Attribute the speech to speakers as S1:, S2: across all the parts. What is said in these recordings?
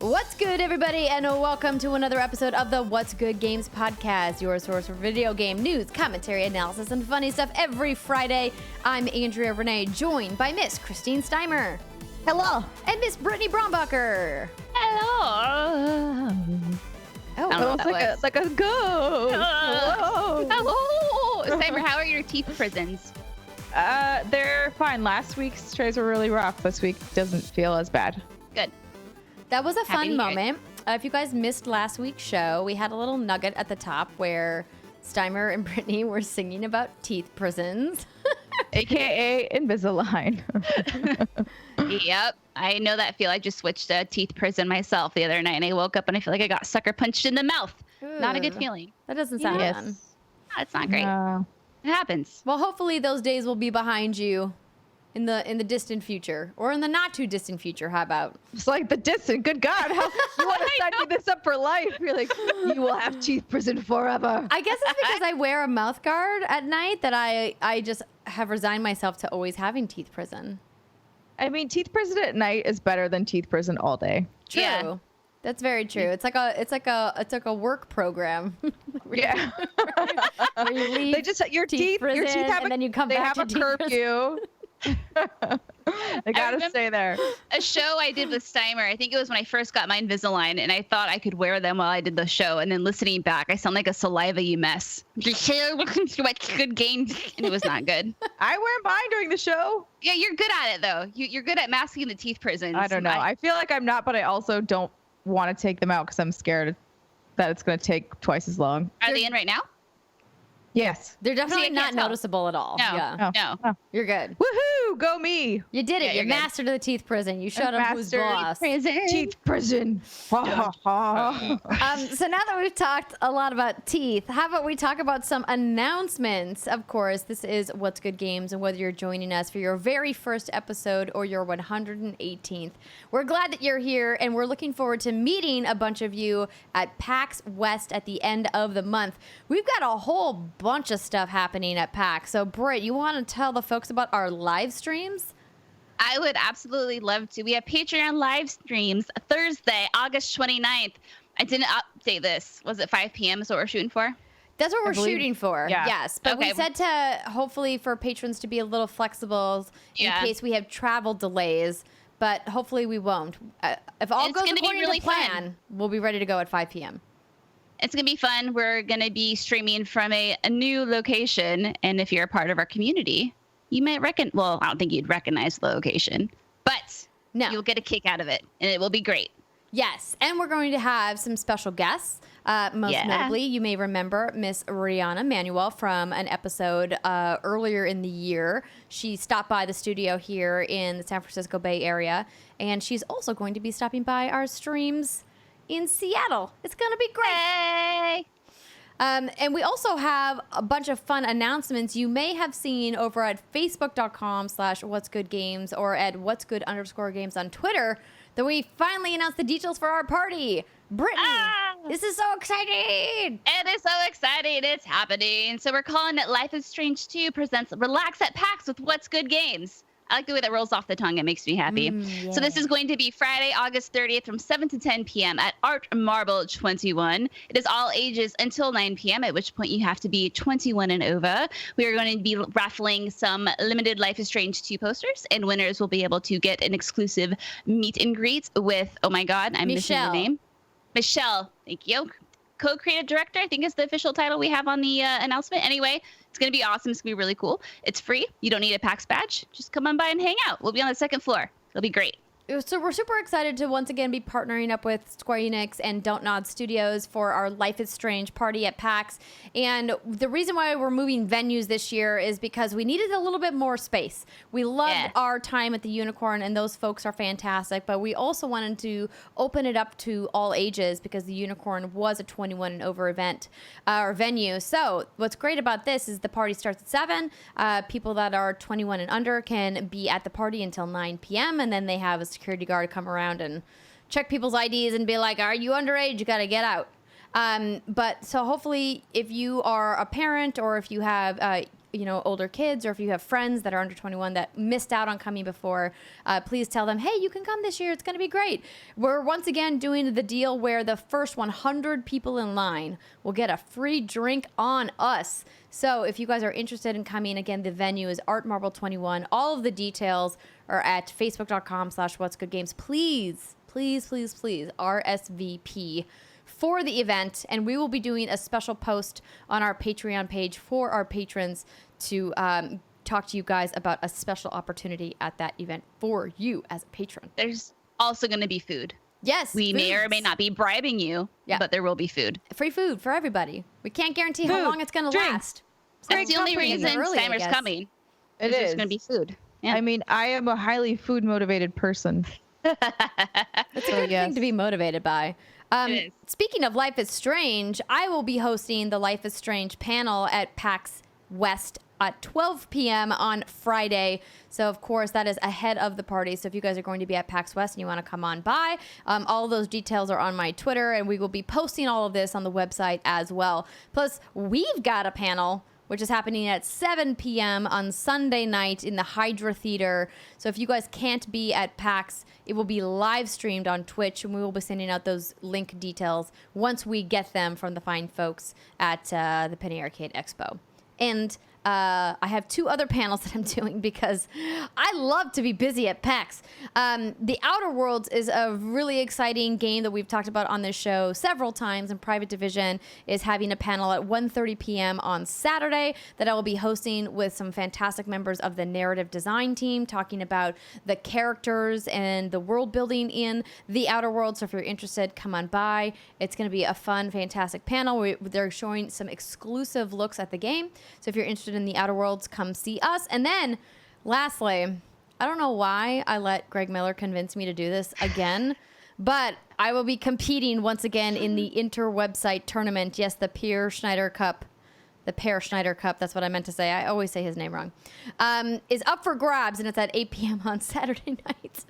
S1: What's good, everybody, and welcome to another episode of the What's Good Games podcast, your source for video game news, commentary, analysis, and funny stuff every Friday. I'm Andrea Renee, joined by Miss Christine Steimer.
S2: Hello.
S1: And Miss Brittany Brombacher.
S3: Hello.
S1: Oh,
S2: It's like a ghost. Hello.
S3: Hello. Steimer, how are your teeth prisons?
S2: They're fine. Last week's trays were really rough. This week doesn't feel as bad.
S3: Good.
S1: that was a
S3: Happy
S1: fun
S3: to hear it.
S1: moment. If you guys missed last week's show, we had a little nugget at the top where Steimer and Brittany were singing about teeth prisons.
S2: AKA Invisalign.
S3: Yep. I know that feel. I just switched a teeth prison myself the other night, and I woke up and I feel like I got sucker punched in the mouth. Not a good
S1: Ugh.
S3: feeling.
S1: That doesn't sound
S3: Yes.
S1: fun.
S3: That's not great.
S2: No.
S3: It happens.
S1: Well, hopefully those days will be behind you in the distant future, or in the not too distant future. How about?
S2: It's like the distant. Good God. How, you want to sign me this up for life? You're like, you will have teeth prison forever.
S1: I guess it's because I wear a mouth guard at night that I just have resigned myself to always having teeth prison.
S2: I mean, teeth prison at night is better than teeth prison all day.
S1: True.
S3: Yeah.
S1: That's very true. It's like a work program.
S2: Yeah.
S1: Where you leave
S2: They just your teeth
S1: prison,
S2: have
S1: and then you come
S2: they
S1: back
S2: have
S1: to
S2: a
S1: teeth prison.
S2: curfew. They gotta
S3: remember-
S2: stay there.
S3: A show I did with Steimer, I think it was when I first got my Invisalign, and I thought I could wear them while I did the show, and then listening back, I sound like a saliva-y mess. What's good games? And it was not good.
S2: I wear mine during the show.
S3: Yeah, you're good at it, though. You're good at masking the teeth prisons.
S2: I don't know. I feel like I'm not, but I also don't want to take them out because I'm scared that it's going to take twice as long.
S3: Are they in right now?
S2: Yes.
S1: They're definitely
S3: I
S1: not
S3: can't tell.
S1: noticeable at all.
S3: No.
S1: Yeah.
S3: No.
S2: Oh.
S1: You're good.
S2: Woohoo! Go me!
S1: You did
S3: Yeah,
S1: it. You
S3: you're good.
S1: mastered the teeth prison. You showed them who's
S2: mastered
S1: boss.
S3: Prison.
S2: Teeth prison. Ha, ha, ha.
S1: So now that we've talked a lot about teeth, how about we talk about some announcements? Of course, this is What's Good Games, and whether you're joining us for your very first episode or your 118th, we're glad that you're here, and we're looking forward to meeting a bunch of you at PAX West at the end of the month. We've got a whole bunch of stuff happening at PAX. So, Britt, you want to tell the folks about our live streams?
S3: I would absolutely love to. We have Patreon live streams Thursday, August 29th. I didn't update this. Was it 5 p.m. is what we're shooting for?
S1: That's what we're
S2: believe-
S1: shooting for.
S2: yeah.
S1: Yes. But we
S3: Okay.
S1: said to hopefully for patrons to be a little flexible in
S3: Yeah.
S1: case we have travel delays. But hopefully we won't. If all
S3: It's
S1: goes
S3: gonna be
S1: according
S3: really
S1: to plan,
S3: fun.
S1: we'll be ready to go at 5 p.m.
S3: It's going to be fun. We're going to be streaming from a new location. And if you're a part of our community, you might well, I don't think you'd recognize the location, but
S1: No.
S3: you'll get a kick out of it, and it will be great.
S1: Yes, and we're going to have some special guests. Most
S3: Yeah.
S1: notably, you may remember Miss Rihanna Manuel from an episode earlier in the year. She stopped by the studio here in the San Francisco Bay Area, and she's also going to be stopping by our streams in Seattle. It's going to be great.
S3: Hey!
S1: And we also have a bunch of fun announcements you may have seen over at facebook.com/whatsgoodgames or at whatsgood_games on Twitter that we finally announced the details for our party. Brittany, this is so exciting.
S3: It is so exciting. It's happening. So we're calling it Life is Strange 2 presents Relax at PAX with What's Good Games. I like the way that rolls off the tongue. It makes me happy. So this is going to be Friday, August 30th from 7 to 10 p.m. at Art Marble 21. It is all ages until 9 p.m., at which point you have to be 21 and over. We are going to be raffling some limited Life is Strange 2 posters, and winners will be able to get an exclusive meet and greet with, oh my God, I'm missing
S1: Michelle.
S3: the name. Michelle, thank you. Co-creative director, I think is the official title we have on the announcement. Anyway, it's going to be awesome. It's going to be really cool. It's free. You don't need a PAX badge. Just come on by and hang out. We'll be on the second floor. It'll be great.
S1: So we're super excited to once again be partnering up with Square Enix and Don't Nod Studios for our Life is Strange party at PAX. And the reason why we're moving venues this year is because we needed a little bit more space. We loved
S3: Yeah.
S1: our time at the Unicorn, and those folks are fantastic, but we also wanted to open it up to all ages because the Unicorn was a 21 and over event or venue. So what's great about this is the party starts at 7. People that are 21 and under can be at the party until 9 p.m. and then they have a security guard come around and check people's IDs and be like, are you underage? You got to get out. But so hopefully if you are a parent or if you have older kids, or if you have friends that are under 21 that missed out on coming before, please tell them, hey, you can come this year. It's going to be great. We're once again doing the deal where the first 100 people in line will get a free drink on us. So if you guys are interested in coming, again, the venue is Art Marble 21. All of the details are at facebook.com/whatsgoodgames. Please, please, please, please RSVP for the event, and we will be doing a special post on our Patreon page for our patrons to talk to you guys about a special opportunity at that event for you as a patron.
S3: There's also going to be food.
S1: Yes.
S3: We may or may not be bribing you, but there will be food.
S1: Free food for everybody. We can't guarantee how long it's going to last.
S3: That's the only reason Steimer's coming.
S2: It is.
S3: There's going to be food. Yeah.
S2: I mean, I am a highly food motivated person.
S1: That's a good thing to be motivated by. Speaking of Life is Strange, I will be hosting the Life is Strange panel at PAX West at 12 p.m. on Friday. So, of course, that is ahead of the party. So if you guys are going to be at PAX West and you want to come on by, all of those details are on my Twitter, and we will be posting all of this on the website as well. Plus, we've got a panel which is happening at 7 p.m. on Sunday night in the Hydra Theater. So if you guys can't be at PAX, it will be live streamed on Twitch, and we will be sending out those link details once we get them from the fine folks at the Penny Arcade Expo. And I have 2 other panels that I'm doing because I love to be busy at PAX. The Outer Worlds is a really exciting game that we've talked about on this show several times, and Private Division is having a panel at 1:30 p.m. on Saturday that I will be hosting with some fantastic members of the narrative design team, talking about the characters and the world building in the Outer Worlds. So if you're interested, come on by. It's going to be a fun, fantastic panel. They're showing some exclusive looks at the game. So if you're interested in the Outer Worlds, come see us. And then lastly, I don't know why I let Greg Miller convince me to do this again, but I will be competing once again in the inter-website tournament. Yes, the Per Schneider Cup. The Per Schneider Cup, that's what I meant to say. I always say his name wrong. Is up for grabs, and it's at 8 p.m. on Saturday night.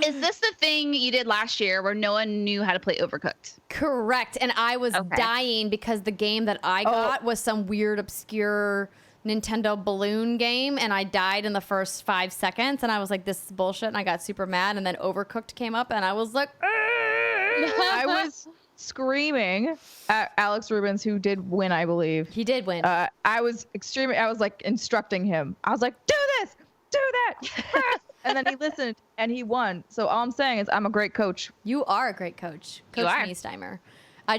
S3: Is this the thing you did last year where no one knew how to play Overcooked?
S1: Correct. And I was dying because the game that I got was some weird, obscure Nintendo balloon game, and I died in the first 5 seconds, and I was like, this is bullshit, and I got super mad, and then Overcooked came up, and I was like,
S2: I was screaming at Alex Rubens, who did win, I believe.
S1: He did win.
S2: I was like instructing him. I was like, do this, do that. And then he listened and he won. So all I'm saying is I'm a great coach.
S1: You are a great coach. Coach Niesteimer.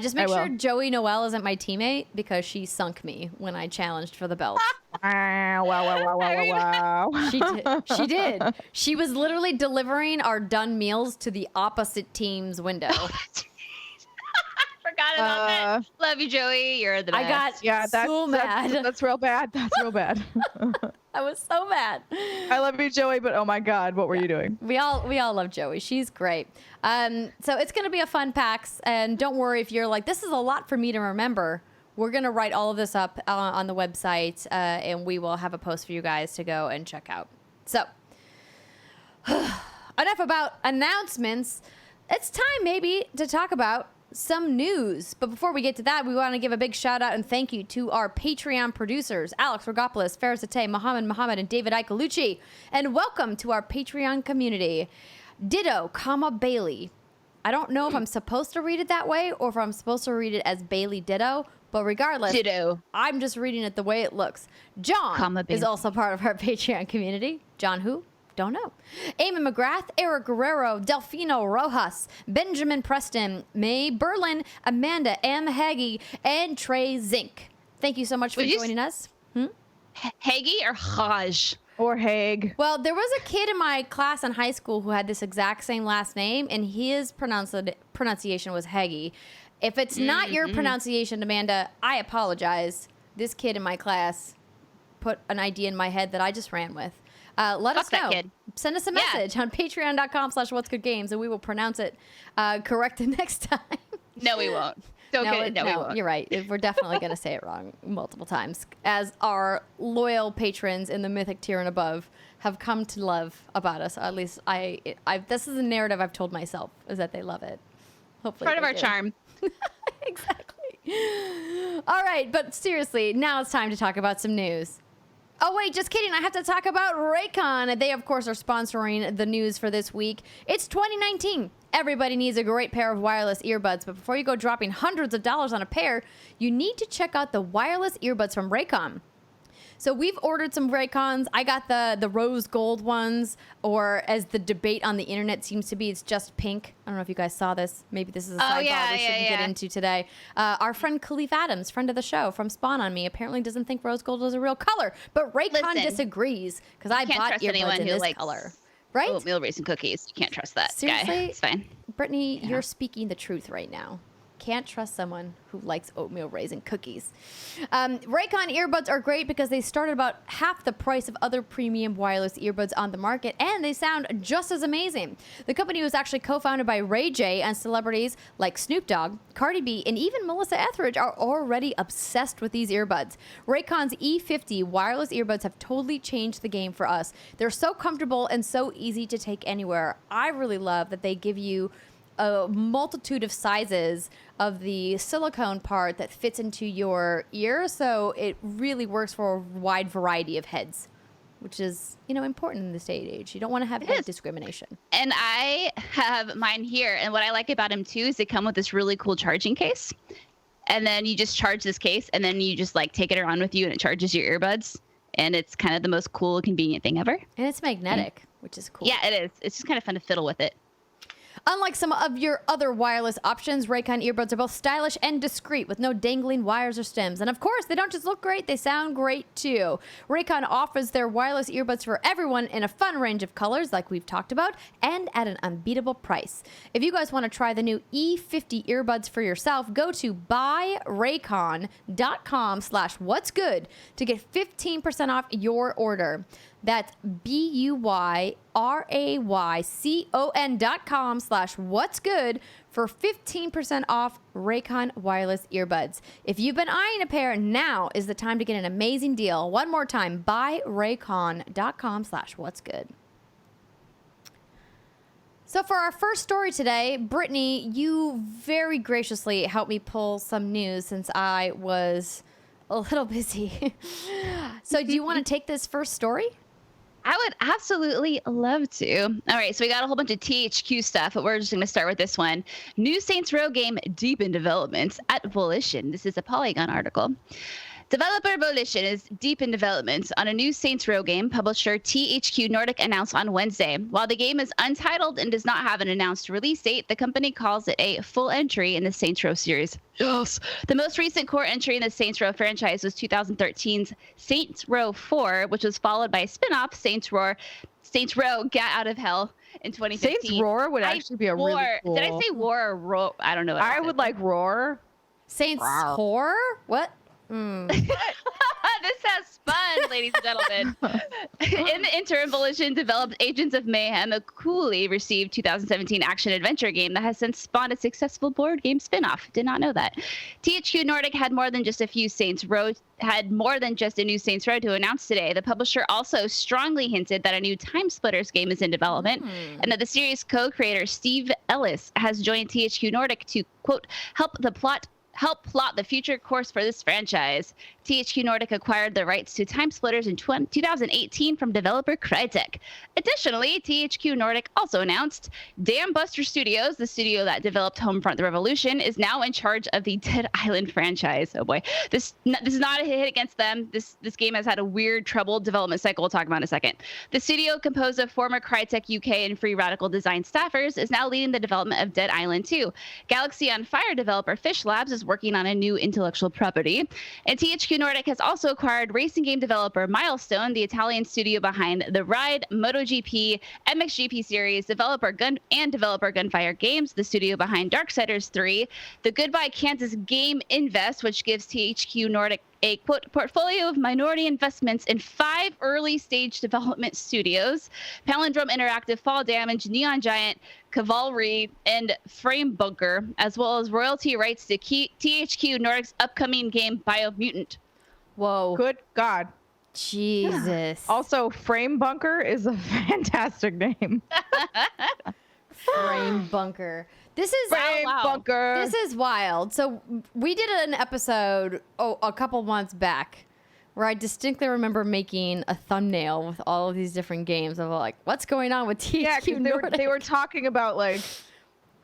S1: Just make
S2: I
S1: sure
S2: will.
S1: Joey Noelle isn't my teammate because she sunk me when I challenged for the belt.
S2: Wow.
S1: She did. She did. She was literally delivering our done meals to the opposite team's window.
S3: Forgot about that. Love you, Joey. You're the best.
S1: I got so mad.
S2: That's real bad. That's real bad.
S1: I was so mad.
S2: I love you, Joey, but oh my God, what were you doing?
S1: We all love Joey. She's great. So it's going to be a fun PAX, and don't worry if you're like, this is a lot for me to remember. We're going to write all of this up on the website, and we will have a post for you guys to go and check out. So enough about announcements. It's time maybe to talk about some news. But before we get to that, we want to give a big shout out and thank you to our Patreon producers, Alex Rigopolus, Faris Attieh, Mohammed Mohammed, and David Iacolucci. And welcome to our Patreon community. Ditto, Bailey. I don't know if I'm supposed to read it that way or if I'm supposed to read it as Bailey Ditto, but regardless,
S3: Ditto.
S1: I'm just reading it the way it looks. John is also part of our Patreon community. John who? Don't know. Eamon McGrath, Eric Guerrero, Delfino Rojas, Benjamin Preston, May Berlin, Amanda M. Haggy, and Trey Zink. Thank you so much for joining us.
S3: Haggy or Haj?
S2: Or Haig.
S1: Well, there was a kid in my class in high school who had this exact same last name, and his pronunciation was Haggy. If it's not your pronunciation, Amanda, I apologize. This kid in my class put an idea in my head that I just ran with. Let us know. Send us a message on patreon.com/whatsgoodgames, and we will pronounce it correct the next time.
S3: No, we won't.
S1: No,
S3: we won't.
S1: You're right. We're definitely going to say it wrong multiple times, as our loyal patrons in the mythic tier and above have come to love about us. At least this is a narrative I've told myself, is that they love it. Hopefully,
S3: part of our charm.
S1: Exactly. All right, but seriously, now it's time to talk about some news. Oh, wait, just kidding. I have to talk about Raycon. They, of course, are sponsoring the news for this week. It's 2019. Everybody needs a great pair of wireless earbuds, but before you go dropping hundreds of dollars on a pair, you need to check out the wireless earbuds from Raycon. So we've ordered some Raycons. I got the rose gold ones, or as the debate on the internet seems to be, it's just pink. I don't know if you guys saw this. Maybe this is a sidebar we shouldn't get into today. Our friend Khalif Adams, friend of the show from Spawn on Me, apparently doesn't think rose gold is a real color, but Raycon disagrees because I bought earbuds in this color. Right?
S3: Oatmeal raisin cookies. You can't trust that
S1: Seriously?
S3: guy. It's fine.
S1: Brittany, you're speaking the truth right now. Can't trust someone who likes oatmeal raisin cookies. Raycon earbuds are great because they start at about half the price of other premium wireless earbuds on the market, and they sound just as amazing. The company was actually co-founded by Ray J, and celebrities like Snoop Dogg, Cardi B, and even Melissa Etheridge are already obsessed with these earbuds. Raycon's E50 wireless earbuds have totally changed the game for us. They're so comfortable and so easy to take anywhere. I really love that they give you a multitude of sizes of the silicone part that fits into your ear, so it really works for a wide variety of heads, which is, important in this day and age. You don't want to have head discrimination.
S3: And I have mine here, and what I like about them too is they come with this really cool charging case, and then you just charge this case, and then you just take it around with you, and it charges your earbuds, and it's kind of the most cool, convenient thing ever.
S1: And it's magnetic, which is cool.
S3: Yeah, it is. It's just kind of fun to fiddle with it.
S1: Unlike some of your other wireless options, Raycon earbuds are both stylish and discreet with no dangling wires or stems. And of course, they don't just look great, they sound great too. Raycon offers their wireless earbuds for everyone in a fun range of colors like we've talked about and at an unbeatable price. If you guys want to try the new E50 earbuds for yourself, go to buyraycon.com/what's good to get 15% off your order. That's buyraycon.com/what's good for 15% off Raycon wireless earbuds. If you've been eyeing a pair, now is the time to get an amazing deal. One more time, buyraycon.com/what's good. So for our first story today, Brittany, you very graciously helped me pull some news since I was a little busy. So do you want to take this first story?
S3: I would absolutely love to. All right, so we got a whole bunch of THQ stuff, but we're just going to start with this one. New Saints Row game deep in development at Volition. This is a Polygon article. Developer Volition is deep in development on a new Saints Row game, publisher THQ Nordic announced on Wednesday. While the game is untitled and does not have an announced release date, the company calls it a full entry in the Saints Row series. Yes. The most recent core entry in the Saints Row franchise was 2013's Saints Row 4, which was followed by a spin-off, Saints Row Get Out of Hell in 2015.
S2: Saints Roar would actually be a really cool.
S3: Did I say war or roar? I don't know.
S2: I would like Roar.
S1: Saints Horror? What?
S3: This has fun, ladies and gentlemen. In the interim, Volition developed Agents of Mayhem, a coolly received 2017 action-adventure game that has since spawned a successful board game spin-off. Did not know that. THQ Nordic had more than just a new Saints Row to announce today. The publisher also strongly hinted that a new Time Splitters game is in development, and that the series co-creator Steve Ellis has joined THQ Nordic to, quote, help plot the future course for this franchise. THQ Nordic acquired the rights to Time Splitters in 2018 from developer Crytek. Additionally, THQ Nordic also announced Dam Buster Studios, the studio that developed Homefront: The Revolution, is now in charge of the Dead Island franchise. Oh boy, this is not a hit against them. This game has had a weird, troubled development cycle. We'll talk about in a second. The studio, composed of former Crytek UK and Free Radical Design staffers, is now leading the development of Dead Island 2. Galaxy on Fire developer Fish Labs is working on a new intellectual property, and THQ Nordic has also acquired racing game developer Milestone, the Italian studio behind the Ride, MotoGP, MXGP series, developer Gunfire Games, the studio behind Darksiders 3, the Goodbye Kansas Game Invest, which gives THQ Nordic a, quote, portfolio of minority investments in 5 early-stage development studios, Palindrome Interactive, Fall Damage, Neon Giant, Cavalry, and Frame Bunker, as well as royalty rights to THQ Nordic's upcoming game Biomutant.
S1: Whoa.
S2: Good God.
S1: Jesus.
S2: Also, Frame Bunker is a fantastic name.
S1: Frame Bunker. This is
S2: Frame Bunker.
S1: This is wild. So we did an episode a couple months back where I distinctly remember making a thumbnail with all of these different games of like, what's going on with THQ
S2: Yeah, because
S1: Nordic?
S2: they were talking about like,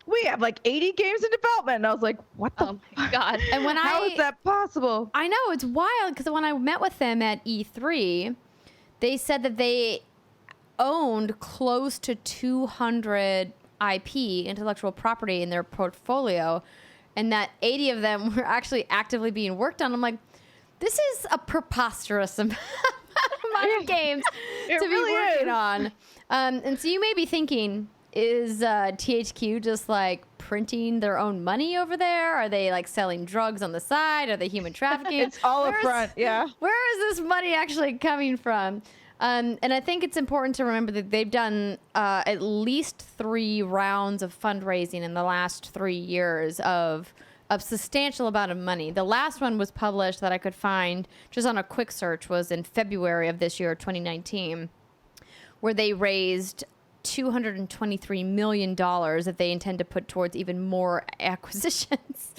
S2: we have like 80 games in development, and I was like, what the?
S3: Oh my god!
S1: And when
S2: How is that possible?
S1: I know, it's wild, because when I met with them at E3, they said that they owned close to 200 IP, intellectual property, in their portfolio, and that 80 of them were actually actively being worked on. I'm like, this is a preposterous amount of games to be working on. And so you may be thinking, is THQ just like printing their own money over there? Are they like selling drugs on the side? Are they human trafficking?
S2: It's all up front, yeah.
S1: Where is this money actually coming from? And I think it's important to remember that they've done at least 3 rounds of fundraising in the last 3 years of a substantial amount of money. The last one was published that I could find just on a quick search was in February of this year, 2019, where they raised $223 million that they intend to put towards even more acquisitions,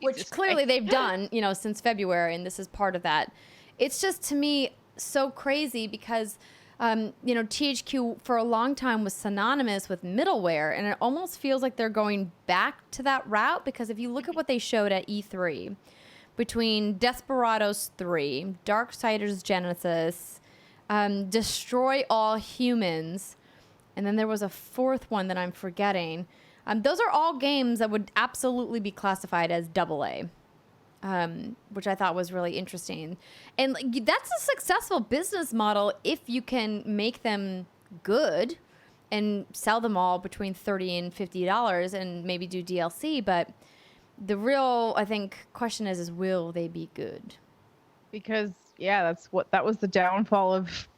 S1: which clearly they've done, since February, and this is part of that. It's just, to me, so crazy because, THQ for a long time was synonymous with middleware, and it almost feels like they're going back to that route, because if you look at what they showed at E3, between Desperados 3, Darksiders Genesis, Destroy All Humans, and then there was a 4th one that I'm forgetting. Those are all games that would absolutely be classified as AA. Which I thought was really interesting. And that's a successful business model if you can make them good and sell them all between $30 and $50 and maybe do DLC. But the real, I think, question is will they be good?
S2: Because, yeah, that was the downfall of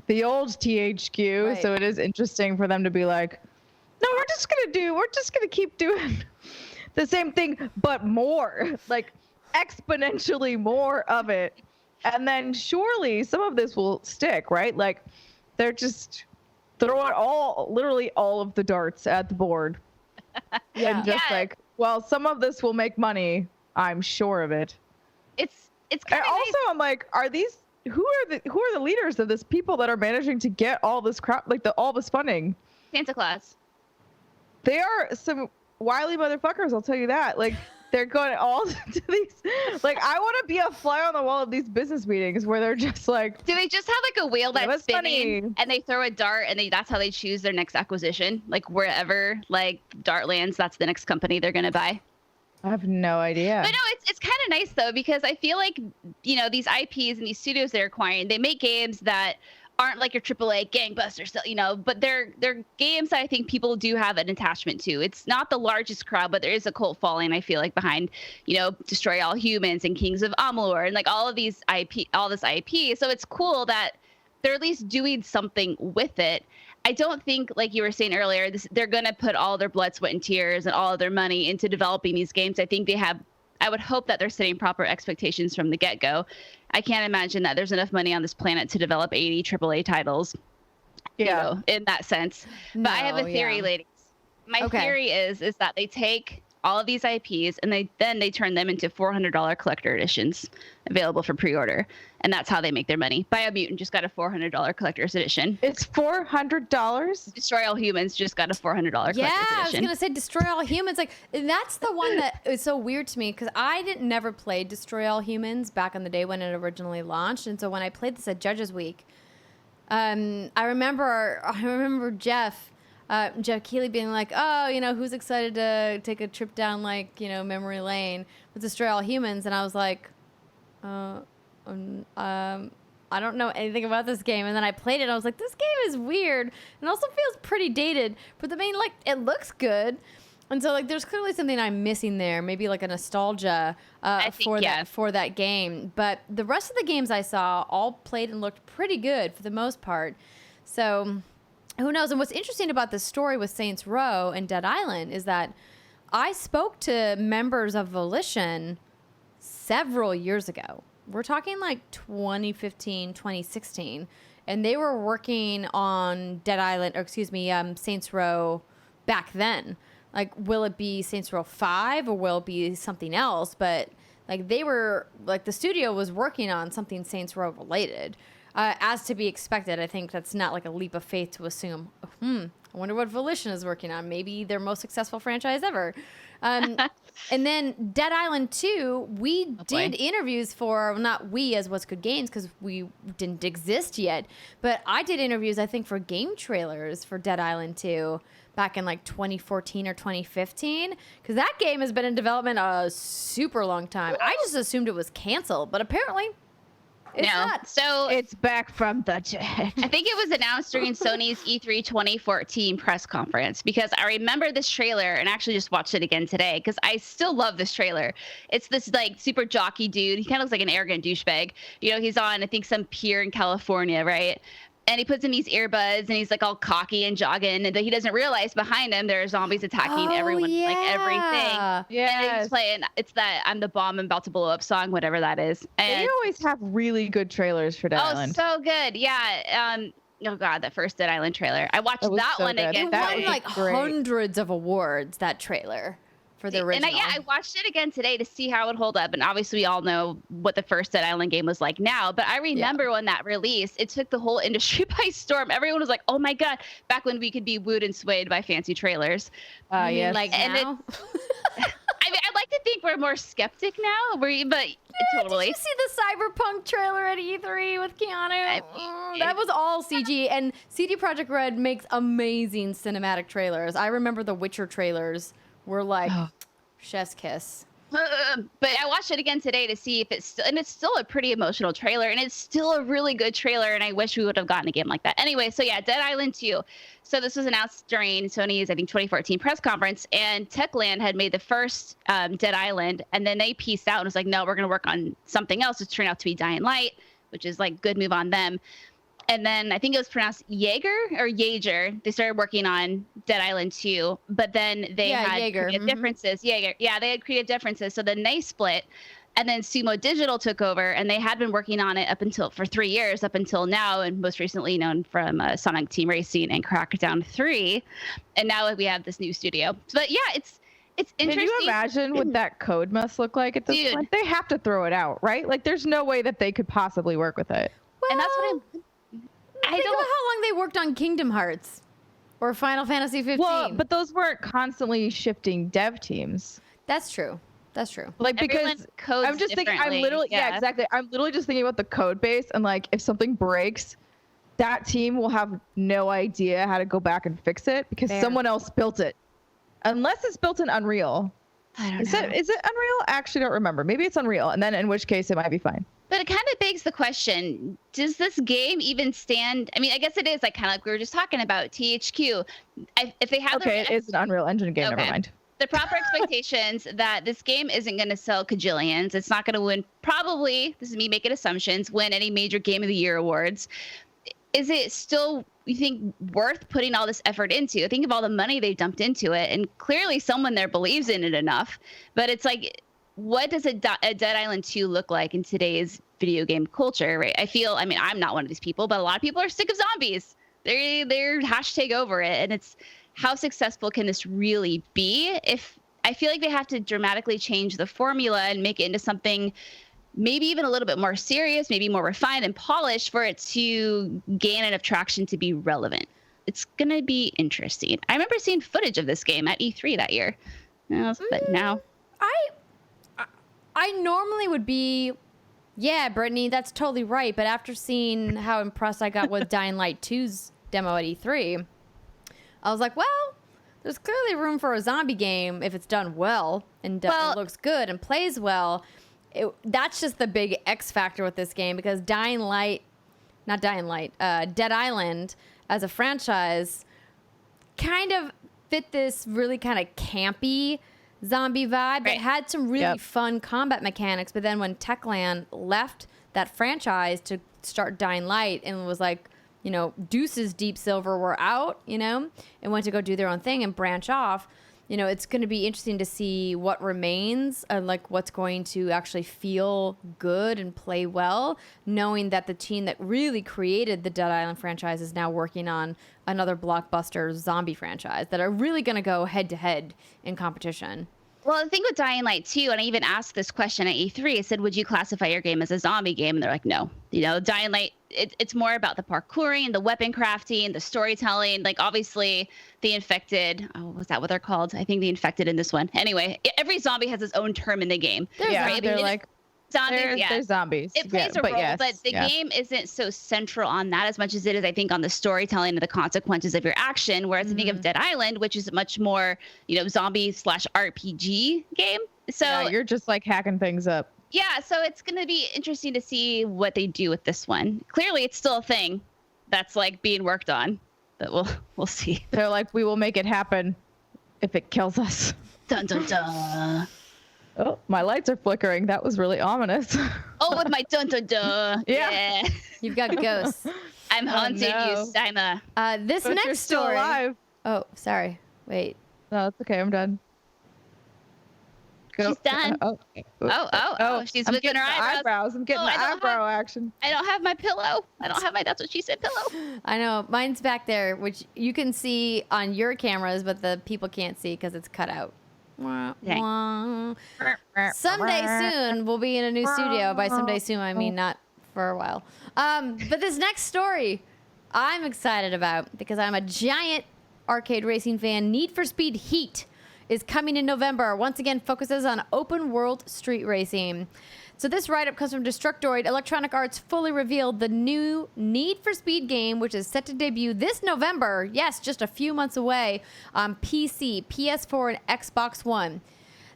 S2: the old THQ.
S1: Right.
S2: So it is interesting for them to be like, no, we're just gonna keep doing the same thing, but more, like exponentially more of it. And then surely some of this will stick, right? Like they're just throwing literally all of the darts at the board.
S1: Yeah.
S2: And just like, well, some of this will make money. I'm sure of it.
S3: It's kind of
S2: also
S3: nice.
S2: I'm like, who are the leaders of this people that are managing to get all this crap, like all this funding?
S3: Santa Claus.
S2: They are some wily motherfuckers, I'll tell you that. Like they're going all to these, like I want to be a fly on the wall of these business meetings where they're just like,
S3: Do they just have like a wheel
S2: Yeah,
S3: that's
S2: that's
S3: spinning
S2: funny.
S3: and they throw a dart and that's how they choose their next acquisition? Like wherever like dart lands, that's the next company they're gonna buy.
S2: I have no idea.
S3: But no, it's kind of nice though, because I feel like, these IPs and these studios they're acquiring, they make games that aren't like your AAA gangbusters, but they're games that I think people do have an attachment to. It's not the largest crowd, but there is a cult following, I feel like, behind, Destroy All Humans and Kings of Amalur and like all this IP. So it's cool that they're at least doing something with it. I don't think, like you were saying earlier, they're going to put all their blood, sweat, and tears and all of their money into developing these games. I would hope that they're setting proper expectations from the get-go. I can't imagine that there's enough money on this planet to develop 80 AAA titles, in that sense. But I have a theory, ladies. My theory is that they take all of these IPs and they turn them into $400 collector editions available for pre-order. And that's how they make their money. Biomutant just got a $400 collector's edition.
S2: It's $400?
S3: Destroy All Humans just got a $400 collector's edition.
S1: Yeah, I was going to say Destroy All Humans. Like, that's the one that is so weird to me because I never played Destroy All Humans back in the day when it originally launched. And so when I played this at Judges Week, I remember Jeff Keighley being like, oh, who's excited to take a trip down like, memory lane with Destroy All Humans? And I was like, I don't know anything about this game. And then I played it and I was like, this game is weird and also feels pretty dated, but it looks good. And so there's clearly something I'm missing there, maybe like a nostalgia for that game. But the rest of the games I saw all played and looked pretty good for the most part. So who knows? And what's interesting about this story with Saints Row and Dead Island is that I spoke to members of Volition several years ago. We're talking like 2015, 2016. And they were working on Saints Row back then. Like, will it be Saints Row 5 or will it be something else? But Like they were like the studio was working on something Saints Row related, as to be expected. I think that's not like a leap of faith to assume. I wonder what Volition is working on. Maybe their most successful franchise ever. And then Dead Island 2, we did interviews for, well, not we as What's Good Games because we didn't exist yet, but I did interviews, I think, for game trailers for Dead Island 2 back in like 2014 or 2015 because that game has been in development a super long time. I just assumed it was canceled, but apparently it's not.
S3: So
S2: It's back from the dead.
S3: I think it was announced during Sony's E3 2014 press conference because I remember this trailer and actually just watched it again today because I still love this trailer. It's this like super jockey dude. He kind of looks like an arrogant douchebag. You know, he's on, I think, some pier in California, right? And he puts in these earbuds and he's like all cocky and jogging, and he doesn't realize behind him there are zombies attacking everyone, like everything.
S2: Yeah.
S3: And he's playing, it's that "I'm the bomb, I'm about to blow up" song, whatever that is. And
S2: They always have really good trailers for Dead Island.
S3: so good. Yeah. Oh god, that first Dead Island trailer. I watched that
S2: so
S3: one
S2: good.
S3: again.
S1: It
S2: That
S1: won
S2: was
S1: like
S2: great.
S1: hundreds of awards, that trailer, for the original.
S3: And I watched it again today to see how it would hold up. And obviously we all know what the first Dead Island game was like now. But I remember when that released, it took the whole industry by storm. Everyone was like, oh my God, back when we could be wooed and swayed by fancy trailers.
S1: You mean
S2: Yes.
S1: like
S3: And
S1: now?
S3: I mean, I'd like to think we're more skeptic now, but totally.
S1: Did you see the Cyberpunk trailer at E3 with Keanu? That was all CG, and CD Projekt Red makes amazing cinematic trailers. I remember the Witcher trailers were like chef's kiss.
S3: But I watched it again today to see if it's still, and it's still a pretty emotional trailer, and it's still a really good trailer, and I wish we would have gotten a game like that. Anyway, so yeah, Dead Island 2. So this was announced during Sony's, I think, 2014 press conference, and Techland had made the first Dead Island, and then they pieced out and was like, no, we're going to work on something else, which turned out to be Dying Light, which is like good move on them. And then I think it was pronounced Jaeger or Jaeger. They started working on Dead Island 2, but then they had creative differences. Jaeger. Yeah, they had creative differences. So then they split, and then Sumo Digital took over, and they had been working on it for 3 years, up until now, and most recently known from Sonic Team Racing and Crackdown 3. And now we have this new studio. But yeah, it's interesting.
S2: Can you imagine what that code must look like at this point? They have to throw it out, right? Like, there's no way that they could possibly work with it.
S1: Well,
S3: and that's what
S1: think about how long they worked on Kingdom Hearts or Final Fantasy 15.
S2: Well, but those weren't constantly shifting dev teams.
S1: That's true. That's true.
S2: Like,
S3: Everyone
S2: because
S3: codes
S2: I'm just thinking,
S3: differently.
S2: exactly. I'm literally just thinking about the code base, and like, if something breaks, that team will have no idea how to go back and fix it because someone else built it. Unless it's built in Unreal.
S3: I don't know.
S2: Is it Unreal? I actually don't remember. Maybe it's Unreal, and then in which case it might be fine.
S3: But it kind of begs the question, does this game even stand? I mean, I guess it is like kind of like we were just talking about THQ. If they have
S2: it is an Unreal Engine game. Never mind.
S3: The proper expectations that this game isn't going to sell cajillions. It's not going to win, probably, this is me making assumptions, win any major Game of the Year awards. Is it still, you think, worth putting all this effort into? Think of all the money they dumped into it, and clearly someone there believes in it enough. But it's like, what does a Dead Island 2 look like in today's video game culture, right? I mean, I'm not one of these people, but a lot of people are sick of zombies. They're hashtag over it. And it's, how successful can this really be? If I feel like they have to dramatically change the formula and make it into something maybe even a little bit more serious, maybe more refined and polished for it to gain enough traction to be relevant. It's going to be interesting. I remember seeing footage of this game at E3 that year. But now...
S1: I normally would be, yeah, Brittany, that's totally right. But after seeing how impressed I got with Dying Light 2's demo at E3, I was like, well, there's clearly room for a zombie game if it's done well and it looks good and plays well. That's just the big X factor with this game, because Dead Island as a franchise kind of fit this really kind of campy zombie vibe. It had some really fun combat mechanics, but then when Techland left that franchise to start Dying Light and was like, you know, Deuce's Deep Silver were out, you know, and went to go do their own thing and branch off, you know, it's going to be interesting to see what remains and like what's going to actually feel good and play well, knowing that the team that really created the Dead Island franchise is now working on another blockbuster zombie franchise that are really going to go head to head in competition.
S3: Well, the thing with Dying Light 2, and I even asked this question at E3, I said, would you classify your game as a zombie game? And they're like, no. You know, Dying Light, it's more about the parkouring, the weapon crafting, the storytelling. Like, obviously, the infected, was that what they're called? I think the infected in this one. Anyway, every zombie has its own term in the game.
S2: They're like,
S3: zombies,
S2: they're zombies.
S3: It plays a role,
S2: yes,
S3: but the game isn't so central on that as much as it is, I think, on the storytelling and the consequences of your action. Whereas I think of Dead Island, which is a much more, zombie/RPG game. So
S2: you're just like hacking things up.
S3: Yeah, so it's going to be interesting to see what they do with this one. Clearly, it's still a thing that's like being worked on, but we'll see.
S2: They're like, we will make it happen if it kills us.
S3: Dun dun dun.
S2: Oh, my lights are flickering. That was really ominous.
S3: Oh, with my dun dun dun.
S2: Yeah.
S1: You've got ghosts.
S3: I'm haunting you, Simon.
S1: This
S2: But
S1: next
S2: you're still
S1: story.
S2: alive.
S1: Oh, sorry. Wait.
S2: No, it's okay. I'm done. Go.
S3: She's done.
S2: Oh,
S3: She's
S2: I'm
S3: whipping
S2: getting
S3: her
S2: the eyebrows. I'm getting the eyebrow action.
S3: I don't have my pillow. That's what she said, pillow.
S1: I know. Mine's back there, which you can see on your cameras, but the people can't see because it's cut out. Wah,
S3: Dang.
S1: wah. Someday soon, we'll be in a new studio. By someday soon, I mean not for a while. But this next story, I'm excited about because I'm a giant arcade racing fan. Need for Speed Heat is coming in November. Once again, focuses on open world street racing. So this write-up comes from Destructoid. Electronic Arts fully revealed the new Need for Speed game, which is set to debut this November. Yes, just a few months away on PC, PS4, and Xbox One.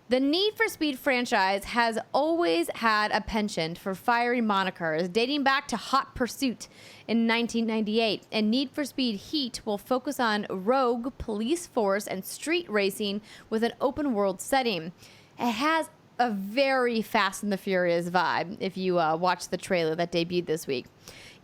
S1: The Need for Speed franchise has always had a penchant for fiery monikers, dating back to Hot Pursuit in 1998. And Need for Speed Heat will focus on rogue, police force, and street racing with an open-world setting. It has a very Fast and the Furious vibe if you watch the trailer that debuted this week.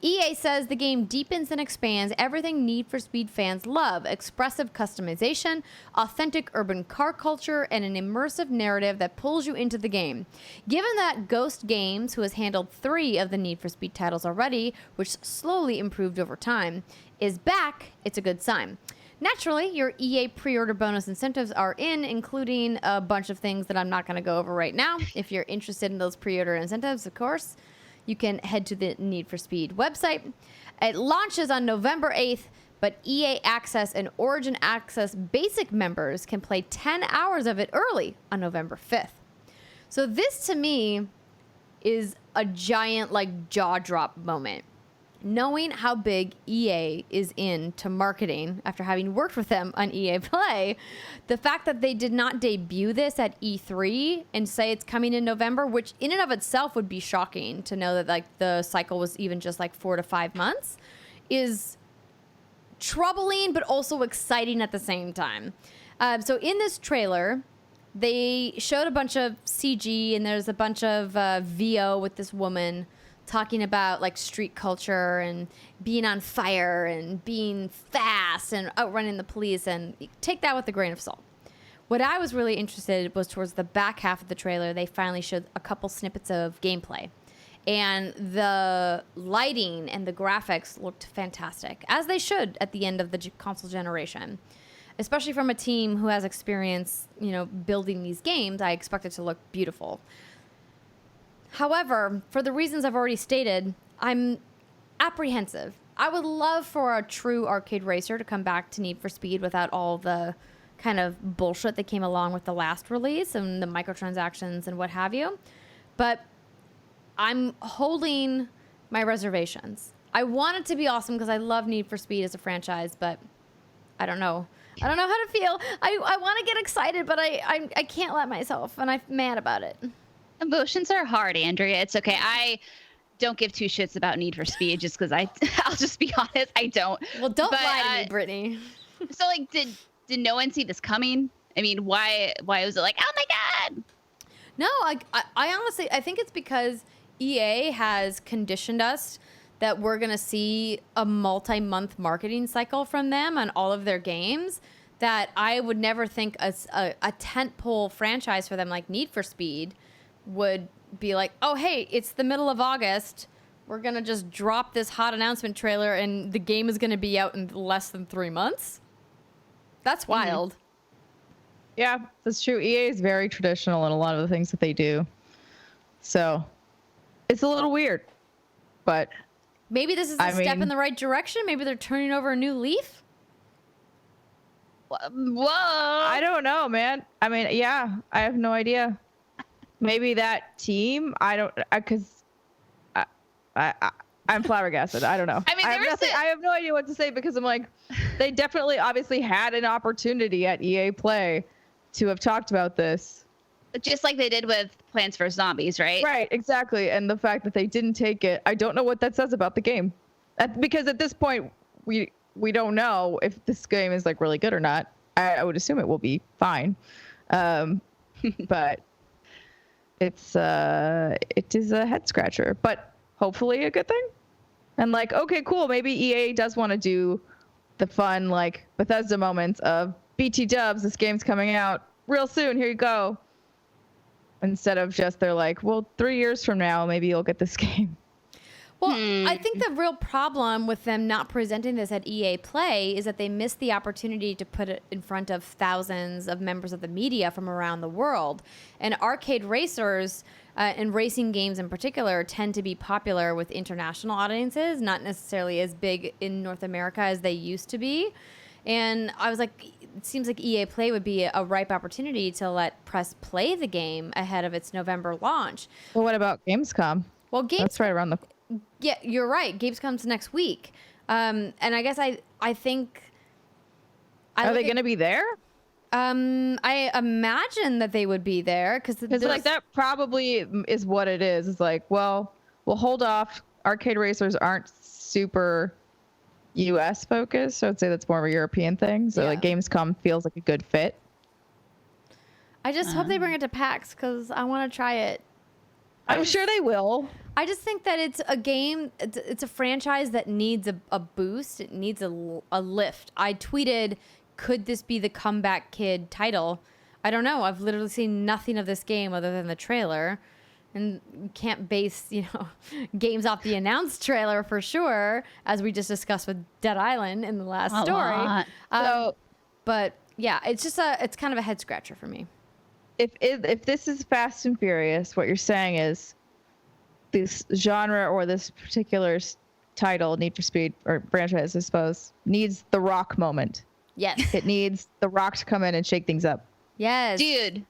S1: EA says the game deepens and expands everything Need for Speed fans love: expressive customization, authentic urban car culture, and an immersive narrative that pulls you into the game. Given that Ghost Games, who has handled 3 of the Need for Speed titles already, which slowly improved over time, is back, it's a good sign. Naturally, your EA pre-order bonus incentives are including a bunch of things that I'm not going to go over right now. If you're interested in those pre-order incentives, of course, you can head to the Need for Speed website. It launches on November 8th, but EA Access and Origin Access basic members can play 10 hours of it early on November 5th. So this, to me, is a giant, jaw drop moment. Knowing how big EA is into marketing after having worked with them on EA Play, the fact that they did not debut this at E3 and say it's coming in November, which in and of itself would be shocking to know that the cycle was even just 4 to 5 months, is troubling but also exciting at the same time. So in this trailer, they showed a bunch of CG and there's a bunch of VO with this woman talking about street culture and being on fire and being fast and outrunning the police, and take that with a grain of salt. What I was really interested in was towards the back half of the trailer, they finally showed a couple snippets of gameplay. And the lighting and the graphics looked fantastic, as they should at the end of the console generation. Especially from a team who has experience, building these games, I expect it to look beautiful. However, for the reasons I've already stated, I'm apprehensive. I would love for a true arcade racer to come back to Need for Speed without all the kind of bullshit that came along with the last release and the microtransactions and what have you. But I'm holding my reservations. I want it to be awesome because I love Need for Speed as a franchise, but I don't know. I don't know how to feel. I want to get excited, but I can't let myself, and I'm mad about it.
S3: Emotions are hard, Andrea. It's okay. I don't give 2 shits about Need for Speed just because I'll just be honest, I don't.
S1: Well, don't lie to me, Brittany.
S3: So did no one see this coming? I mean, why was it oh my God?
S1: No, I honestly, I think it's because EA has conditioned us that we're going to see a multi-month marketing cycle from them on all of their games, that I would never think a tentpole franchise for them like Need for Speed would be oh, hey, it's the middle of August. We're going to just drop this hot announcement trailer and the game is going to be out in less than 3 months. That's wild.
S2: Yeah, that's true. EA is very traditional in a lot of the things that they do. So it's a little weird, but
S1: Maybe this is a step in the right direction. Maybe they're turning over a new leaf.
S3: Whoa.
S2: I don't know, man. I mean, yeah, I have no idea. Maybe that team, I'm flabbergasted. I don't know.
S3: I mean,
S2: I have no idea what to say because I'm like, they definitely obviously had an opportunity at EA Play to have talked about this.
S3: Just like they did with Plants vs. Zombies, right?
S2: Right, exactly. And the fact that they didn't take it, I don't know what that says about the game. Because at this point, we don't know if this game is like really good or not. I would assume it will be fine. But it is a head scratcher, but hopefully a good thing. And like, okay, cool. Maybe EA does want to do the fun, like Bethesda moments of BT dubs. This game's coming out real soon. Here you go. Instead of just they're like, well, 3 years from now, maybe you'll get this game.
S1: Well, I think the real problem with them not presenting this at EA Play is that they missed the opportunity to put it in front of thousands of members of the media from around the world. And arcade racers and racing games in particular tend to be popular with international audiences, not necessarily as big in North America as they used to be. And I was like, it seems like EA Play would be a ripe opportunity to let press play the game ahead of its November launch.
S2: Well, what about Gamescom?
S1: Well,
S2: that's right around the...
S1: Yeah, you're right. Gamescom's next week. And I guess I think...
S2: Are they going to be there?
S1: I imagine that they would be there because
S2: like that probably is what it is. It's like, well, we'll hold off. Arcade racers aren't super US focused, so I'd say that's more of a European thing. So like Gamescom feels like a good fit.
S1: I just hope they bring it to PAX because I want to try it.
S2: I'm sure they will.
S1: I just think that it's a game, it's a franchise that needs a boost. It needs a lift. I tweeted, could this be the Comeback Kid title? I don't know. I've literally seen nothing of this game other than the trailer. And you can't base, games off the announced trailer for sure, as we just discussed with Dead Island in the last story. But yeah, it's kind of a head scratcher for me.
S2: If this is Fast and Furious, what you're saying is this genre or this particular title, Need for Speed or franchise, I suppose, needs the Rock moment.
S1: Yes.
S2: It needs the Rock to come in and shake things up.
S1: Yes.
S3: Dude.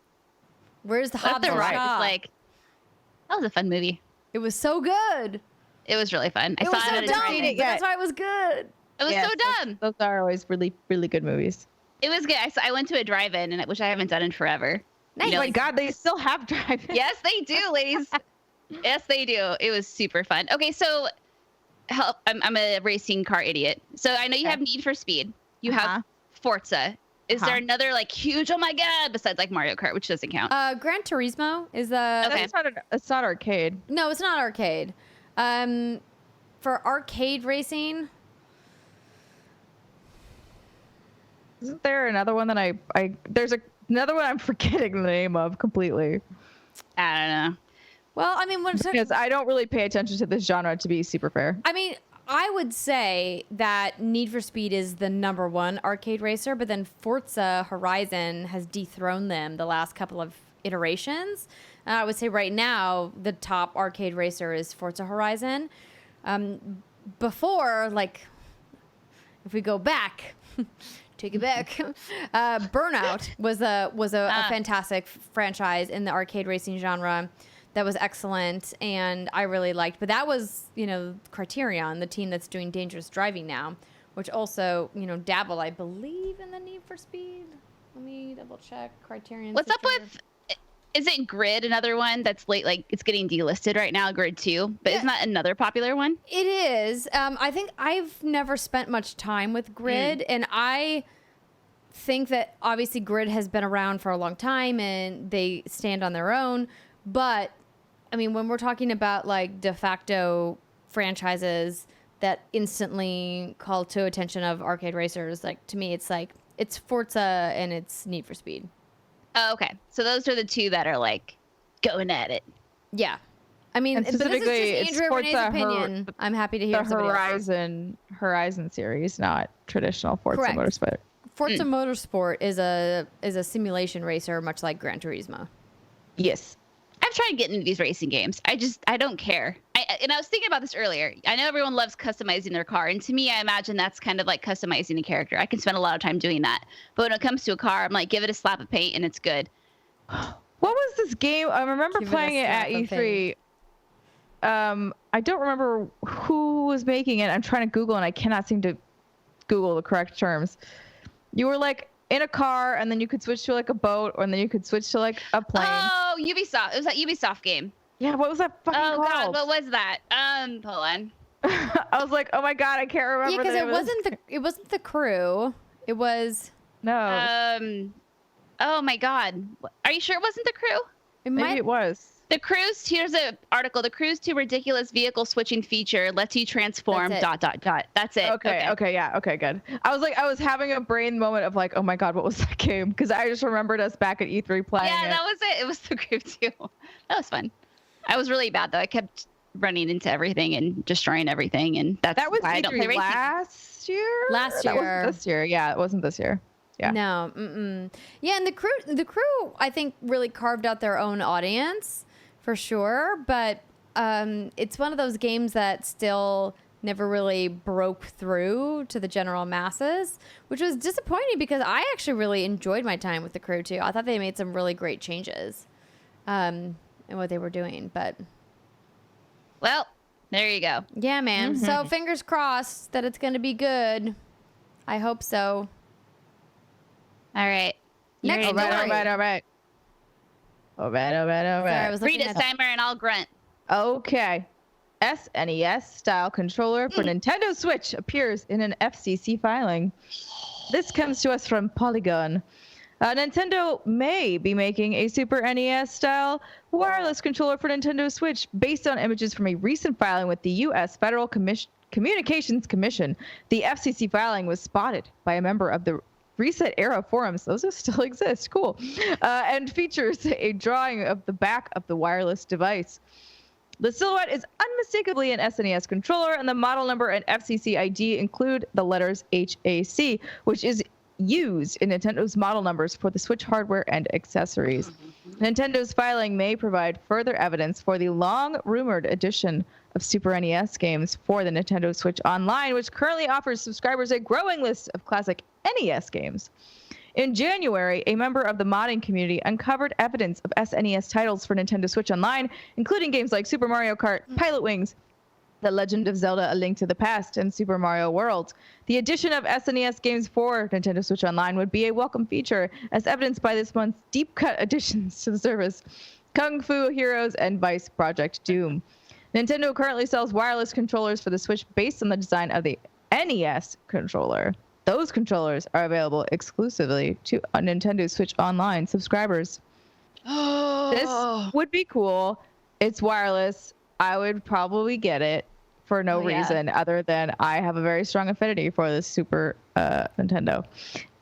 S1: Where's the Hobbs?
S3: The Rock is like, that was a fun movie.
S1: It was so good.
S3: It was really fun.
S1: It was so dumb, that's why it was good.
S3: It was so dumb.
S2: Those are always really, really good movies.
S3: It was good. I went to a drive-in, which I haven't done in forever.
S1: Nice.
S2: Oh my God, they still have drive-in.
S3: Yes, they do, ladies. Yes, they do. It was super fun. Okay, so I'm a racing car idiot. So I know you have Need for Speed. You have Forza. Is there another like huge, oh my God, besides like Mario Kart, which doesn't count?
S1: Gran Turismo is the...
S3: Okay.
S2: It's not arcade.
S1: No, it's not arcade. For arcade racing...
S2: Isn't there another one that there's another one I'm forgetting the name of completely.
S3: I don't know.
S1: Well, I mean,
S2: because I don't really pay attention to this genre, to be super fair.
S1: I mean, I would say that Need for Speed is the #1 arcade racer, but then Forza Horizon has dethroned them the last couple of iterations. I would say right now the top arcade racer is Forza Horizon. Before, like, if we go back, take it back. Burnout was a fantastic franchise in the arcade racing genre. That was excellent, and I really liked. But that was, Criterion, the team that's doing Dangerous Driving now, which also, dabbled, I believe, in the Need for Speed. Let me double check. Criterion.
S3: What's up with? Is it Grid, another one that's late? Like it's getting delisted right now. Grid 2, but isn't that another popular one?
S1: It is. I think I've never spent much time with Grid, and I think that obviously Grid has been around for a long time, and they stand on their own, but. I mean, when we're talking about like de facto franchises that instantly call to attention of arcade racers, like to me, it's Forza and it's Need for Speed.
S3: Oh, okay. So those are the two that are like going at it.
S1: Yeah. I mean, but this is just Andrea Renee's opinion. I'm happy to hear
S2: the Horizon series, not traditional Forza Motorsport.
S1: Forza Motorsport is a simulation racer, much like Gran Turismo.
S2: Yes.
S3: I've tried getting into these racing games. I don't care. And I was thinking about this earlier. I know everyone loves customizing their car. And to me, I imagine that's kind of like customizing a character. I can spend a lot of time doing that. But when it comes to a car, I'm like, give it a slap of paint and it's good.
S2: What was this game? I remember playing it at E3. I don't remember who was making it. I'm trying to Google and I cannot seem to Google the correct terms. You were like in a car and then you could switch to like a boat and then you could switch to like a plane.
S3: Oh, Ubisoft. It was that Ubisoft game.
S2: Yeah, what was that fucking called?
S3: God, what was that? Hold on.
S2: I was like, oh my god, I can't remember.
S1: Yeah, because it wasn't the Crew. It was
S3: Oh my god. Are you sure it wasn't the Crew?
S2: Maybe it was.
S3: The Cruise, here's an article. The Cruise 2 ridiculous vehicle switching feature lets you transform ... That's it.
S2: Okay, yeah. Okay, good. I was having a brain moment of like, oh my god, what was that game? Because I just remembered us back at E3 playing
S3: Yeah, that was it. It was the Crew 2. That was fun. I was really bad though. I kept running into everything and destroying everything, and that was why I don't play racing.
S2: Last year.
S1: That wasn't
S2: this year. Yeah, it wasn't this year. Yeah.
S1: No. Yeah, and the crew, I think, really carved out their own audience. For sure, but it's one of those games that still never really broke through to the general masses, which was disappointing because I actually really enjoyed my time with the Crew too. I thought they made some really great changes in what they were doing, but...
S3: Well, there you go.
S1: Yeah, man. So fingers crossed that it's going to be good. I hope so.
S3: All right.
S1: Next
S2: All right.
S1: Sorry, I was
S3: Read
S1: looking
S3: it,
S1: at
S3: Steimer, and I'll grunt.
S2: Okay. SNES-style controller for Nintendo Switch appears in an FCC filing. This comes to us from Polygon. Nintendo may be making a Super NES-style wireless controller for Nintendo Switch based on images from a recent filing with the U.S. Federal Communications Commission. The FCC filing was spotted by a member of the Reset Era forums, those still exist, cool, and features a drawing of the back of the wireless device. The silhouette is unmistakably an SNES controller, and the model number and FCC ID include the letters HAC, which is used in Nintendo's model numbers for the Switch hardware and accessories. Nintendo's filing may provide further evidence for the long-rumored addition of Super NES games for the Nintendo Switch Online, which currently offers subscribers a growing list of classic NES games. In January, a member of the modding community uncovered evidence of SNES titles for Nintendo Switch Online, including games like Super Mario Kart, Pilot Wings, The Legend of Zelda: A Link to the Past, and Super Mario World. The addition of SNES games for Nintendo Switch Online would be a welcome feature, as evidenced by this month's deep-cut additions to the service, Kung Fu Heroes and Vice Project Doom. Nintendo currently sells wireless controllers for the Switch based on the design of the NES controller. Those controllers are available exclusively to Nintendo Switch Online subscribers. This would be cool. It's wireless. I would probably get it for no reason other than I have a very strong affinity for the Super Nintendo.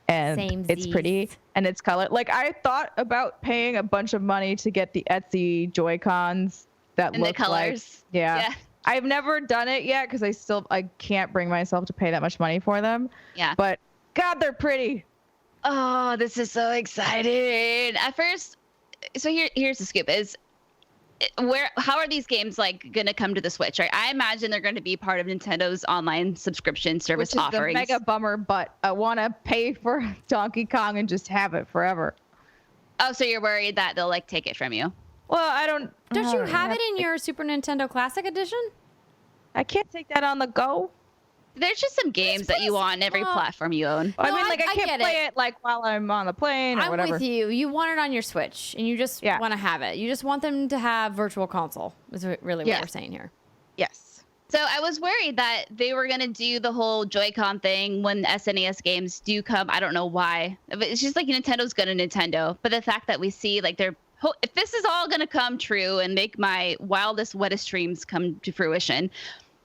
S2: And it's pretty and it's color. Like, I thought about paying a bunch of money to get the Etsy Joy-Cons that
S3: and
S2: look
S3: the colors.
S2: like... Yeah. I've never done it yet because I can't bring myself to pay that much money for them.
S3: Yeah.
S2: But, God, they're pretty.
S3: Oh, this is so exciting. At first, so here's the scoop is... how are these games like gonna come to the Switch? Right, I imagine they're going to be part of Nintendo's online subscription service offerings.
S2: Which is the mega bummer, but I want to pay for Donkey Kong and just have it forever.
S3: Oh, so you're worried that they'll like take it from you?
S2: Well, I don't.
S1: Don't you have it in your Super Nintendo Classic Edition?
S2: I can't take that on the go.
S3: There's just some games that you want on every platform you own.
S2: I mean, like, I can't play it like while I'm on the plane or whatever.
S1: I'm with you. You want it on your Switch, and you just want to have it. You just want them to have Virtual Console, is really what we're saying here.
S2: Yes.
S3: So I was worried that they were going to do the whole Joy-Con thing when SNES games do come. I don't know why. It's just like Nintendo's going to Nintendo. But the fact that we see, like, if this is all going to come true and make my wildest, wettest dreams come to fruition,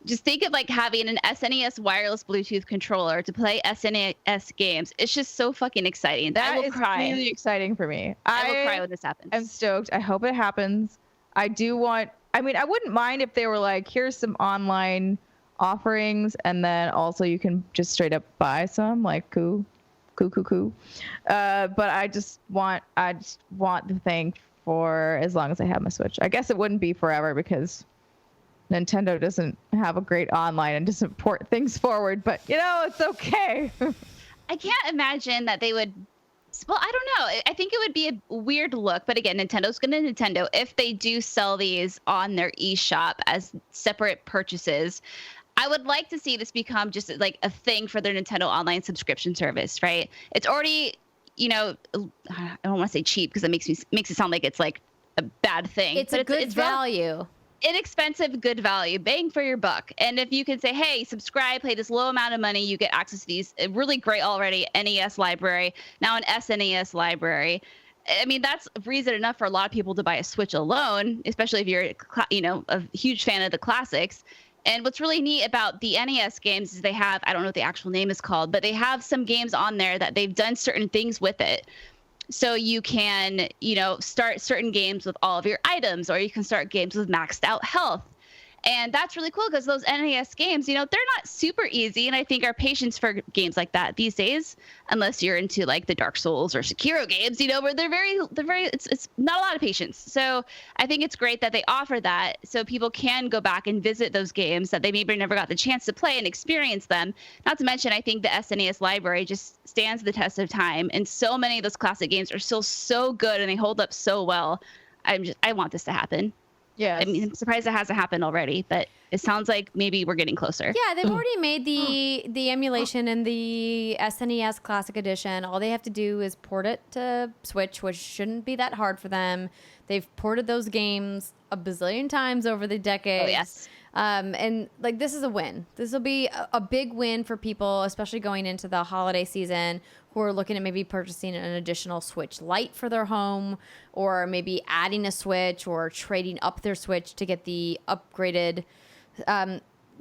S3: just think of like having an SNES wireless Bluetooth controller to play SNES games. It's just so fucking exciting.
S2: That is really exciting for me.
S3: I will cry when this happens.
S2: I'm stoked. I hope it happens. I wouldn't mind if they were like, here's some online offerings, and then also you can just straight up buy some. Like, cool. Cool. But I just want the thing for as long as I have my Switch. I guess it wouldn't be forever because Nintendo doesn't have a great online and doesn't port things forward, but it's okay.
S3: I can't imagine that they would. Well, I don't know. I think it would be a weird look, but again, Nintendo's going to Nintendo. If they do sell these on their eShop as separate purchases, I would like to see this become just like a thing for their Nintendo online subscription service, right? It's already, I don't want to say cheap because it makes it sound like it's like a bad thing.
S1: It's a good value.
S3: Inexpensive, good value, bang for your buck. And if you can say, hey, subscribe, pay this low amount of money, you get access to these really great already NES library, now an SNES library. I mean, that's reason enough for a lot of people to buy a Switch alone, especially if you're, a huge fan of the classics. And what's really neat about the NES games is they have, I don't know what the actual name is called, but they have some games on there that they've done certain things with it. So you can, start certain games with all of your items, or you can start games with maxed out health. And that's really cool because those NES games, they're not super easy. And I think our patience for games like that these days, unless you're into like the Dark Souls or Sekiro games, where they're very, it's not a lot of patience. So I think it's great that they offer that so people can go back and visit those games that they maybe never got the chance to play and experience them. Not to mention, I think the SNES library just stands the test of time. And so many of those classic games are still so good and they hold up so well. I want this to happen.
S2: Yeah,
S3: I mean, I'm surprised it hasn't happened already, but it sounds like maybe we're getting closer.
S1: Yeah, they've already made the emulation in the SNES Classic Edition. All they have to do is port it to Switch, which shouldn't be that hard for them. They've ported those games a bazillion times over the decades.
S3: Oh, yes.
S1: And like, this is a win. This will be a big win for people, especially going into the holiday season, who are looking at maybe purchasing an additional Switch Lite for their home, or maybe adding a Switch or trading up their Switch to get the upgraded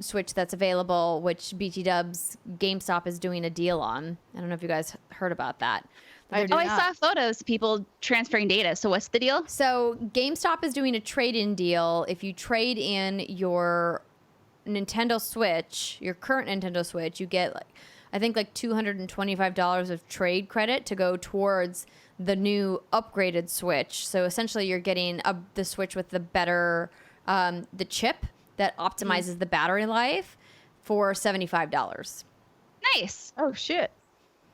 S1: Switch that's available, which BT Dubs GameStop is doing a deal on. I don't know if you guys heard about that.
S3: I saw photos of people transferring data. So what's the deal?
S1: So GameStop is doing a trade-in deal. If you trade in your Nintendo Switch, your current Nintendo Switch, you get I think $225 of trade credit to go towards the new upgraded Switch. So essentially you're getting the Switch with the better, the chip that optimizes the battery life for $75.
S3: Nice.
S2: Oh, shit.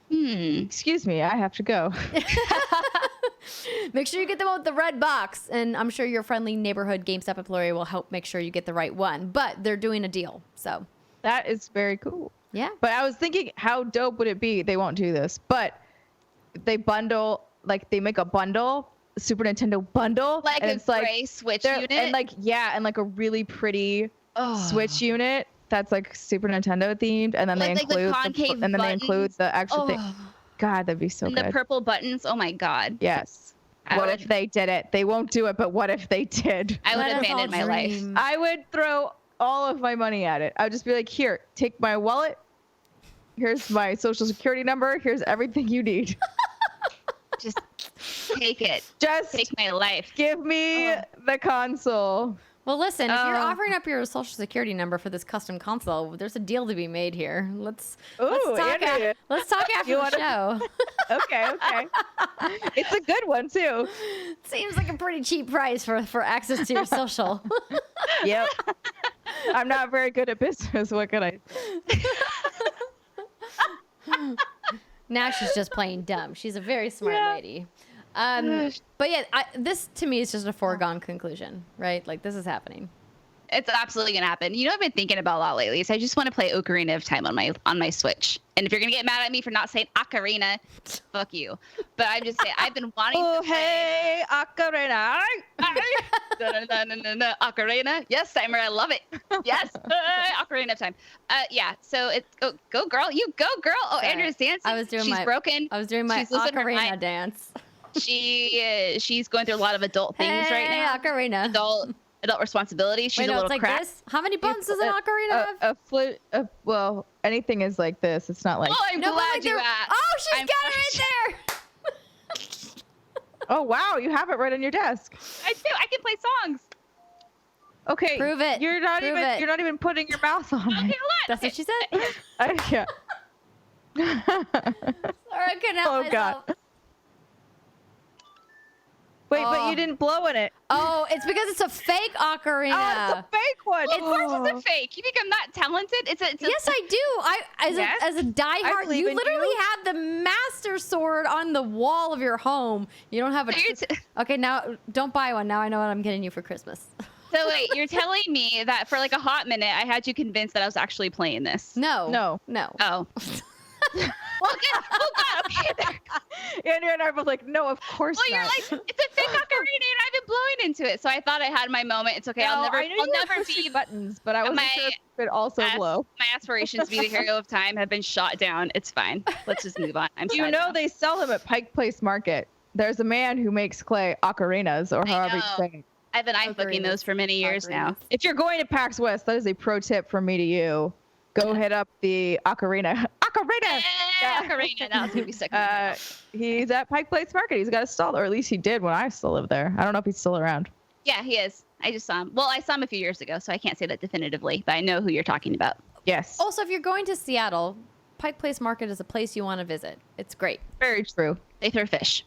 S2: Excuse me, I have to go.
S1: Make sure you get the one with the red box, and I'm sure your friendly neighborhood GameStop employee will help make sure you get the right one. But they're doing a deal, so.
S2: That is very cool.
S1: Yeah.
S2: But I was thinking, how dope would it be? They won't do this, but they bundle, they make a bundle, Super Nintendo bundle.
S3: Like a gray Switch unit?
S2: And and a really pretty Switch unit that's Super Nintendo themed, and then they include the actual thing. God, that'd be so
S3: and
S2: good.
S3: The purple buttons. Oh my God.
S2: Yes. What if they did it? They won't do it, but what if they did?
S3: I would abandon my life.
S2: I would throw all of my money at it. I would just be like, here, take my wallet. Here's my social security number. Here's everything you need.
S3: Just take it.
S2: Just
S3: take my life.
S2: Give me the console.
S1: Well, listen, if you're offering up your social security number for this custom console, there's a deal to be made here. Let's talk after the show.
S2: Okay. It's a good one too.
S1: Seems like a pretty cheap price for access to your social.
S2: Yep. I'm not very good at business. What can I say?
S1: Now she's just playing dumb. She's a very smart lady. But yeah, this to me is just a foregone conclusion, right? This is happening.
S3: It's absolutely gonna happen. I've been thinking about a lot lately. So I just want to play Ocarina of Time on my Switch. And if you're gonna get mad at me for not saying Ocarina, fuck you. But I'm just saying I've been wanting to play.
S2: Hey, Ocarina!
S3: Ocarina. Yes, Timer, I love it. Yes, Ocarina of Time. Yeah. So it's go girl, you go girl. Oh,
S1: Sorry.
S3: Andrew's dancing. She's broken.
S1: I was doing my Ocarina dance.
S3: She's going through a lot of adult things right now.
S1: Ocarina.
S3: Adult responsibilities. She's a little
S1: it's
S3: cracked.
S1: this? How many buttons does an ocarina have?
S2: A flute. Well, anything is like this. It's not like.
S3: Oh, I'm glad you asked.
S1: Oh, she's got it right there.
S2: Oh wow, you have it right on your desk.
S3: I do. I can play songs.
S2: Okay.
S1: Prove it.
S2: You're not even putting your mouth on it.
S3: Okay, hold on.
S1: That's what she said.
S2: Yeah.
S1: Sorry, I couldn't help
S2: Oh, God.
S1: myself.
S2: Wait, but
S1: Oh.
S2: you didn't blow in it.
S1: Oh, it's because it's a fake ocarina.
S2: Oh, it's a fake one.
S3: Of course it's a fake. You think I'm not talented? It's a
S1: Yes, I do.
S3: Yes?
S1: As a diehard,
S2: believe
S1: you
S2: in
S1: literally
S2: you.
S1: have the Master Sword on the wall of your home. You don't have a.
S3: So you're
S1: Okay, now don't buy one. Now I know what I'm getting you for Christmas.
S3: So wait, you're telling me that for like a hot minute, I had you convinced that I was actually playing this?
S1: No.
S2: No.
S1: No.
S3: Oh. Well, good. Oh God. Okay.
S2: Andrew and I are both like, no, of course
S3: Well, you're
S2: not.
S3: like, it's a fake ocarina, and I've been blowing into it. So I thought I had my moment. It's okay.
S2: No,
S3: I'll never
S2: I knew you were
S3: be.
S2: pushing buttons, but I wasn't
S3: my
S2: sure if it could also blow.
S3: My aspirations to be the hero of time have been shot down. It's fine. Let's just move on. I'm
S2: You
S3: sad
S2: know
S3: now.
S2: they sell them at Pike Place Market. There's a man who makes clay ocarinas, or
S3: I
S2: however you
S3: know.
S2: say it.
S3: I've been eye fucking those for many years now.
S2: If you're going to PAX West, that is a pro tip from me to you. Go hit up the ocarina. Ocarina!
S3: Yeah, ocarina. That was gonna be sick.
S2: He's at Pike Place Market. He's got a stall, or at least he did when I still lived there. I don't know if he's still around.
S3: Yeah, he is. I just saw him. Well, I saw him a few years ago, so I can't say that definitively, but I know who you're talking about.
S2: Yes.
S1: Also, if you're going to Seattle, Pike Place Market is a place you want to visit. It's great.
S2: Very true.
S3: They throw fish.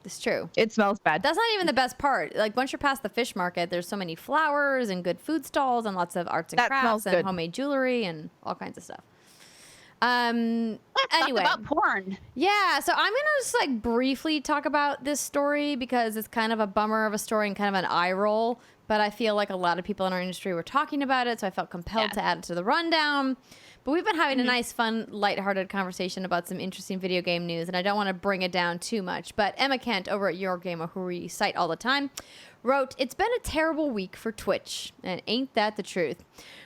S1: It's true.
S2: It smells bad.
S1: That's not even the best part. Like once you're past the fish market, there's so many flowers and good food stalls and lots of arts and
S2: That smells
S1: crafts and
S2: good.
S1: homemade jewelry and all kinds of stuff.
S3: Let's
S1: Anyway,
S3: talk about porn.
S1: yeah. So I'm gonna just like briefly talk about this story because it's kind of a bummer of a story and kind of an eye roll. But I feel like a lot of people in our industry were talking about it, so I felt compelled to add it to the rundown. But we've been having a nice, fun, lighthearted conversation about some interesting video game news, and I don't want to bring it down too much. But Emma Kent over at Your Gamer, who we cite all the time, wrote, "It's been a terrible week for Twitch, and ain't that the truth?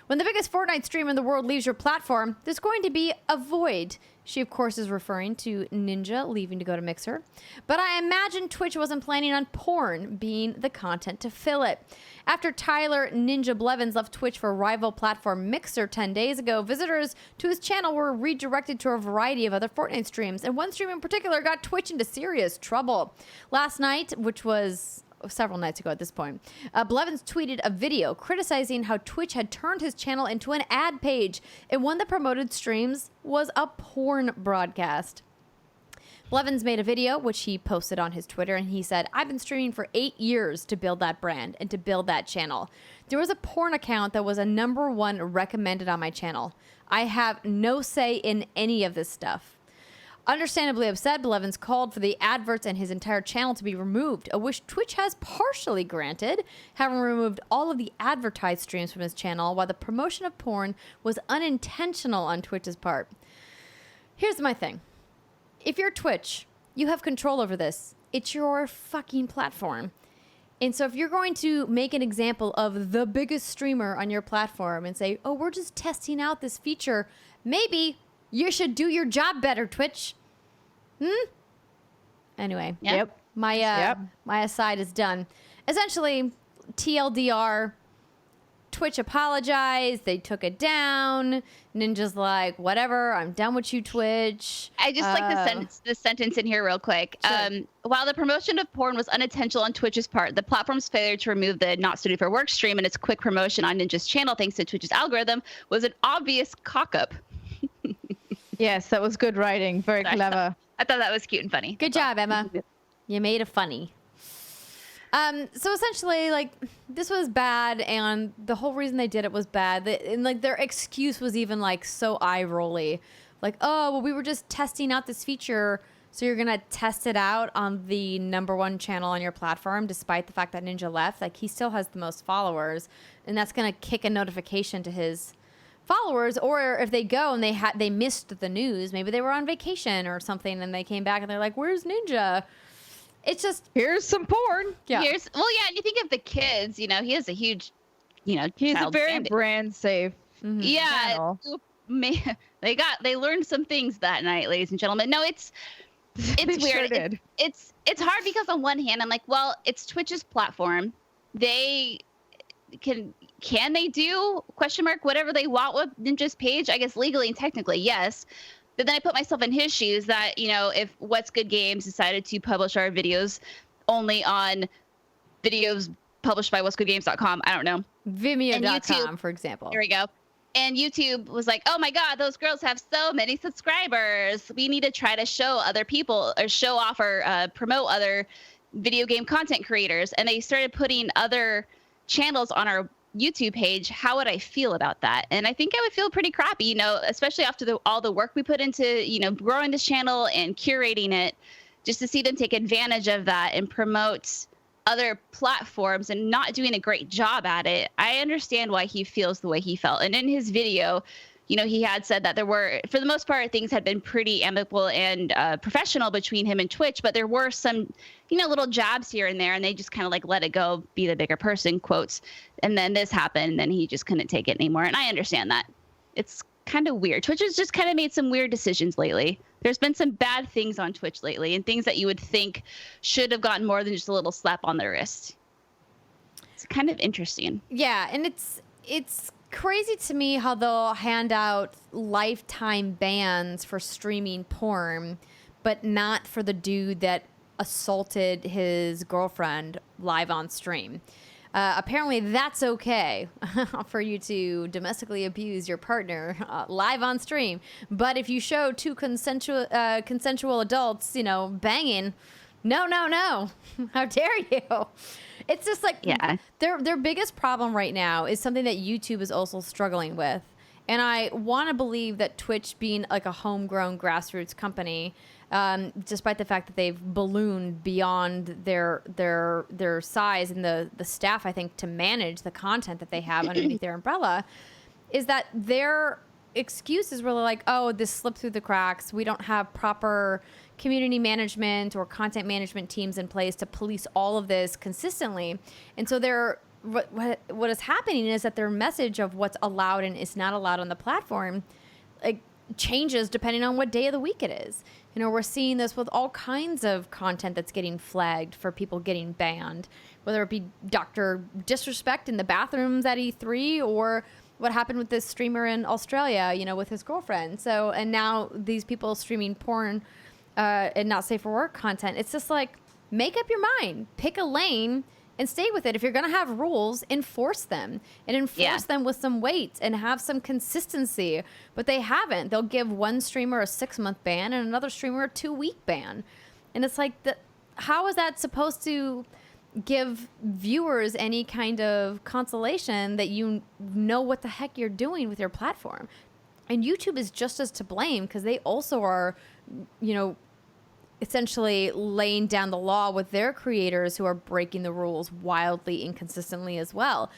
S1: When the biggest Fortnite streamer in the world leaves your platform, there's going to be a void." She, of course, is referring to Ninja leaving to go to Mixer. "But I imagine Twitch wasn't planning on porn being the content to fill it. After Tyler Ninja Blevins left Twitch for rival platform Mixer 10 days ago, visitors to his channel were redirected to a variety of other Fortnite streams, and one stream in particular got Twitch into serious trouble. Last night, which was several nights ago at this point, Blevins tweeted a video criticizing how Twitch had turned his channel into an ad page, and one that promoted streams was a porn broadcast. Blevins made a video, which he posted on his Twitter, and he said, "I've been streaming for 8 years to build that brand and to build that channel. There was a porn account that was a #1 recommended on my channel. I have no say in any of this stuff." Understandably upset, Blevins called for the adverts and his entire channel to be removed, a wish Twitch has partially granted, having removed all of the advertised streams from his channel, while the promotion of porn was unintentional on Twitch's part. Here's my thing. If you're Twitch, you have control over this. It's your fucking platform. And so if you're going to make an example of the biggest streamer on your platform and say, "Oh, we're just testing out this feature," maybe you should do your job better, Twitch. Anyway,
S3: Yeah.
S2: Yep.
S1: my aside is done. Essentially, TLDR, Twitch apologized. They took it down. Ninja's like, "Whatever, I'm done with you, Twitch."
S3: I just like the sentence in here real quick.
S1: Sure.
S3: While the promotion of porn was unintentional on Twitch's part, the platform's failure to remove the not suited for work stream and its quick promotion on Ninja's channel thanks to Twitch's algorithm was an obvious cock-up.
S2: Yes, that was good writing. Very clever.
S3: I thought that was cute and funny.
S1: Good job, Emma. You made it funny. So essentially, like, this was bad, and the whole reason they did it was bad. And like their excuse was even like so eye rolly, like, "Oh, well, we were just testing out this feature, so you're gonna test it out on the #1 channel on your platform, despite the fact that Ninja left. Like, he still has the most followers, and that's gonna kick a notification to his followers. Or if they go and they missed the news, maybe they were on vacation or something, and they came back and they're like, "Where's Ninja?" It's just,
S2: Here's some porn.
S1: yeah.
S3: And you think of the kids, he has a huge,
S2: He's a
S3: child
S2: very
S3: fan base.
S2: brand safe.
S3: Yeah,
S2: channel.
S3: they learned some things that night, ladies and gentlemen. No, it's
S2: They
S3: weird.
S2: sure did.
S3: It's hard because on one hand, I'm like, well, it's Twitch's platform. They can they do ? Whatever they want with Ninja's page? I guess legally and technically, yes. But then I put myself in his shoes that, if What's Good Games decided to publish our videos only on videos published by what'sgoodgames.com, I don't know.
S1: Vimeo.com,
S3: YouTube.
S1: for example.
S3: There we go. And YouTube was like, oh my God, those girls have so many subscribers. We need to try to show other people or show off or promote other video game content creators. And they started putting other channels on our YouTube page. How would I feel about that? And I think I would feel pretty crappy, you know, especially after all the work we put into, you know, growing this channel and curating it, just to see them take advantage of that and promote other platforms and not doing a great job at it. I understand why he feels the way he felt. And in his video, you know, he had said that there were, for the most part, things had been pretty amicable and professional between him and Twitch, but there were some, you know, little jabs here and there, and they just kind of like let it go, be the bigger person, quotes. And then this happened, and then he just couldn't take it anymore. And I understand that. It's kind of weird. Twitch has just kind of made some weird decisions lately. There's been some bad things on Twitch lately, and things that you would think should have gotten more than just a little slap on the wrist. It's kind of interesting.
S1: Yeah, and it's crazy to me how they'll hand out lifetime bans for streaming porn, but not for the dude that assaulted his girlfriend live on stream. Apparently that's okay for you to domestically abuse your partner live on stream. But if you show two consensual adults, you know, banging, no. How dare you? It's just like,
S3: yeah.
S1: Their biggest problem right now is something that YouTube is also struggling with. And I want to believe that Twitch, being like a homegrown grassroots company, despite the fact that they've ballooned beyond their size and the staff, I think, to manage the content that they have underneath their umbrella, is that their excuse is really like, oh, this slipped through the cracks. We don't have proper community management or content management teams in place to police all of this consistently. And so what is happening is that their message of what's allowed and is not allowed on the platform, like, changes depending on what day of the week it is. You know, we're seeing this with all kinds of content that's getting flagged for people getting banned, whether it be Dr. Disrespect in the bathrooms at E3 or what happened with this streamer in Australia, you know, with his girlfriend. So, and now these people streaming porn and not safe for work content. It's just like, make up your mind, pick a lane and stay with it. If you're going to have rules, enforce them and enforce them with some weight and have some consistency. But they haven't. They'll give one streamer a 6-month ban and another streamer a 2-week ban. And it's like, how is that supposed to give viewers any kind of consolation that you know what the heck you're doing with your platform? And YouTube is just as to blame, because they also are, you know, essentially laying down the law with their creators who are breaking the rules wildly, inconsistently as well.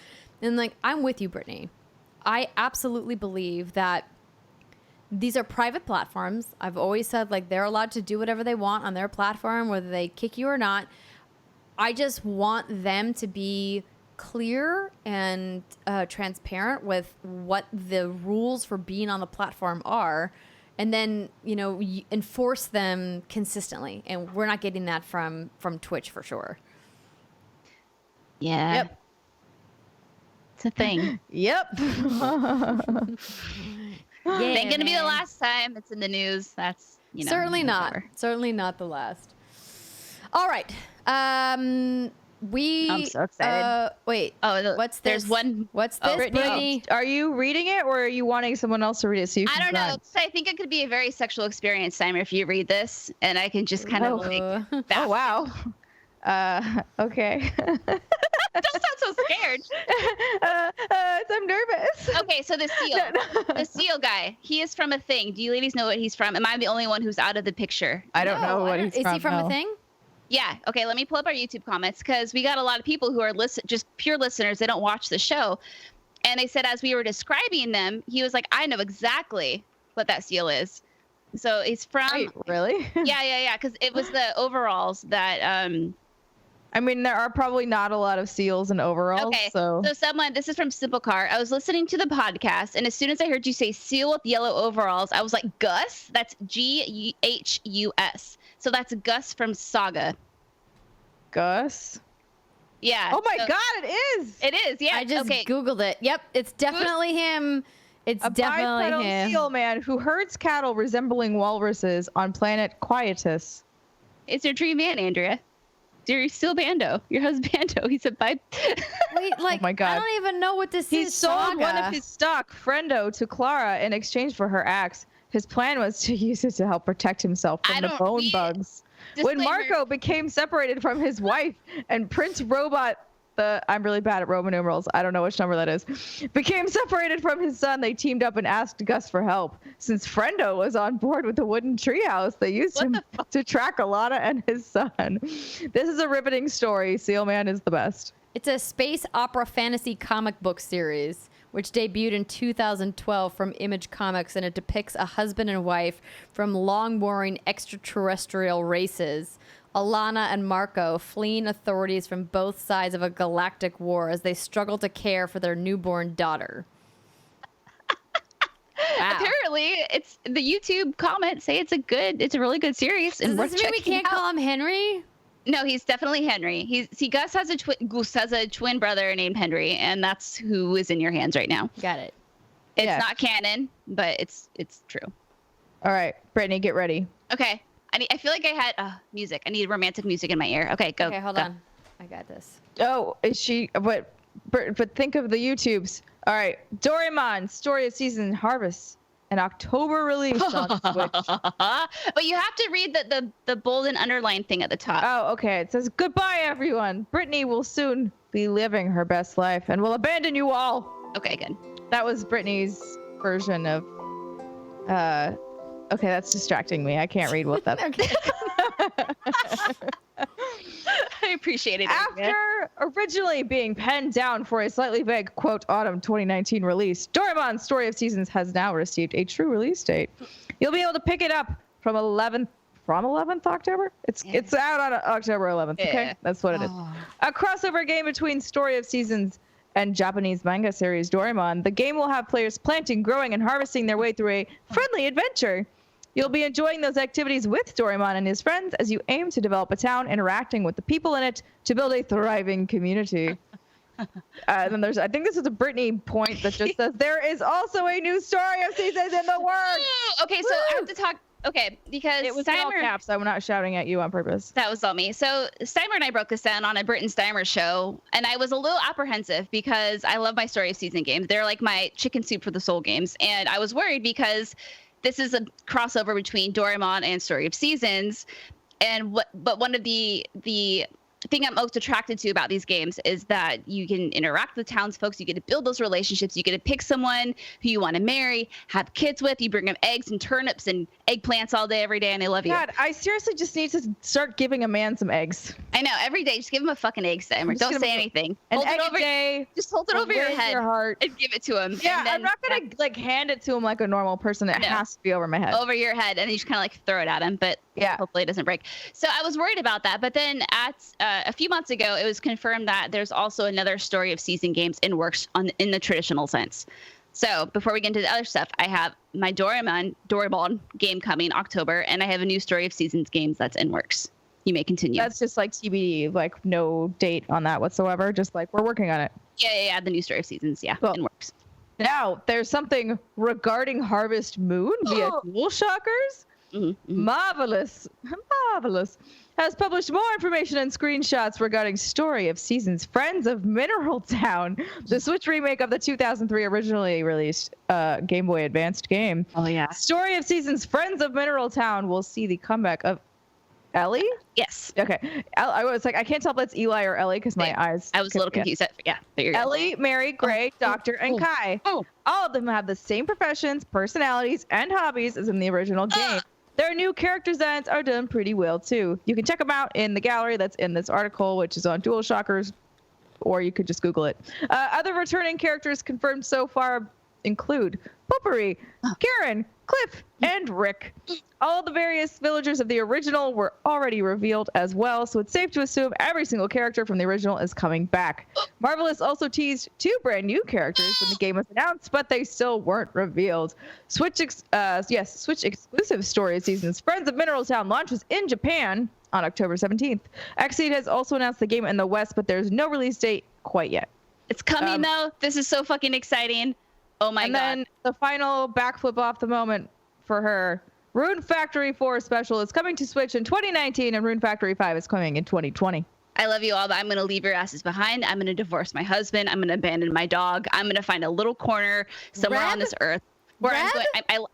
S1: And like, I'm with you, Brittany. I absolutely believe that these are private platforms. I've always said, like, they're allowed to do whatever they want on their platform, whether they kick you or not. I just want them to be clear and transparent with what the rules for being on the platform are, and then, you know, enforce them consistently. And we're not getting that from Twitch for sure.
S3: Yeah.
S2: Yep.
S3: It's a thing.
S2: Yep.
S1: Yeah,
S3: Ain't gonna be the
S1: man.
S3: last time it's in the news. That's, you know.
S1: Certainly not.
S3: whatever.
S1: Certainly not the last. All right.
S3: I'm so excited.
S1: Wait.
S3: Oh,
S1: What's
S3: there's
S1: this?
S3: one.
S1: What's
S3: Oh,
S1: this,
S3: Brittany.
S1: Brittany?
S2: Are you reading it, or are you wanting someone else to read it so you can
S3: I don't know.
S2: decide?
S3: 'Cause I think it could be a very sexual experience, Simon, if you read this, and I can just kind of like.
S1: Oh.
S2: Oh, wow. Okay.
S3: Don't sound so scared.
S2: I'm nervous.
S3: Okay, so the seal, the seal guy, he is from a thing. Do you ladies know what he's from? Am I the only one who's out of the picture?
S2: I don't know what he's
S1: Is
S2: from.
S1: he from
S2: no.
S1: a thing?
S3: Yeah. Okay, let me pull up our YouTube comments, because we got a lot of people who are just pure listeners. They don't watch the show. And they said, as we were describing them, he was like, I know exactly what that seal is. So he's from.
S2: Wait, really?
S3: Yeah. Because it was the overalls that.
S2: I mean, there are probably not a lot of seals in overalls.
S3: Okay.
S2: So
S3: This is from Simple Car. I was listening to the podcast, and as soon as I heard you say seal with yellow overalls, I was like, Gus? That's Ghus. So that's Gus from Saga.
S2: Gus.
S3: Yeah.
S2: Oh my
S3: so-
S2: God, it is.
S3: It is, yeah.
S1: I just
S3: okay.
S1: Googled it. Yep, it's definitely him. It's
S2: A
S1: definitely
S2: bipedal
S1: him.
S2: seal man who herds cattle resembling walruses on planet Quietus.
S3: It's your dream man, Andrea. You're still Bando. Your husband Bando. He said bye.
S1: Wait, like,
S2: my God.
S1: I don't even know what this
S2: He
S1: is.
S2: sold one
S1: Saga.
S2: of his stock, Friendo, to Clara in exchange for her axe. His plan was to use it to help protect himself from the bone bugs. When Marco became separated from his wife and Prince Robot, I'm really bad at Roman numerals, I don't know which number that is, became separated from his son, they teamed up and asked Gus for help. Since Friendo was on board with the wooden treehouse, they used him to track Alana and his son. This is a riveting story. Seal Man is the best.
S1: It's a space opera fantasy comic book series, which debuted in 2012 from Image Comics, and it depicts a husband and wife from long-warring extraterrestrial races, Alana and Marco, fleeing authorities from both sides of a galactic war as they struggle to care for their newborn daughter. Wow.
S3: Apparently, it's the YouTube comments say it's a really good series.
S1: Does
S3: And
S1: this mean we can't call him Henry?
S3: No, he's definitely Henry. Gus has a twin brother named Henry, and that's who is in your hands right now.
S1: Got it.
S3: It's not canon, but it's true.
S2: All right, Brittany, get ready.
S3: Okay. I feel like I had music. I need romantic music in my ear. Okay, go.
S1: Okay, hold on. I got this.
S2: Oh, is she? But think of the YouTubes. All right, Doraemon, Story of Season Harvest, an October release on Switch.
S3: But you have to read the bold and underlined thing at the top.
S2: Oh, okay. It says, goodbye, everyone. Brittany will soon be living her best life and will abandon you all.
S3: Okay, good.
S2: That was Brittany's version of, okay, that's distracting me. I can't read what that's.
S1: Okay.
S3: I appreciate it.
S2: After originally being penned down for a slightly vague, quote, autumn 2019 release, Doraemon Story of Seasons has now received a true release date. You'll be able to pick it up from 11th October? It's out on October 11th, okay?
S3: Yeah.
S2: That's what it is. A crossover game between Story of Seasons and Japanese manga series Doraemon. The game will have players planting, growing, and harvesting their way through a friendly adventure. You'll be enjoying those activities with Doraemon and his friends as you aim to develop a town, interacting with the people in it to build a thriving community. Then there's, I think this is a Brittany point that just says, there is also a new Story of Seasons in the works.
S3: Okay, so I have to talk. Okay, because
S2: It was in all caps. I'm not shouting at you on purpose.
S3: That was all me. So Steimer and I broke this down on a Britt and Steimer show, and I was a little apprehensive because I love my Story of Season games. They're like my chicken soup for the soul games, and I was worried because this is a crossover between Doraemon and Story of Seasons, but one of the thing I'm most attracted to about these games is that you can interact with townsfolk. You get to build those relationships. You get to pick someone who you want to marry, have kids with. You bring them eggs and turnips and eggplants all day, every day, and they love you.
S2: God, I seriously just need to start giving a man some eggs.
S3: I know, every day. Just give him a fucking egg, Steimer. Don't say anything.
S2: An
S3: Hold
S2: egg
S3: it over,
S2: a day.
S3: just hold it over your
S2: raise
S3: head
S2: your heart.
S3: and give it to him.
S2: Yeah,
S3: and then
S2: I'm not going to like hand it to him like a normal person. It
S3: No.
S2: has to be over my head.
S3: over your head, and then you just kind of like throw it at him, but
S2: Yeah.
S3: hopefully it doesn't break. So I was worried about that, but then at a few months ago, it was confirmed that there's also another Story of Season games in works in the traditional sense. So before we get into the other stuff, I have my Doraemon game coming October, and I have a new Story of Seasons games that's in works. You may continue.
S2: That's just like TBD, like no date on that whatsoever. Just like we're working on it.
S3: Yeah, the new Story of Seasons, yeah,
S2: Cool.
S3: in works.
S2: Now, there's something regarding Harvest Moon via DualShockers.
S3: Mm-hmm.
S2: Marvelous has published more information and screenshots regarding Story of Seasons Friends of Mineral Town, the Switch remake of the 2003 originally released Game Boy Advanced game.
S3: Oh yeah.
S2: Story of Seasons Friends of Mineral Town will see the comeback of Ellie?
S3: Yes.
S2: Okay. I was like, I can't tell if it's Eli or Ellie because my eyes.
S3: I was a little confused. Yeah. There you go.
S2: Ellie, Mary, Gray, Doctor, and Kai.
S3: Oh.
S2: All of them have the same professions, personalities, and hobbies as in the original game. Their new character designs are done pretty well, too. You can check them out in the gallery that's in this article, which is on DualShockers, or you could just Google it. Other returning characters confirmed so far include Potpourri, Karen, Cliff, and Rick. All the various villagers of the original were already revealed as well, so it's safe to assume every single character from the original is coming back. Marvelous also teased 2 brand new characters when the game was announced, but they still weren't revealed. Switch exclusive Story of Seasons Friends of Mineral Town launches in Japan on October 17th. Xseed has also announced the game in the West, but there's no release date quite yet.
S3: It's coming though. This is so fucking exciting. Oh my god.
S2: And then the final backflip off the moment for her. Rune Factory 4 Special is coming to Switch in 2019, and Rune Factory 5 is coming in 2020.
S3: I love you all, but I'm going to leave your asses behind. I'm going to divorce my husband. I'm going to abandon my dog. I'm going to find a little corner somewhere on this earth where I'm going.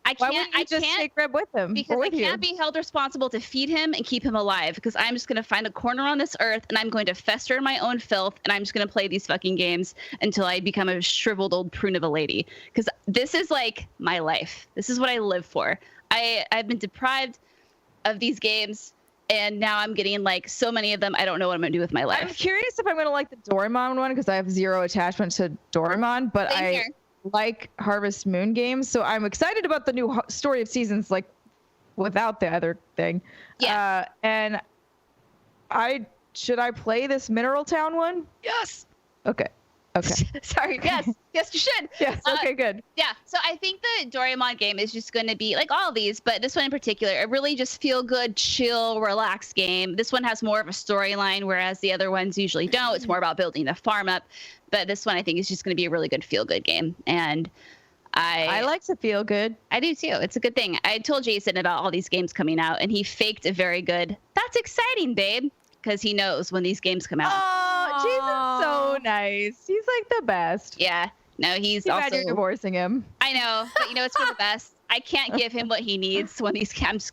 S3: I
S2: Why wouldn't you just take Reb with him?
S3: Because
S2: or
S3: I
S2: with you?
S3: can't be held responsible to feed him and keep him alive, because I'm just going to find a corner on this earth and I'm going to fester in my own filth and I'm just going to play these fucking games until I become a shriveled old prune of a lady. Because this is like my life. This is what I live for. I've been deprived of these games, and now I'm getting like so many of them. I don't know what I'm going to do with my life.
S2: I'm curious if I'm going to like the Doraemon one, because I have zero attachment to Doraemon, but I like Harvest Moon games, so I'm excited about the new Story of Seasons, like without the other thing.
S3: Yeah.
S2: And should I play this Mineral Town one?
S3: Yes.
S2: Okay.
S3: Sorry. Yes, you should.
S2: Yes. Okay. Good.
S3: Yeah. So I think the Doraemon game is just going to be like all of these, but this one in particular, a really just feel good, chill, relaxed game. This one has more of a storyline, whereas the other ones usually don't. It's more about building the farm up. But this one I think is just going to be a really good feel good game. And I
S2: like to feel good.
S3: I do too. It's a good thing. I told Jason about all these games coming out, and he faked a very good, "That's exciting, babe," because he knows when these games come out.
S2: Oh, Jason's so nice. He's like the best.
S3: Yeah. No, he's
S2: Too
S3: also
S2: bad you're divorcing him.
S3: I know, but it's for the best. I can't give him what he needs when these games.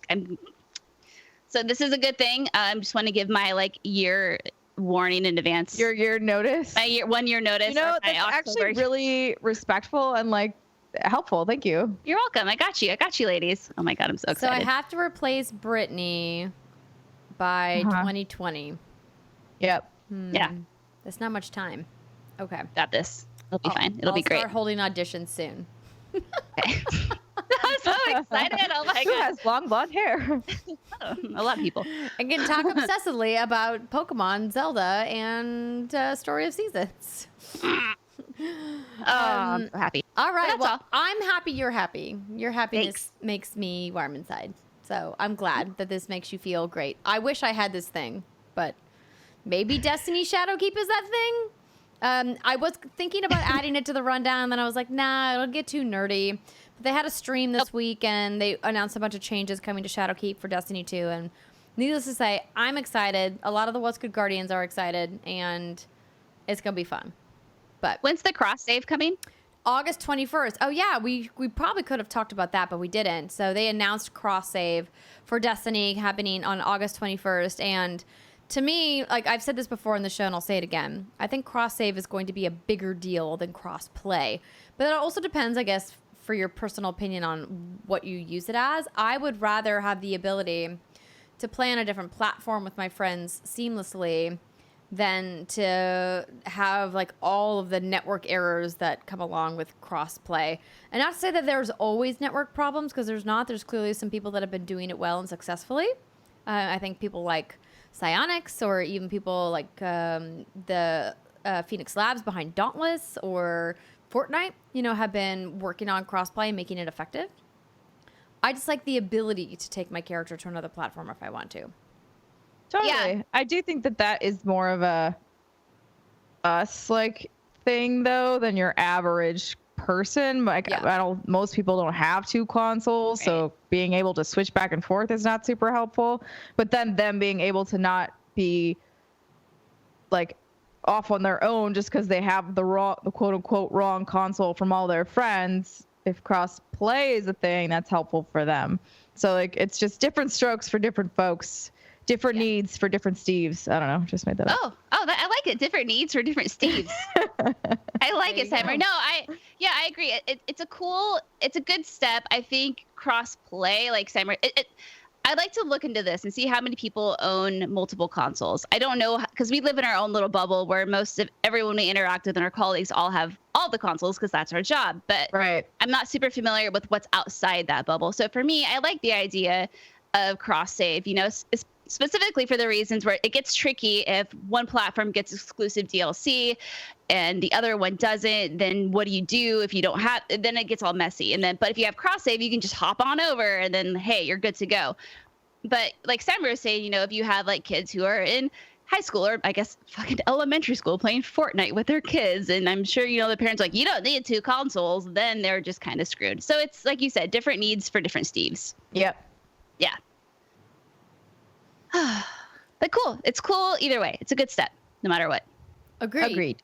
S3: So this is a good thing. I just want to give my year warning in advance.
S2: Your notice.
S3: My 1 year notice.
S2: That's actually really respectful and helpful. Thank you.
S3: You're welcome. I got you, ladies. Oh my God, I'm so excited.
S1: So I have to replace Brittany by 2020.
S2: Yep.
S3: Yeah.
S1: That's not much time. Okay.
S3: Got this. It'll be fine. It'll be great.
S1: I'll start holding auditions soon.
S3: Okay. I'm so excited. Oh my
S2: Who
S3: God.
S2: has long blonde hair?
S3: A lot of people.
S1: I can talk obsessively about Pokemon, Zelda, and Story of Seasons.
S3: I'm so happy.
S1: All right.
S3: Well,
S1: I'm happy you're happy. Your happiness makes me warm inside. So I'm glad that this makes you feel great. I wish I had this thing, but maybe Destiny Shadowkeep is that thing. I was thinking about adding it to the rundown, and then I was like, nah, it'll get too nerdy. But they had a stream this week, and they announced a bunch of changes coming to Shadowkeep for Destiny 2. And needless to say, I'm excited. A lot of the What's Good Guardians are excited, and it's going to be fun. But
S3: when's the cross save coming?
S1: August 21st. Oh, yeah, we probably could have talked about that, but we didn't. So they announced cross save for Destiny happening on August 21st, and to me, I've said this before in the show, and I'll say it again, I think cross-save is going to be a bigger deal than cross-play. But it also depends, I guess, for your personal opinion on what you use it as. I would rather have the ability to play on a different platform with my friends seamlessly than to have, all of the network errors that come along with cross-play. And not to say that there's always network problems, because there's not. There's clearly some people that have been doing it well and successfully. I think people like Psyonix, or even people like the Phoenix Labs behind Dauntless or Fortnite, have been working on crossplay and making it effective. I just like the ability to take my character to another platform if I want to.
S2: Totally.
S3: Yeah.
S2: I do think that is more of a us thing though than your average person. Most people don't have two consoles, so being able to switch back and forth is not super helpful. But then them being able to not be off on their own just because they have the quote unquote wrong console from all their friends. If cross play is a thing, that's helpful for them. So it's just different strokes for different folks. Different needs for different Steves. I don't know. Just made that up.
S3: I like it. Different needs for different Steves. I like it, Simon. No, I agree. It's a good step. I think cross play, Simon. I'd like to look into this and see how many people own multiple consoles. I don't know, because we live in our own little bubble where most of everyone we interact with and our colleagues all have all the consoles because that's our job. But I'm not super familiar with what's outside that bubble. So for me, I like the idea of cross save. Specifically for the reasons where it gets tricky if one platform gets exclusive DLC and the other one doesn't. Then what do you do if you don't have? Then it gets all messy. But if you have cross save, you can just hop on over and then hey, you're good to go. But like Samra was saying, if you have kids who are in high school or I guess fucking elementary school playing Fortnite with their kids, and I'm sure the parents you don't need two consoles, then they're just kind of screwed. So it's like you said, different needs for different Steves.
S2: Yep.
S3: Yeah. But cool. It's cool either way. It's a good step, no matter what.
S1: Agreed.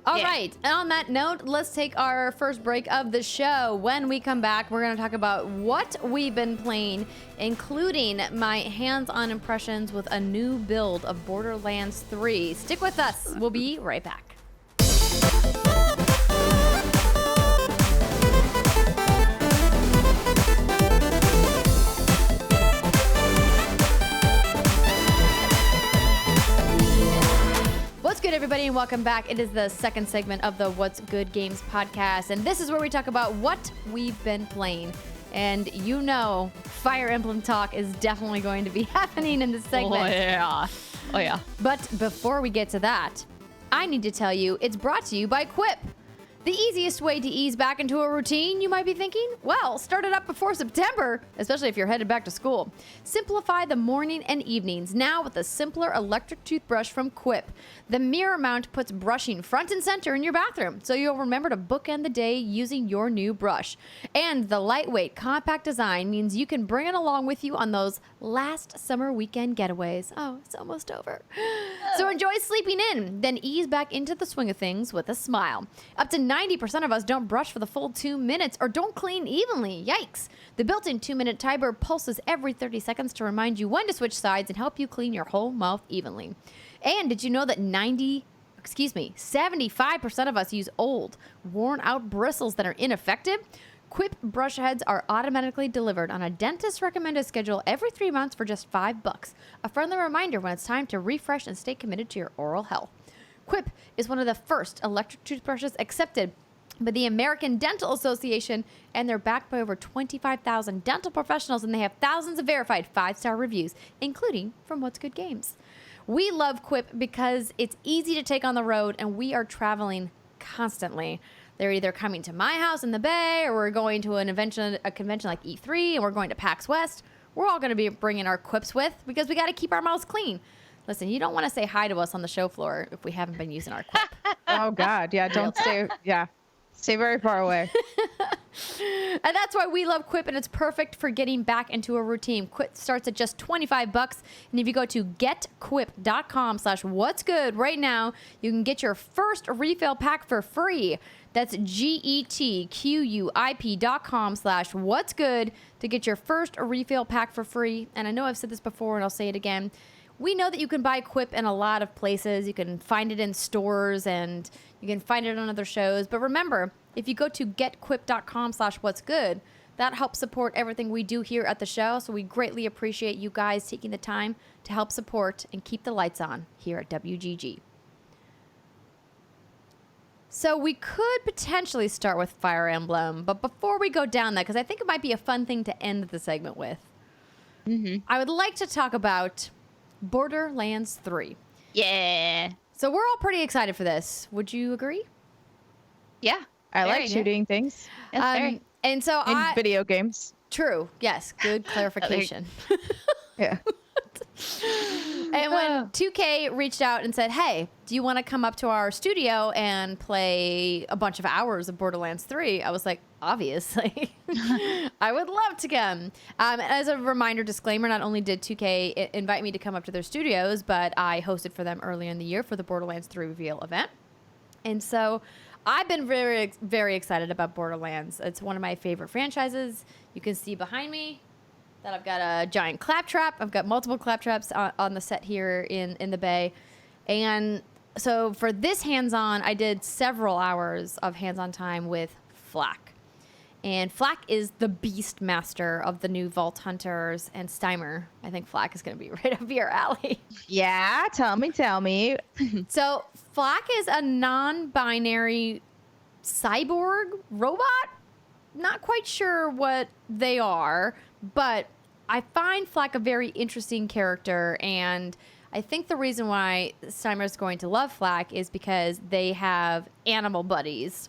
S1: All right. And on that note, let's take our first break of the show. When we come back, we're going to talk about what we've been playing, including my hands-on impressions with a new build of Borderlands 3. Stick with us. We'll be right back. What's good, everybody, and welcome back. It is the second segment of the What's Good Games podcast, and this is where we talk about what we've been playing. And you know, Fire Emblem talk is definitely going to be happening in this segment.
S3: Oh, yeah.
S1: But before we get to that, I need to tell you it's brought to you by Quip. The easiest way to ease back into a routine, you might be thinking? Well, start it up before September, especially if you're headed back to school. Simplify the morning and evenings now with a simpler electric toothbrush from Quip. The mirror mount puts brushing front and center in your bathroom, so you'll remember to bookend the day using your new brush. And the lightweight, compact design means you can bring it along with you on those last summer weekend getaways. Oh, it's almost over. So enjoy sleeping in, then ease back into the swing of things with a smile. Up to 90% of us don't brush for the full 2 minutes or don't clean evenly. Yikes. The built-in 2-minute timer pulses every 30 seconds to remind you when to switch sides and help you clean your whole mouth evenly. And did you know that 75% of us use old, worn-out bristles that are ineffective? Quip brush heads are automatically delivered on a dentist-recommended schedule every 3 months for just $5. A friendly reminder when it's time to refresh and stay committed to your oral health. Quip is one of the first electric toothbrushes accepted by the American Dental Association, and they're backed by over 25,000 dental professionals, and they have thousands of verified 5-star reviews, including from What's Good Games. We love Quip because it's easy to take on the road, and we are traveling constantly. They're either coming to my house in the Bay, or we're going to a convention like E3, and we're going to PAX West. We're all going to be bringing our Quips with because we got to keep our mouths clean. Listen, you don't want to say hi to us on the show floor if we haven't been using our Quip.
S2: Oh, God. Yeah, don't stay. Yeah. Stay very far away.
S1: And that's why we love Quip, and it's perfect for getting back into a routine. Quip starts at just $25, and if you go to getquip.com/what'sgood right now, you can get your first refill pack for free. That's getquip.com/what'sgood to get your first refill pack for free. And I know I've said this before, and I'll say it again. We know that you can buy Quip in a lot of places. You can find it in stores, and you can find it on other shows. But remember, if you go to getquip.com/what'sgood, that helps support everything we do here at the show. So we greatly appreciate you guys taking the time to help support and keep the lights on here at WGG. So we could potentially start with Fire Emblem, but before we go down that, because I think it might be a fun thing to end the segment with, I would like to talk about Borderlands 3.
S3: Yeah.
S1: So we're all pretty excited for this. Would you agree?
S3: Yeah.
S2: I like shooting things
S1: And so
S2: in video games.
S1: True. Yes. Good clarification.
S2: Yeah.
S1: And when 2K reached out and said, hey, do you want to come up to our studio and play a bunch of hours of Borderlands 3? I was like, obviously. I would love to come. As a reminder, disclaimer, not only did 2K invite me to come up to their studios, but I hosted for them earlier in the year for the Borderlands 3 reveal event. And so I've been very, very excited about Borderlands. It's one of my favorite franchises. You can see behind me that I've got a giant claptrap. I've got multiple claptraps on the set here in the Bay. And so for this hands-on, I did several hours of hands-on time with Flack. And Flack is the beast master of the new Vault Hunters and Steimer. I think Flack is going to be right up your alley.
S2: Yeah, tell me.
S1: So Flack is a non-binary cyborg robot. Not quite sure what they are, but I find Flack a very interesting character, and I think the reason why Steimer is going to love Flack is because they have animal buddies.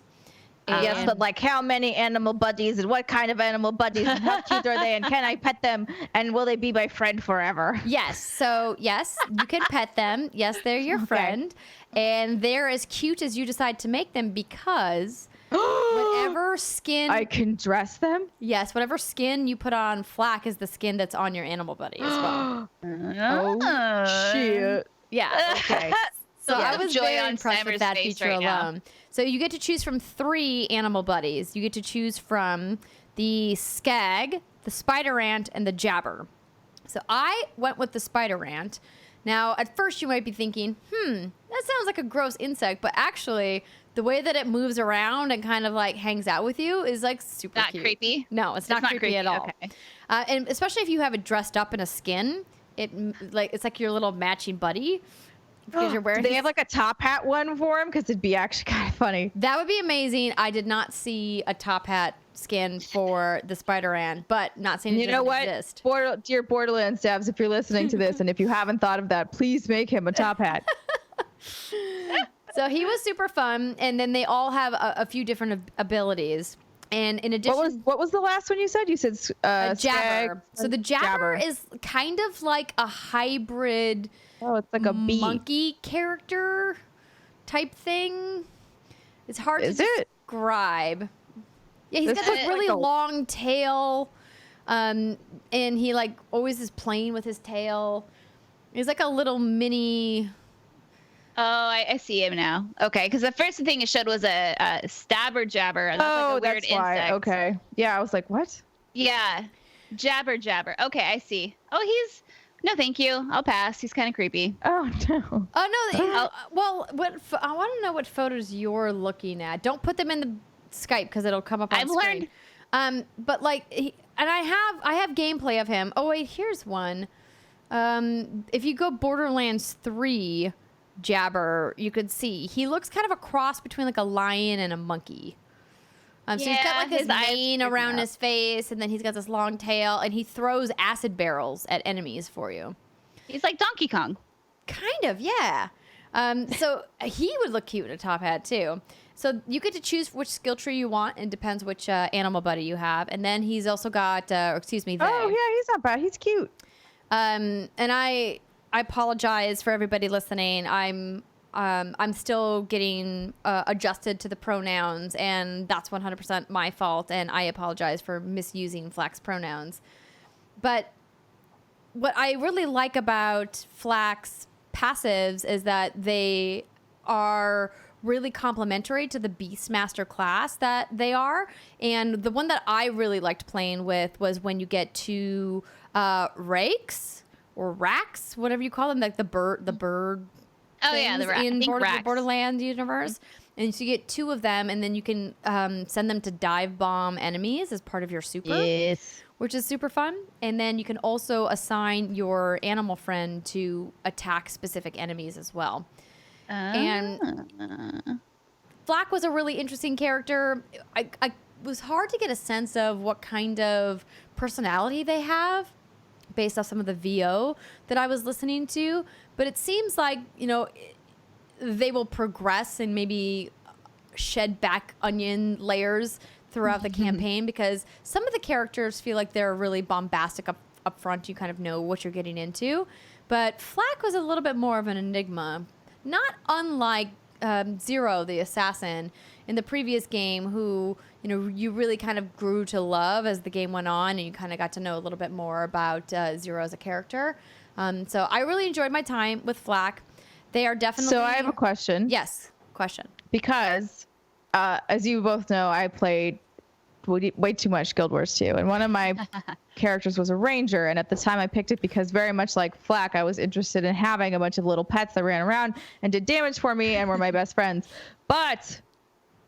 S2: Yes, but like how many animal buddies and what kind of animal buddies and how cute are they and can I pet them and will they be my friend forever?
S1: Yes. So, yes, you can pet them. Yes, they're your friend. And they're as cute as you decide to make them because whatever skin...
S2: I can dress them?
S1: Yes, whatever skin you put on Flack is the skin that's on your animal buddy as well.
S2: Oh, shit.
S1: Yeah.
S2: Okay.
S1: So
S3: The
S1: I
S3: look of
S1: was
S3: joy
S1: very
S3: on
S1: impressed with
S3: Snimer's
S1: that
S3: face
S1: feature
S3: right now.
S1: alone. So you get to choose from 3 animal buddies. You get to choose from the skag, the spider ant, and the jabber. So I went with the spider ant. Now, at first you might be thinking, that sounds like a gross insect, but actually the way that it moves around and kind of like hangs out with you is like super
S3: Not
S1: cute.
S3: creepy?
S1: No, it's not creepy at all.
S3: Okay.
S1: And especially if you have it dressed up in a skin, it's like your little matching buddy because you're wearing.
S2: Do they have like a top hat one for him? Because it'd be actually kind of funny.
S1: That would be amazing. I did not see a top hat skin for the spider ant, but not saying it
S2: You know
S1: doesn't
S2: what?
S1: exist.
S2: Dear Borderlands devs, if you're listening to this and if you haven't thought of that, please make him a top hat.
S1: So he was super fun, and then they all have a few different abilities. And in addition,
S2: What was the last one you said? You said
S1: a
S2: skag.
S1: jabber. So the jabber is kind of like a hybrid
S2: Oh, it's like a bee.
S1: monkey character type thing. It's hard
S2: Is
S1: to
S2: it?
S1: describe. Yeah, he's
S2: This
S1: got
S2: looks
S1: this really
S2: like a-
S1: long tail, and he like always is playing with his tail. He's like a little mini.
S3: Oh, I see him now. Okay, because the first thing it showed was a stabber jabber. And that's like a weird
S2: that's why.
S3: insect.
S2: Okay. Yeah, I was like, what?
S3: Yeah, jabber. Okay, I see. Oh, no, thank you. I'll pass. He's kind of creepy.
S2: Oh no.
S1: Oh no! Well, I want to know what photos you're looking at. Don't put them in the Skype because it'll come up on
S3: I've
S1: screen. But like, and I have gameplay of him. Oh wait, here's one. If you go Borderlands 3 jabber, you could see he looks kind of a cross between like a lion and a monkey. So he's got
S3: Yeah,
S1: like his
S3: his eyes
S1: mane
S3: freak me
S1: around
S3: out.
S1: his face, and then he's got this long tail, and he throws acid barrels at enemies for you.
S3: He's like Donkey Kong.
S1: Kind of, yeah. So he would look cute in a top hat too. So you get to choose which skill tree you want, and depends which animal buddy you have. And then he's also got, they.
S2: Oh yeah, he's not bad. He's cute.
S1: And I apologize for everybody listening. I'm still getting adjusted to the pronouns, and that's 100% my fault. And I apologize for misusing Flack's pronouns. But what I really like about Flack's passives is that they are really complementary to the Beastmaster class that they are. And the one that I really liked playing with was when you get to rakes or racks, whatever you call them, like the bird.
S3: Oh yeah,
S1: things
S3: the
S1: in
S3: the racks.
S1: Borderlands universe. And so you get 2 of them, and then you can send them to dive bomb enemies as part of your super.
S2: Yes.
S1: Which is super fun. And then you can also assign your animal friend to attack specific enemies as well. And Flack was a really interesting character. I was hard to get a sense of what kind of personality they have based off some of the VO that I was listening to. But it seems like, they will progress and maybe shed back onion layers throughout the campaign, because some of the characters feel like they're really bombastic up front. You kind of know what you're getting into. But Flack was a little bit more of an enigma, not unlike Zero, the assassin, in the previous game, who, you really kind of grew to love as the game went on, and you kind of got to know a little bit more about Zero as a character. So I really enjoyed my time with Flack. They are definitely...
S2: So I have a question.
S1: Yes, question.
S2: Because, as you both know, I played way too much Guild Wars 2, and one of my characters was a ranger, and at the time I picked it because, very much like Flack, I was interested in having a bunch of little pets that ran around and did damage for me and were my best friends. But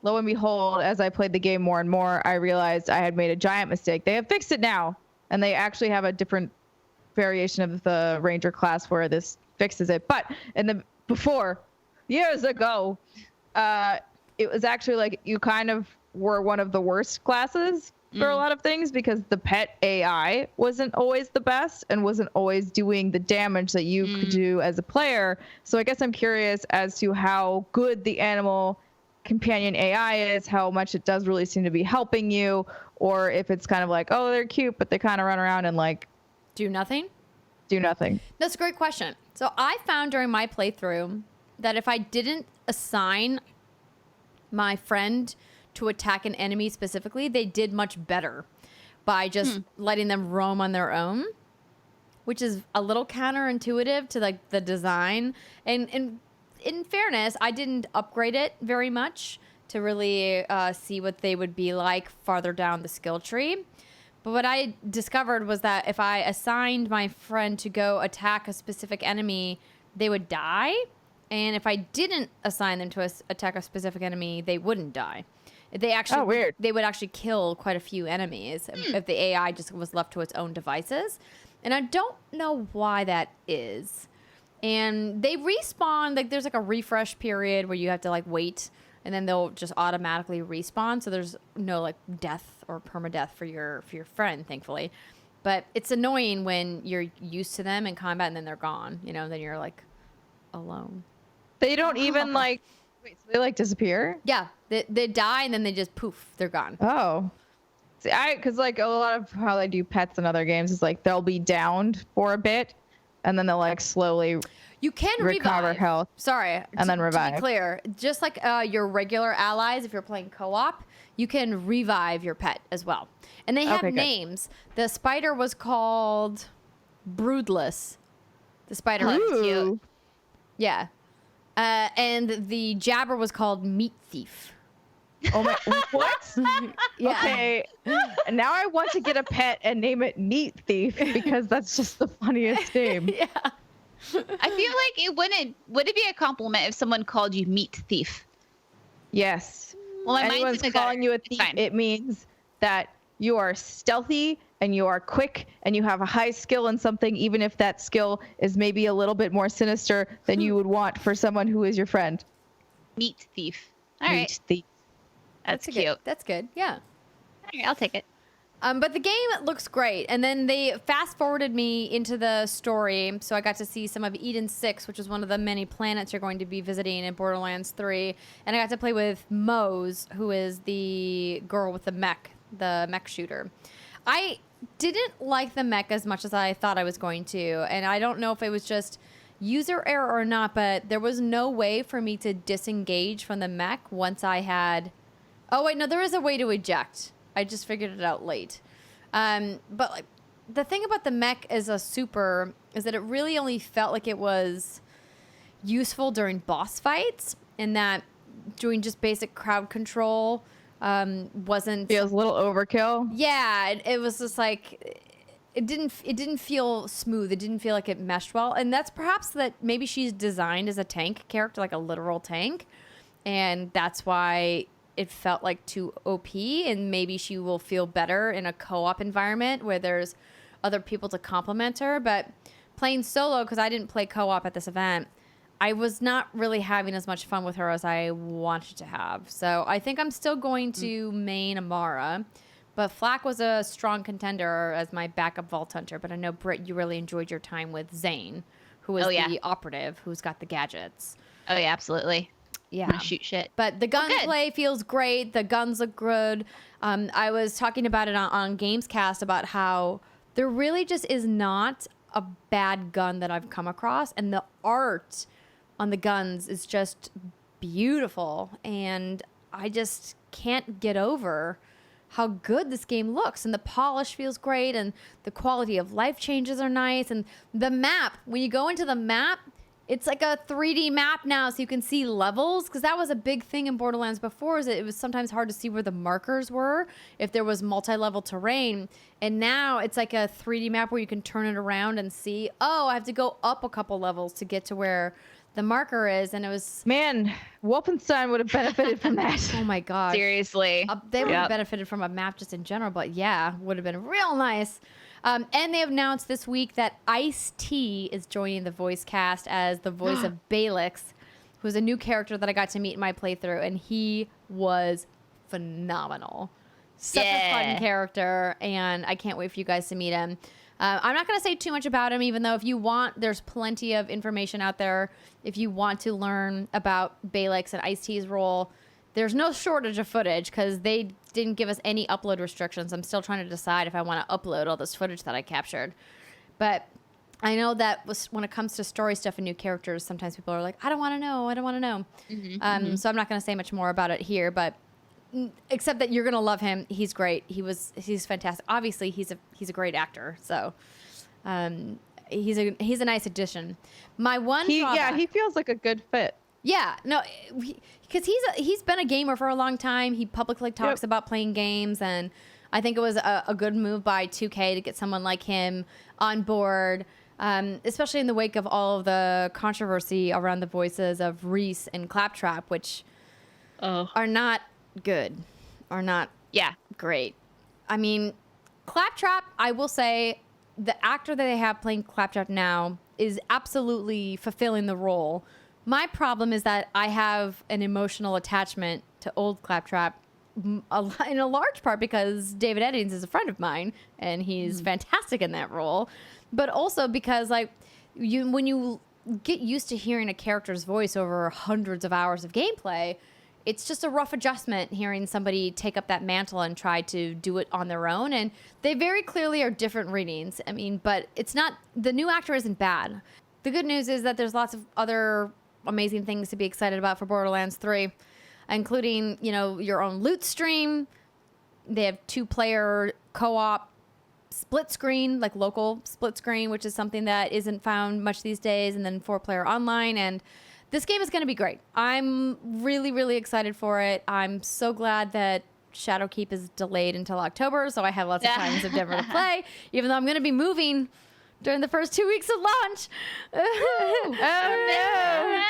S2: lo and behold, as I played the game more and more, I realized I had made a giant mistake. They have fixed it now, and they actually have a different variation of the ranger class where this fixes it. But before, years ago, it was actually like you kind of were one of the worst classes for a lot of things, because the pet AI wasn't always the best and wasn't always doing the damage that you could do as a player. So I guess I'm curious as to how good the animal companion AI is, how much it does really seem to be helping you, or if it's kind of like, oh, they're cute, but they kind of run around and like
S1: Do nothing?
S2: do nothing.
S1: That's a great question. So I found during my playthrough that if I didn't assign my friend to attack an enemy specifically, they did much better by just letting them roam on their own. which is a little counterintuitive to like the design. And in fairness, I didn't upgrade it very much to really see what they would be like farther down the skill tree. But what I discovered was that if I assigned my friend to go attack a specific enemy, they would die. And if I didn't assign them to attack a specific enemy, they wouldn't die. They actually,
S2: weird.
S1: They would actually kill quite a few enemies if the AI just was left to its own devices. And I don't know why that is. And they respawn, like there's like a refresh period where you have to like wait, and then they'll just automatically respawn. So there's no like death or permadeath for your friend, thankfully. But it's annoying when you're used to them in combat and then they're gone, you know, and then you're like alone.
S2: They don't even like. Wait, so they like disappear?
S1: Yeah, they die and then they just poof, they're gone.
S2: Oh. See, because like a lot of how they do pets in other games is like they'll be downed for a bit, and then they'll like slowly
S1: You can
S2: recover
S1: revive.
S2: health.
S1: Sorry,
S2: and then
S1: To
S2: revive.
S1: be clear, just like your regular allies, if you're playing co-op, you can revive your pet as well. And they have
S2: Okay, good.
S1: names. The spider was called Broodless. The spider.
S3: Oh, that's cute.
S2: Ooh.
S1: Yeah. And the jabber was called Meat Thief.
S2: Oh my! What?
S1: Yeah.
S2: Okay. Now I want to get a pet and name it Meat Thief because that's just the funniest name.
S1: Yeah.
S3: I feel like would it be a compliment if someone called you meat thief?
S2: Yes.
S3: Well, my mind's
S2: Anyone's
S3: in the
S2: calling
S3: gutter.
S2: you a
S3: It's
S2: thief,
S3: fine.
S2: it means that you are stealthy and you are quick and you have a high skill in something, even if that skill is maybe a little bit more sinister than you would want for someone who is your friend.
S3: Meat thief. All
S2: Meat
S3: right,
S2: thief.
S3: that's
S1: a
S3: cute.
S1: good- That's good. Yeah.
S3: All right, I'll take it.
S1: But the game looks great. And then they fast forwarded me into the story. So I got to see some of Eden 6, which is one of the many planets you're going to be visiting in Borderlands 3. And I got to play with Mose, who is the girl with the mech shooter. I didn't like the mech as much as I thought I was going to. And I don't know if it was just user error or not, but there was no way for me to disengage from the mech once I had... Oh, wait, no, there is a way to eject. I just figured it out late. But like the thing about the mech as a super is that it really only felt like it was useful during boss fights, and that doing just basic crowd control wasn't.
S2: Feels a little overkill.
S1: Yeah, it was just like it didn't feel smooth. It didn't feel like it meshed well, and that's perhaps that maybe she's designed as a tank character, like a literal tank, and that's why it felt like too OP, and maybe she will feel better in a co-op environment where there's other people to complement her. But playing solo, because I didn't play co-op at this event, I was not really having as much fun with her as I wanted to have. So I think I'm still going to main Amara, but Flak was a strong contender as my backup Vault Hunter. But I know, Britt, you really enjoyed your time with Zane, who is the operative, who's got the gadgets.
S3: Oh yeah, absolutely.
S1: Yeah.
S3: I'm gonna shoot shit.
S1: But the gunplay feels great. The guns look good. I was talking about it on Gamescast about how there really just is not a bad gun that I've come across. And the art on the guns is just beautiful. And I just can't get over how good this game looks. And the polish feels great. And the quality of life changes are nice. And the map, when you go into the map, it's like a 3D map now, so you can see levels, because that was a big thing in Borderlands before, is that it was sometimes hard to see where the markers were if there was multi-level terrain. And now it's like a 3D map where you can turn it around and see, oh, I have to go up a couple levels to get to where the marker is. And it was...
S2: Man, Wolfenstein would have benefited from that.
S1: Oh my God.
S3: Seriously.
S1: They would have benefited from a map just in general, but yeah, would have been real nice. And they announced this week that Ice-T is joining the voice cast as the voice of Balix, who's a new character that I got to meet in my playthrough, and he was phenomenal. Such a fun character, and I can't wait for you guys to meet him. I'm not going to say too much about him, even though if you want, there's plenty of information out there. If you want to learn about Balix and Ice-T's role, there's no shortage of footage because they didn't give us any upload restrictions. I'm still trying to decide if I want to upload all this footage that I captured. But I know that when it comes to story stuff and new characters, sometimes people are like, I don't want to know. I don't want to know. So I'm not going to say much more about it here, but except that you're going to love him. He's great. He's fantastic. Obviously, he's a great actor. So he's a nice addition. My one drawback,
S2: he feels like a good fit.
S1: yeah, no, because he's been a gamer for a long time. He publicly talks about playing games, and I think it was a good move by 2K to get someone like him on board, especially in the wake of all of the controversy around the voices of Reese and Claptrap, which are not good, are not great. I mean, Claptrap, I will say, the actor that they have playing Claptrap now is absolutely fulfilling the role. My problem is that I have an emotional attachment to old Claptrap in a large part because David Eddings is a friend of mine and he's fantastic in that role, but also because like when you get used to hearing a character's voice over hundreds of hours of gameplay, it's just a rough adjustment hearing somebody take up that mantle and try to do it on their own. And they very clearly are different readings. I mean, but it's not, the new actor isn't bad. The good news is that there's lots of other amazing things to be excited about for Borderlands 3, including, you know, your own loot stream. They have 2-player co-op split screen, like local split screen, which is something that isn't found much these days, and then 4-player online. And this game is going to be great. I'm really, really excited for it. I'm so glad that Shadowkeep is delayed until October, so I have lots of time in September to play, even though I'm going to be moving during the first 2 weeks of launch.
S2: Oh, no.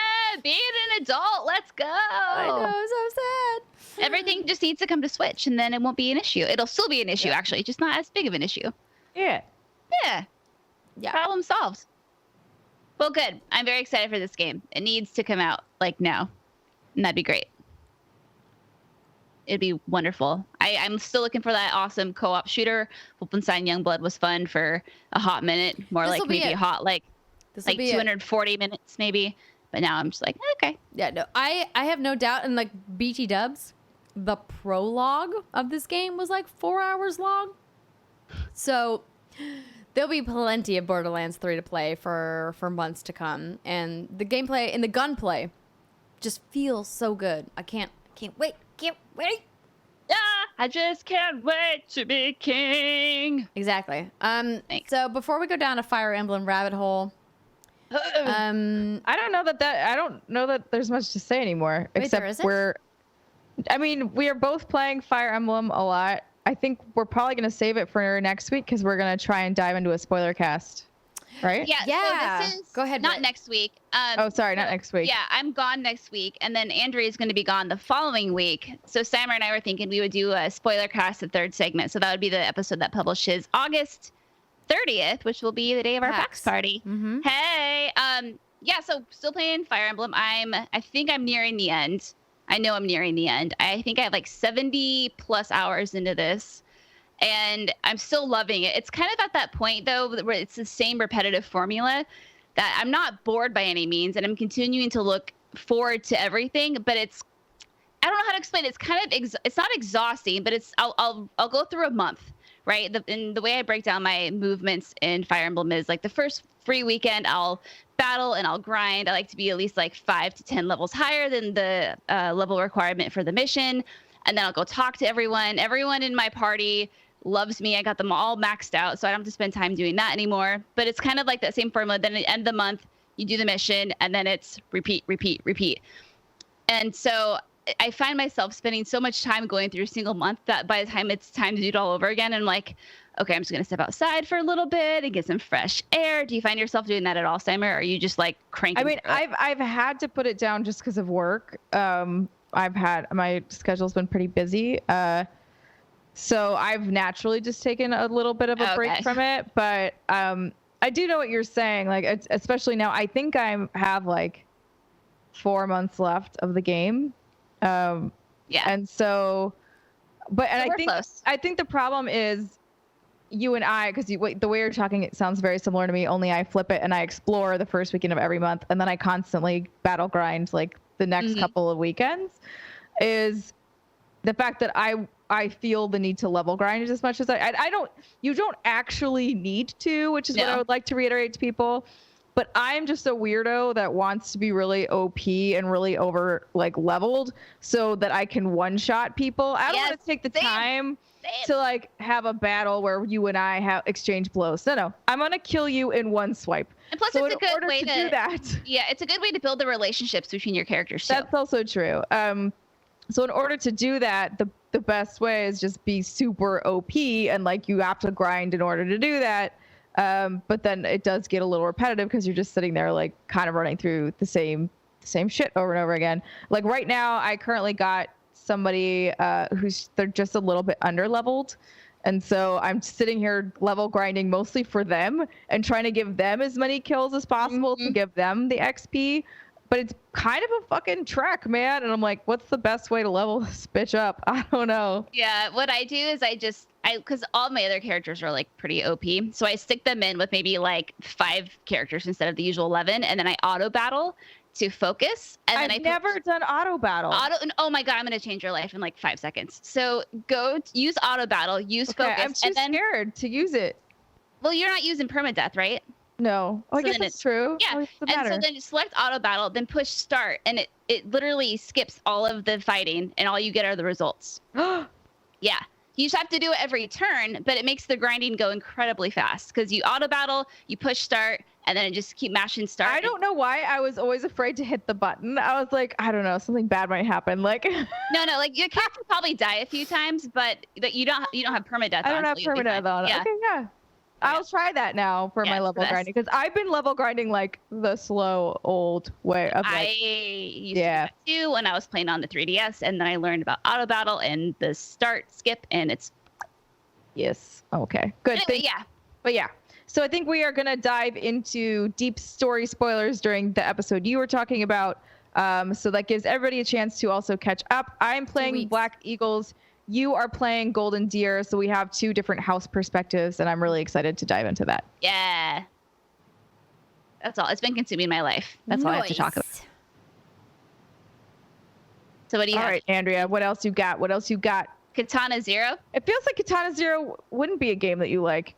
S3: Being an adult, let's go.
S1: I know, so sad.
S3: Everything just needs to come to Switch, and then it won't be an issue. It'll still be an issue, actually, just not as big of an issue.
S2: Yeah.
S3: Yeah.
S1: Yeah.
S3: Problem solved. Well, good. I'm very excited for this game. It needs to come out, like, now. And that'd be great. It'd be wonderful. I'm still looking for that awesome co-op shooter. Wolfenstein Youngblood was fun for a hot minute. More
S1: This'll
S3: like
S1: be
S3: maybe
S1: it.
S3: a hot, like
S1: This'll be it.
S3: 240 minutes, maybe. But now I'm just like, okay.
S1: Yeah, no, I have no doubt. And like BT Dubs, the prologue of this game was like 4 hours long. So there'll be plenty of Borderlands 3 to play for months to come. And the gameplay and the gunplay just feels so good. I can't wait. Can't wait.
S3: Yeah, I just can't wait to be king.
S1: Exactly.
S3: Thanks.
S1: So before we go down a Fire Emblem rabbit hole,
S2: I don't know that there's much to say anymore.
S1: Wait,
S2: except
S1: there isn't?
S2: we are both playing Fire Emblem a lot. I think we're probably going to save it for next week because we're going to try and dive into a spoiler cast. Right?
S3: Yeah.
S1: Yeah.
S3: So this is
S1: Go ahead,
S3: not
S1: Britt.
S3: next week.
S2: Oh, sorry, not next week.
S3: Yeah, I'm gone next week, and then Andrea is going to be gone the following week. So Simon and I were thinking we would do a spoiler cast, the third segment. So that would be the episode that publishes August 30th, which will be the day of our PAX party.
S1: Mm-hmm.
S3: Hey, yeah. So still playing Fire Emblem. I think I'm nearing the end. I know I'm nearing the end. I think I have like 70 plus hours into this. And I'm still loving it. It's kind of at that point, though, where it's the same repetitive formula that I'm not bored by any means. And I'm continuing to look forward to everything. But I don't know how to explain it. It's kind of, it's not exhausting, but I'll go through a month, right? And the way I break down my movements in Fire Emblem is like the first free weekend, I'll battle and I'll grind. I like to be at least like 5 to 10 levels higher than the level requirement for the mission. And then I'll go talk to everyone. Everyone in my party loves me. I got them all maxed out, so I don't have to spend time doing that anymore. But it's kind of like that same formula. Then at the end of the month, you do the mission, and then it's repeat, repeat, repeat. And so I find myself spending so much time going through a single month that by the time it's time to do it all over again, I'm like, okay, I'm just going to step outside for a little bit and get some fresh air. Do you find yourself doing that at all, Simon, or are you just like cranking?
S2: I mean, I've had to put it down just because of work. My schedule's been pretty busy. So I've naturally just taken a little bit of a break from it, but I do know what you're saying. Like, especially now, I think I have like 4 months left of the game.
S3: Yeah.
S2: And so,
S3: I
S2: think the problem is you and I, because the way you're talking, it sounds very similar to me. Only I flip it and I explore the first weekend of every month, and then I constantly battle grind like the next couple of weekends. Is the fact that I feel the need to level grind as much as you don't actually need to, which is what I would like to reiterate to people. But I'm just a weirdo that wants to be really OP and really over like leveled so that I can one shot people. I don't want to take the time
S3: Same.
S2: to like have a battle where you and I have exchange blows. No, I'm gonna kill you in one swipe.
S3: And plus,
S2: So
S3: it's a
S2: in
S3: good
S2: order
S3: way
S2: to do that.
S3: Yeah, it's a good way to build the relationships between your characters too.
S2: That's also true. So in order to do that, the best way is just be super OP, and like you have to grind in order to do that. But then it does get a little repetitive because you're just sitting there like kind of running through the same shit over and over again. Like right now, I currently got somebody they're just a little bit under leveled. And so I'm sitting here level grinding mostly for them and trying to give them as many kills as possible to give them the XP. But it's kind of a fucking trek, man. And I'm like, what's the best way to level this bitch up? I don't know.
S3: Yeah, what I do is because all my other characters are like pretty OP. So I stick them in with maybe like 5 characters instead of the usual 11. And then I auto battle to focus. And then
S2: I've never done auto battle.
S3: Oh my God, I'm going to change your life in like 5 seconds. So use auto battle, use focus.
S2: I'm too scared to use it.
S3: Well, you're not using permadeath, right?
S2: No. Oh, I guess that's true.
S3: Yeah. And so then you select auto battle, then push start, and it literally skips all of the fighting, and all you get are the results. Yeah. You just have to do it every turn, but it makes the grinding go incredibly fast because you auto battle, you push start, and then it just keep mashing start.
S2: I don't know why I was always afraid to hit the button. I was like, I don't know, something bad might happen. Like
S3: No, like your character probably die a few times, but you don't have permadeath.
S2: I don't have permadeath on it.
S3: Yeah.
S2: Okay, yeah. I'll try that now for my level grinding because I've been level grinding like the slow old way of like.
S3: I used to do that too when I was playing on the 3DS, and then I learned about auto battle and the start skip, and it's
S2: yes. Okay. Good.
S3: anyway,
S2: But yeah. So I think we are gonna dive into deep story spoilers during the episode you were talking about. So that gives everybody a chance to also catch up. I'm playing Black Eagles. You are playing Golden Deer, so we have 2 different house perspectives, and I'm really excited to dive into that.
S3: Yeah. That's all. It's been consuming my life. That's all I have to talk about. So what do you have?
S2: All right, Andrea, what else you got?
S3: Katana Zero?
S2: It feels like Katana Zero wouldn't be a game that you like.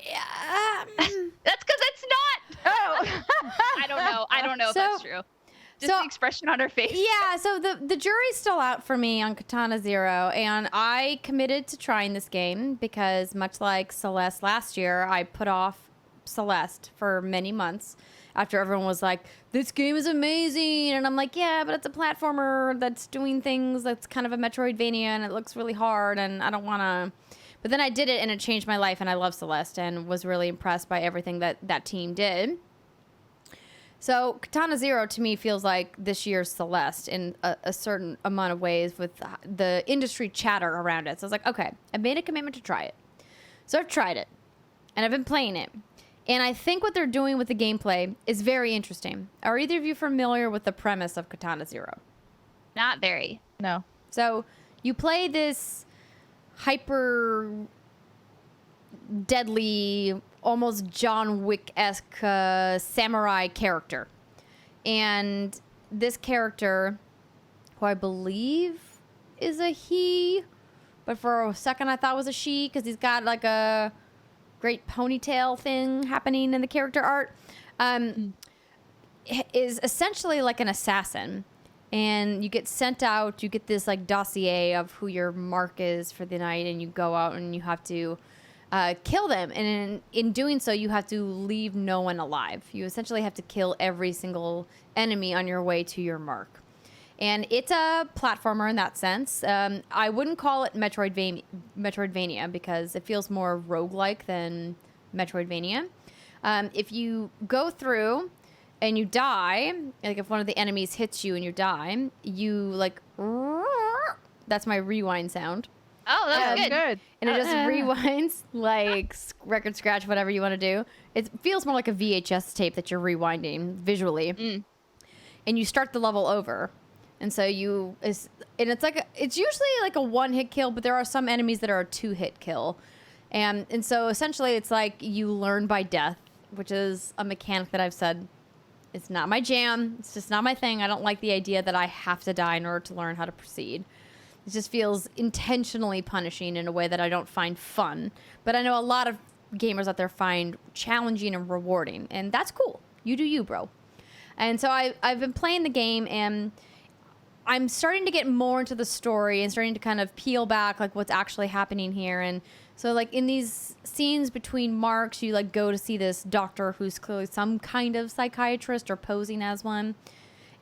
S3: Yeah. That's because it's not.
S2: Oh.
S3: I don't know if that's true. Just the expression on her face.
S1: Yeah, so the jury's still out for me on Katana Zero, and I committed to trying this game because much like Celeste last year, I put off Celeste for many months after everyone was like, this game is amazing, and I'm like, yeah, but it's a platformer that's doing things that's kind of a Metroidvania, and it looks really hard, and I don't want to... But then I did it, and it changed my life, and I love Celeste, and was really impressed by everything that team did. So Katana Zero to me feels like this year's Celeste in a certain amount of ways with the industry chatter around it. So I was like, okay, I made a commitment to try it. So I've tried it, and I've been playing it. And I think what they're doing with the gameplay is very interesting. Are either of you familiar with the premise of Katana Zero?
S3: Not very.
S2: No.
S1: So you play this hyper deadly, almost John Wick-esque samurai character. And this character, who I believe is a he, but for a second I thought was a she because he's got like a great ponytail thing happening in the character art, is essentially like an assassin. And you get sent out, you get this like dossier of who your mark is for the night, and you go out and you have to kill them. And in doing so, you have to leave no one alive. You essentially have to kill every single enemy on your way to your mark. And it's a platformer in that sense. I wouldn't call it Metroidvania because it feels more roguelike than Metroidvania. If you go through and you die, like if one of the enemies hits you and you die, you like, that's my rewind sound.
S3: Oh, that's good.
S1: And it just rewinds, like record scratch, whatever you want to do. It feels more like a VHS tape that you're rewinding visually. And you start the level over. And so it's usually like a 1-hit kill, but there are some enemies that are a 2-hit kill. And so essentially it's like you learn by death, which is a mechanic that I've said it's not my jam. It's just not my thing. I don't like the idea that I have to die in order to learn how to proceed. It just feels intentionally punishing in a way that I don't find fun. But I know a lot of gamers out there find challenging and rewarding, and that's cool. You do you, bro. And so I've been playing the game, and I'm starting to get more into the story and starting to kind of peel back like what's actually happening here. And so like in these scenes between marks, you like go to see this doctor who's clearly some kind of psychiatrist or posing as one.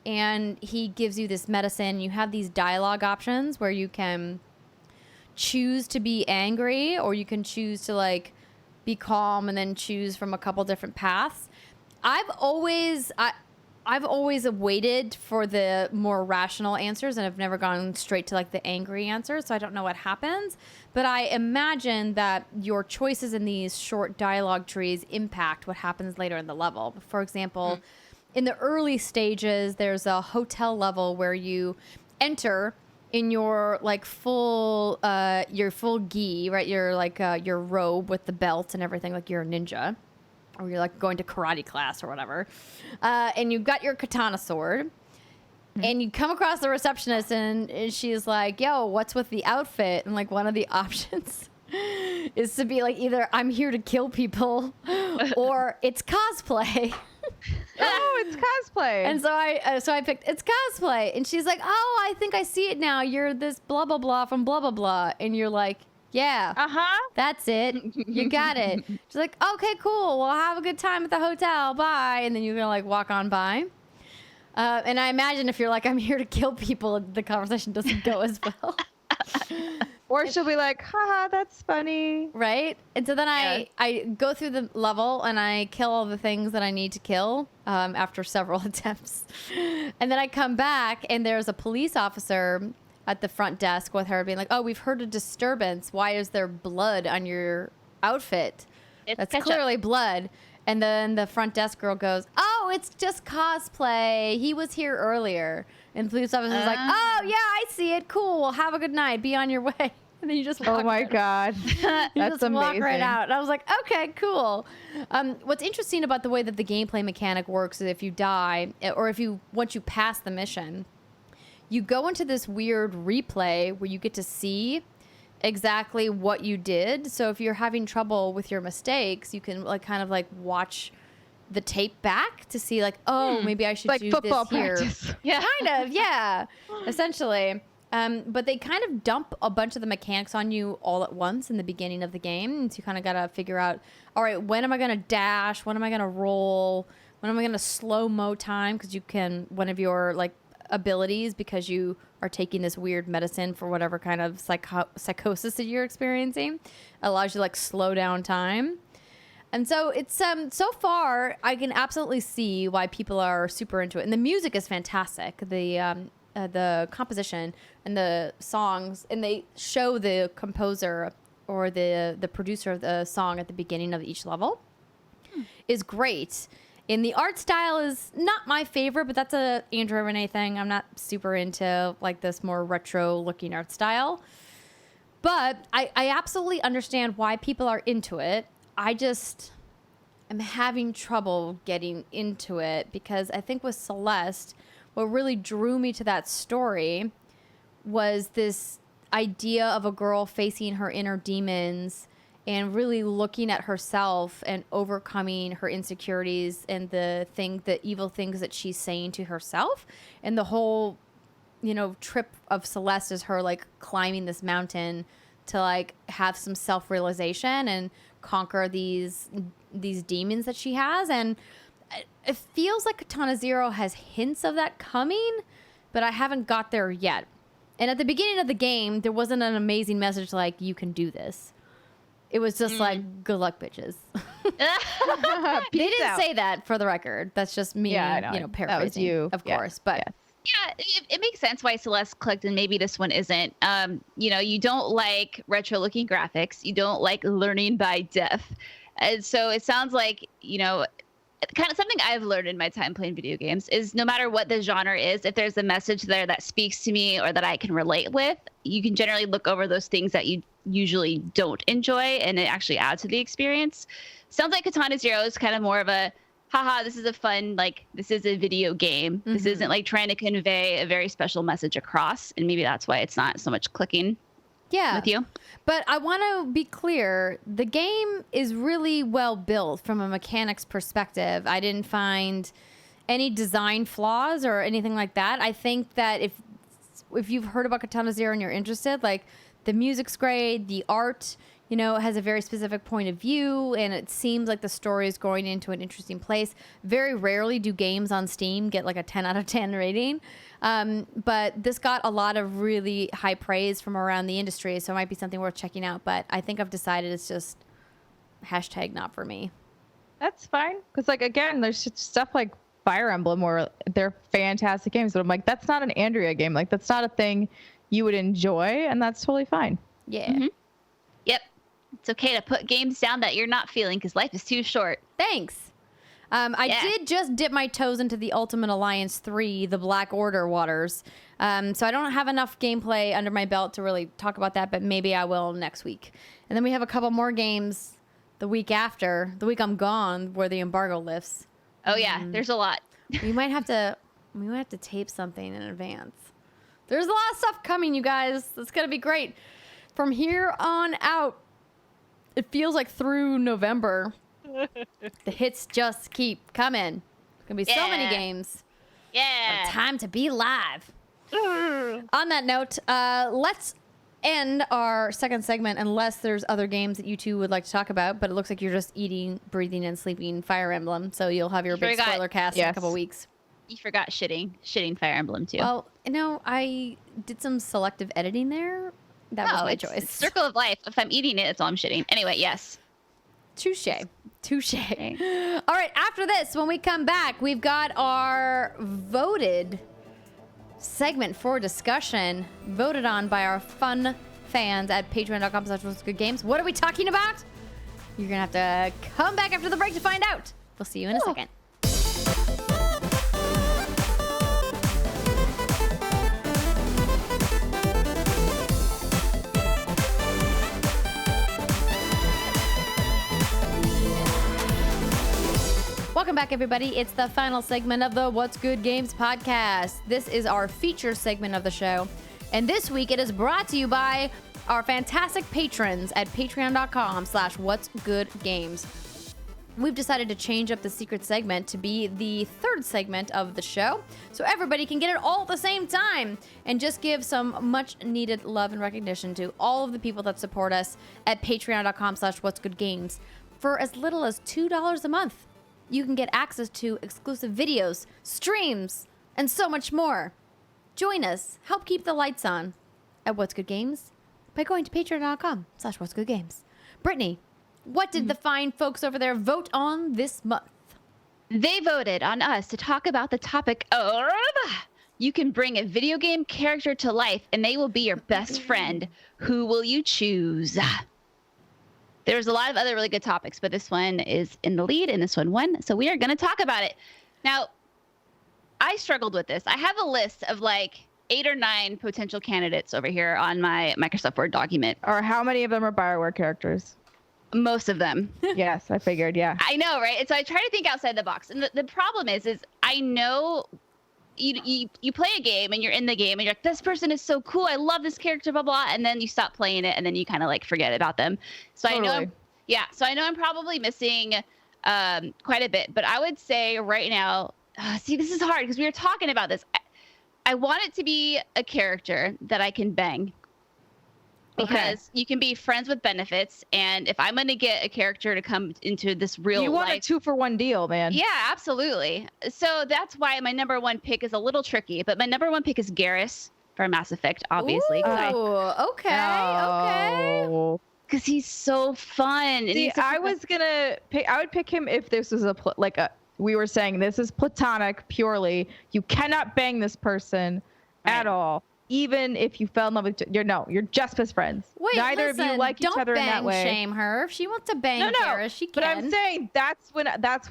S1: And he gives you this medicine. You have these dialogue options where you can choose to be angry, or you can choose to like be calm and then choose from a couple different paths. I've always waited for the more rational answers, and I've never gone straight to like the angry answers, so I don't know what happens. But I imagine that your choices in these short dialogue trees impact what happens later in the level. For example, in the early stages, there's a hotel level where you enter in your like full gi, right? Your like your robe with the belt and everything, like you're a ninja, or you're like going to karate class or whatever, and you've got your katana sword, and you come across the receptionist, and she's like, "Yo, what's with the outfit?" And like one of the options is to be like either I'm here to kill people, or it's cosplay.
S2: Oh, it's cosplay.
S1: And so I picked it's cosplay, and she's like, "Oh, I think I see it now. You're this blah blah blah from blah blah blah," and you're like, "Yeah, that's it. You got it." She's like, "Okay, cool. Well, have a good time at the hotel. Bye." And then you're gonna like walk on by. And I imagine if you're like, "I'm here to kill people," the conversation doesn't go as well.
S2: Or she'll be like, haha, that's funny.
S1: Right? And so then I go through the level and I kill all the things that I need to kill after several attempts. And then I come back and there's a police officer at the front desk with her being like, "Oh, we've heard a disturbance. Why is there blood on your outfit?" That's clearly blood. And then the front desk girl goes, "Oh, it's just cosplay. He was here earlier." And the police officer's like, "Oh, yeah, I see it. Cool. Well, have a good night. Be on your way." And then you just walk
S2: God. That's
S1: just
S2: amazing.
S1: walk right out. And I was like, okay, cool. What's interesting about the way that the gameplay mechanic works is if you die, or once you pass the mission, you go into this weird replay where you get to see exactly what you did. So if you're having trouble with your mistakes, you can like kind of like watch the tape back to see like, oh, maybe I should
S2: like
S1: do
S2: football
S1: this here.
S2: practice.
S1: Yeah, kind of, yeah, essentially. But they kind of dump a bunch of the mechanics on you all at once in the beginning of the game. And so you kind of got to figure out, all right, when am I going to dash? When am I going to roll? When am I going to slow-mo time? Because you can, one of your like abilities, because you are taking this weird medicine for whatever kind of psychosis that you're experiencing, allows you to like slow down time. And so it's so far I can absolutely see why people are super into it. And the music is fantastic. The composition and the songs, and they show the composer or the producer of the song at the beginning of each level, is great. And the art style is not my favorite, but that's a Andrea Renee thing. I'm not super into like this more retro looking art style. But I absolutely understand why people are into it. I just am having trouble getting into it because I think with Celeste, what really drew me to that story was this idea of a girl facing her inner demons and really looking at herself and overcoming her insecurities and the evil things that she's saying to herself. And the whole, trip of Celeste is her like climbing this mountain to like have some self-realization and conquer these demons that she has. And it feels like Katana Zero has hints of that coming, but I haven't got there yet. And at the beginning of the game, there wasn't an amazing message like, you can do this. It was just like, good luck, bitches. They didn't say that, for the record. That's just me, paraphrasing.
S2: That was you.
S1: Of course. But
S3: yeah, it makes sense why Celeste clicked and maybe this one isn't. You don't like retro looking graphics. You don't like learning by death. And so it sounds like, kind of something I've learned in my time playing video games is no matter what the genre is, if there's a message there that speaks to me or that I can relate with, you can generally look over those things that you usually don't enjoy and it actually adds to the experience. Sounds like Katana Zero is kind of more of a, haha, this is a fun, like, this is a video game. Mm-hmm. This isn't like trying to convey a very special message across. And maybe that's why it's not so much clicking.
S1: Yeah.
S3: With you.
S1: But I want to be clear, the game is really well built from a mechanics perspective. I didn't find any design flaws or anything like that. I think that if if you've heard about Katana Zero and you're interested, like the music's great, the art, you know, has a very specific point of view, and it seems like the story is going into an interesting place. Very rarely do games on Steam get like a 10 out of 10 rating. But this got a lot of really high praise from around the industry, so it might be something worth checking out. But I think I've decided it's just hashtag not for me.
S2: That's fine. Because, like, again, there's stuff like Fire Emblem where they're fantastic games. But I'm like, that's not an Andrea game. Like, that's not a thing you would enjoy, and that's totally fine.
S1: Yeah.
S3: Mm-hmm. Yep. It's okay to put games down that you're not feeling because life is too short.
S1: Thanks. I did just dip my toes into the Ultimate Alliance 3, the Black Order waters. So I don't have enough gameplay under my belt to really talk about that, but maybe I will next week. And then we have a couple more games the week after, the week I'm gone, where the embargo lifts.
S3: Oh yeah, there's a lot.
S1: We might have to tape something in advance. There's a lot of stuff coming, you guys. It's going to be great. From here on out, it feels like through November, the hits just keep coming. There's going to be so many games.
S3: Yeah.
S1: Time to be live. On that note, let's end our second segment unless there's other games that you two would like to talk about, but it looks like you're just eating, breathing, and sleeping Fire Emblem, so you'll have your big spoiler cast in a couple weeks.
S3: You forgot shitting Fire Emblem too.
S1: Well, you know, I did some selective editing there. That was my choice.
S3: It's circle of life. If I'm eating it, it's all I'm shitting. Anyway, yes.
S1: Touche.
S3: Okay.
S1: All right, after this, when we come back, we've got our voted segment for discussion, voted on by our fun fans at patreon.com/whatsgoodgames. What are we talking about? You're going to have to come back after the break to find out. We'll see you in a second. Welcome back, everybody. It's the final segment of the What's Good Games podcast. This is our feature segment of the show. And this week it is brought to you by our fantastic patrons at patreon.com/whatsgoodgames. We've decided to change up the secret segment to be the third segment of the show, so everybody can get it all at the same time and just give some much needed love and recognition to all of the people that support us at patreon.com/whatsgoodgames. For as little as $2 a month, you can get access to exclusive videos, streams, and so much more. Join us. Help keep the lights on at What's Good Games by going to patreon.com/whatsgoodgames. Brittany, what did the fine folks over there vote on this month?
S3: They voted on us to talk about the topic of you can bring a video game character to life and they will be your best friend. Who will you choose? There's a lot of other really good topics, but this one is in the lead and this one won. So we are going to talk about it. Now, I struggled with this. I have a list of like 8 or 9 potential candidates over here on my Microsoft Word document.
S2: Or how many of them are BioWare characters?
S3: Most of them.
S2: Yes, I figured, yeah.
S3: I know, right? And so I try to think outside the box. And the problem is I know you play a game and you're in the game and you're like, this person is so cool. I love this character, blah, blah. And then you stop playing it and then you kind of like forget about them. So
S2: Totally.
S3: I know I'm probably missing quite a bit. But I would say right now, see, this is hard because we were talking about this. I want it to be a character that I can bang. Because you can be friends with benefits, and if I'm going to get a character to come into this real life...
S2: You want a 2-for-1 deal, man.
S3: Yeah, absolutely. So that's why my number one pick is a little tricky, but my number one pick is Garrus from Mass Effect, obviously.
S1: Oh, okay.
S3: Because he's so fun. And
S2: See, I would pick him if this was we were saying this is platonic purely. You cannot bang this person at all. Even if you fell in love with, you're just best friends.
S1: Wait,
S2: neither
S1: listen,
S2: of you like each other in that way.
S1: Don't bang shame her. If she wants to bang Garrus, she can.
S2: But I'm saying that's when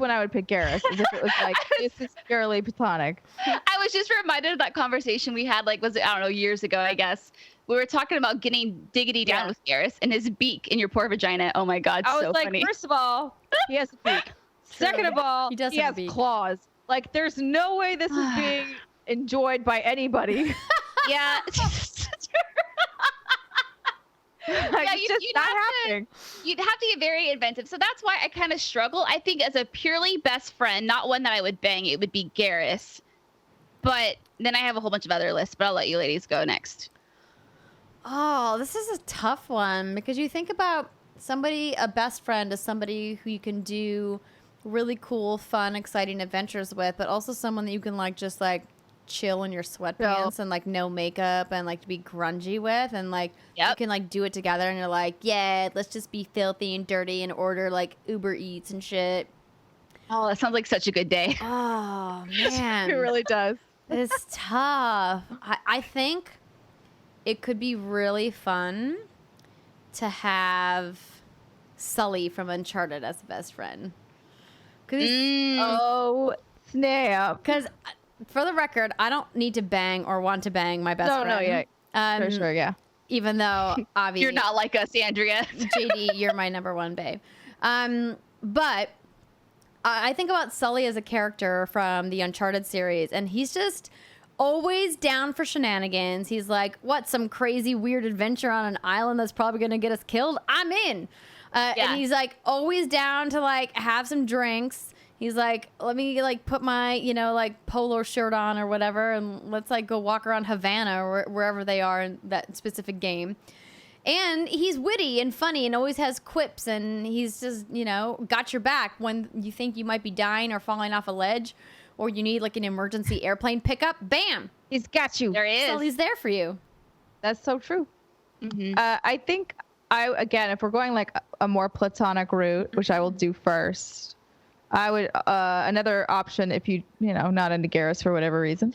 S2: I would pick Garrus, as if it was like this is purely platonic.
S3: I was just reminded of that conversation we had, like, was it, I don't know, years ago, I guess. We were talking about getting diggity down with Garrus and his beak in your poor vagina. Oh my God,
S2: I was
S3: so
S2: like,
S3: funny.
S2: First of all, he has a beak. Second of all, he has claws. Like, there's no way this is being enjoyed by anybody.
S3: Yeah. You'd have to get very inventive. So that's why I kind of struggle. I think as a purely best friend, not one that I would bang, it would be Garrus. But then I have a whole bunch of other lists, but I'll let you ladies go next.
S1: Oh, this is a tough one because you think about somebody, a best friend is somebody who you can do really cool, fun, exciting adventures with, but also someone that you can like just like chill in your sweatpants and like no makeup and like be grungy with, and like you can like do it together and you're like, yeah, let's just be filthy and dirty and order like Uber Eats and shit.
S3: Oh, that sounds like such a good day.
S1: Oh man.
S2: It really does.
S1: It's tough. I think it could be really fun to have Sully from Uncharted as a best friend.
S2: Oh, snap.
S1: Because for the record, I don't need to bang or want to bang my best friend.
S2: No, yeah. For sure, yeah.
S1: Even though, obviously...
S3: You're not like us, Andrea.
S1: JD, you're my number one babe. But I think about Sully as a character from the Uncharted series, and he's just always down for shenanigans. He's like, what, some crazy weird adventure on an island that's probably going to get us killed? I'm in. And he's like always down to like have some drinks. He's like, let me like put my, you know, like polo shirt on or whatever, and let's like go walk around Havana or wherever they are in that specific game. And he's witty and funny and always has quips, and he's just, you know, got your back when you think you might be dying or falling off a ledge, or you need like an emergency airplane pickup. Bam!
S2: He's got you.
S3: There he is.
S1: So he's there for you.
S2: That's so true.
S3: Mm-hmm.
S2: I think again, if we're going like a more platonic route, which I will do first, I would another option, if you know not into Garrus for whatever reason,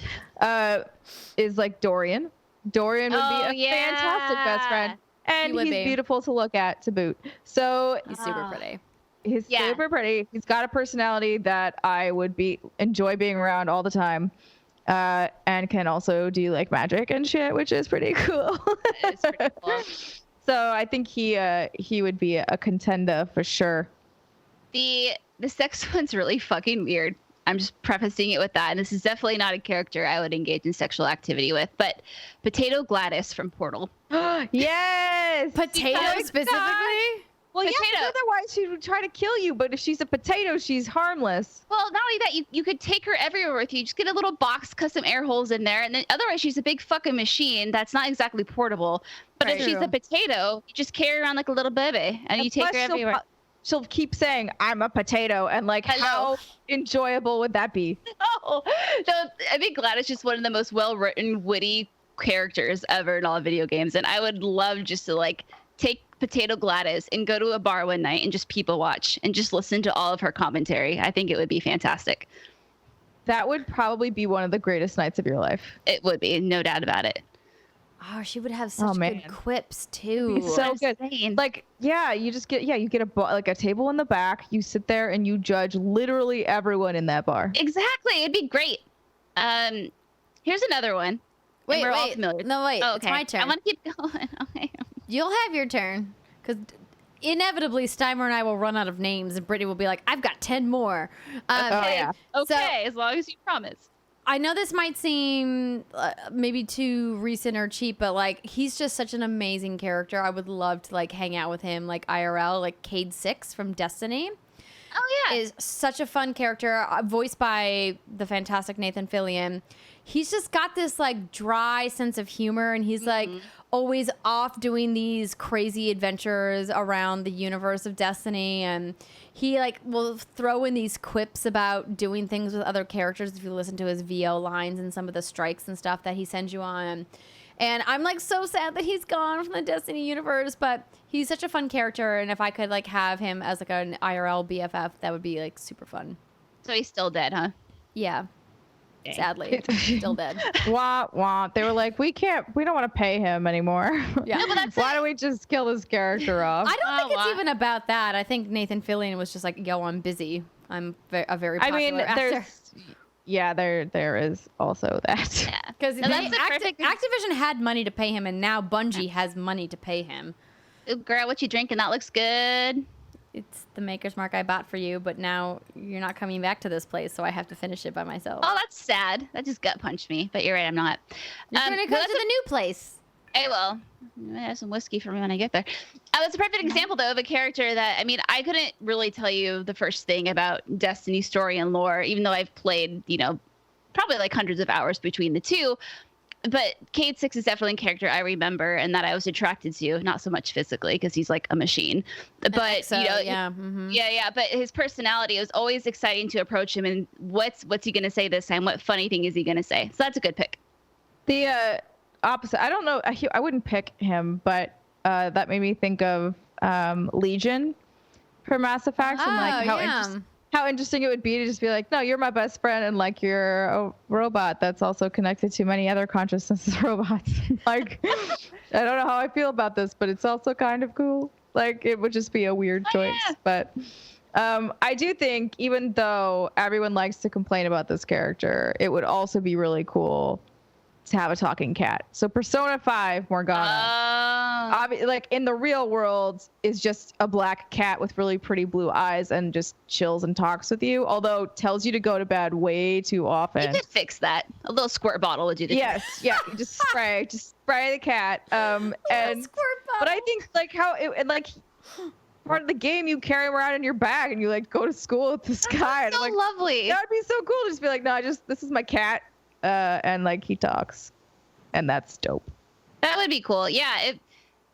S2: is like Dorian. Dorian would be a fantastic best friend, and he's beautiful to look at to boot. So
S1: He's super pretty.
S2: He's super pretty. He's got a personality that I would enjoy being around all the time, and can also do like magic and shit, which is pretty cool.
S3: That is pretty cool.
S2: So I think he would be a contender for sure.
S3: The sex one's really fucking weird. I'm just prefacing it with that. And this is definitely not a character I would engage in sexual activity with. But Potato Gladys from Portal.
S2: Yes!
S1: Potato specifically?
S2: Well, yeah, otherwise she would try to kill you. But if she's a potato, she's harmless.
S3: Well, not only that, you could take her everywhere with you. Just get a little box, cut some air holes in there. And then otherwise, she's a big fucking machine that's not exactly portable. But if she's a potato, you just carry her around like a little baby. And you take her everywhere.
S2: She'll keep saying, I'm a potato. And like, how enjoyable would that be?
S3: No, I think Gladys is just one of the most well-written, witty characters ever in all video games. And I would love just to like take Potato Gladys and go to a bar one night and just people watch and just listen to all of her commentary. I think it would be fantastic.
S2: That would probably be one of the greatest nights of your life.
S3: It would be, no doubt about it.
S1: Oh, she would have such good quips too.
S2: It's so good. Like, yeah, you just get a table in the back. You sit there and you judge literally everyone in that bar.
S3: Exactly, it'd be great. Here's another one.
S1: Wait,
S3: all familiar.
S1: No, wait.
S3: Oh,
S1: it's my turn.
S3: I want to keep going. Okay.
S1: You'll have your turn, because inevitably Steimer and I will run out of names, and Brittany will be like, "I've got 10 more."
S3: Okay, as long as you promise.
S1: I know this might seem maybe too recent or cheap, but like he's just such an amazing character. I would love to like hang out with him like IRL, like Cade 6 from Destiny.
S3: Oh yeah,
S1: is such a fun character, voiced by the fantastic Nathan Fillion. He's just got this like dry sense of humor, and he's like always off doing these crazy adventures around the universe of Destiny, and he like will throw in these quips about doing things with other characters if you listen to his VO lines and some of the strikes and stuff that he sends you on. And I'm like so sad that he's gone from the Destiny universe, but he's such a fun character, and if I could like have him as like an IRL BFF, that would be like super fun.
S3: So he's still dead, huh?
S1: Yeah. Dang. Sadly, still dead.
S2: Wah, wah. They were like, we don't want to pay him anymore.
S1: Yeah.
S3: No, but that's
S2: why don't we just kill this character off?
S1: I don't think it's even about that. I think Nathan Fillion was just like, yo, I'm busy. I'm a very popular actor.
S2: There is also that.
S3: Yeah.
S1: Because Activision had money to pay him, and now Bungie has money to pay him.
S3: Ooh, girl, what you drinking? That looks good.
S1: It's the Maker's Mark I bought for you, but now you're not coming back to this place, so I have to finish it by myself.
S3: Oh, that's sad. That just gut punched me. But you're right, I'm not.
S1: You're going to come to the new place.
S3: I will. I have some whiskey for me when I get there. It's a perfect example, though, of a character that, I mean, I couldn't really tell you the first thing about Destiny story and lore, even though I've played, probably like hundreds of hours between the two. But Cade 6 is definitely a character I remember and that I was attracted to, not so much physically because he's like a machine. But
S1: so,
S3: you know,
S1: yeah. Mm-hmm.
S3: yeah. But his personality, it was always exciting to approach him. And what's he gonna say this time? What funny thing is he gonna say? So that's a good pick.
S2: The opposite. I don't know. I wouldn't pick him, but that made me think of Legion from Mass Effect and like how interesting it would be to just be like, no, you're my best friend, and like you're a robot that's also connected to many other consciousness robots. Like, I don't know how I feel about this, but it's also kind of cool. Like, it would just be a weird choice. Yeah. But I do think, even though everyone likes to complain about this character, it would also be really cool to have a talking cat. So Persona 5 Morgana, like in the real world, is just a black cat with really pretty blue eyes and just chills and talks with you, although tells you to go to bed way too often.
S3: You could fix that. A little squirt bottle would do the
S2: trick. Yeah, you just spray the cat. And but I think like how it, and like part of the game, you carry him around in your bag and you like go to school with this guy.
S3: So
S2: like,
S3: lovely.
S2: That would be so cool to just be like, no, this is my cat. And like he talks, and that's dope.
S3: That would be cool. Yeah,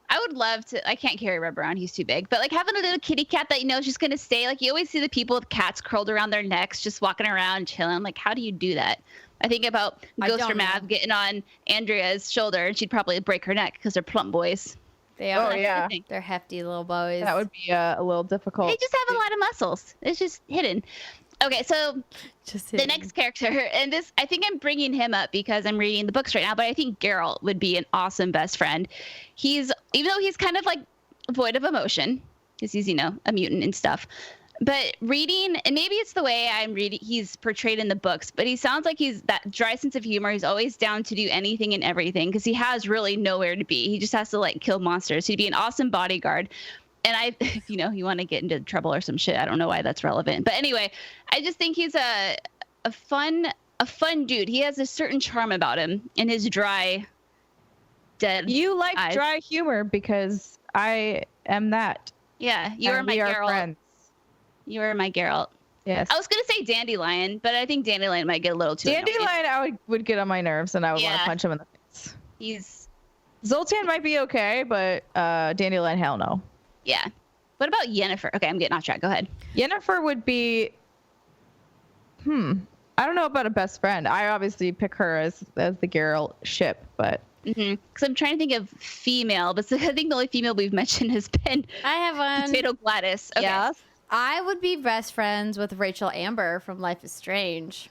S3: I would love to. I can't carry Rub around; he's too big. But like having a little kitty cat that you know is just gonna stay. Like you always see the people with cats curled around their necks, just walking around chilling. Like, how do you do that? I think about Ghost or Mav getting on Andrea's shoulder, and she'd probably break her neck because they're plump boys.
S1: They are. Oh yeah, they're hefty little boys.
S2: That would be a little difficult.
S3: They just have a lot of muscles. It's just hidden. Okay, so the next character, and this, I think I'm bringing him up because I'm reading the books right now, but I think Geralt would be an awesome best friend. Even though he's kind of like void of emotion, because he's, you know, a mutant and stuff, but reading, and maybe it's the way I'm reading, he's portrayed in the books, but he sounds like he's that dry sense of humor. He's always down to do anything and everything because he has really nowhere to be. He just has to like kill monsters. He'd be an awesome bodyguard. And if you know, you want to get into trouble or some shit, I don't know why that's relevant. But anyway, I just think he's a fun dude. He has a certain charm about him and his dry, dead
S2: You like
S3: eyes.
S2: Dry humor because I am that.
S3: Yeah, you are my Geralt.
S2: Friends.
S3: You are my Geralt.
S2: Yes.
S3: I was going to say Dandelion, but I think Dandelion might get a little too
S2: Dandelion I would get on my nerves and I would want to punch him in the face. Zoltan might be okay, but Dandelion, hell no.
S3: Yeah. What about Yennefer? Okay, I'm getting off track. Go ahead.
S2: Yennefer would be, I don't know about a best friend. I obviously pick her as the Geralt ship, but.
S3: Because I'm trying to think of female, but I think the only female we've mentioned has been
S1: I have one.
S3: Potato Gladys. Okay.
S2: Yes.
S1: I would be best friends with Rachel Amber from Life is Strange.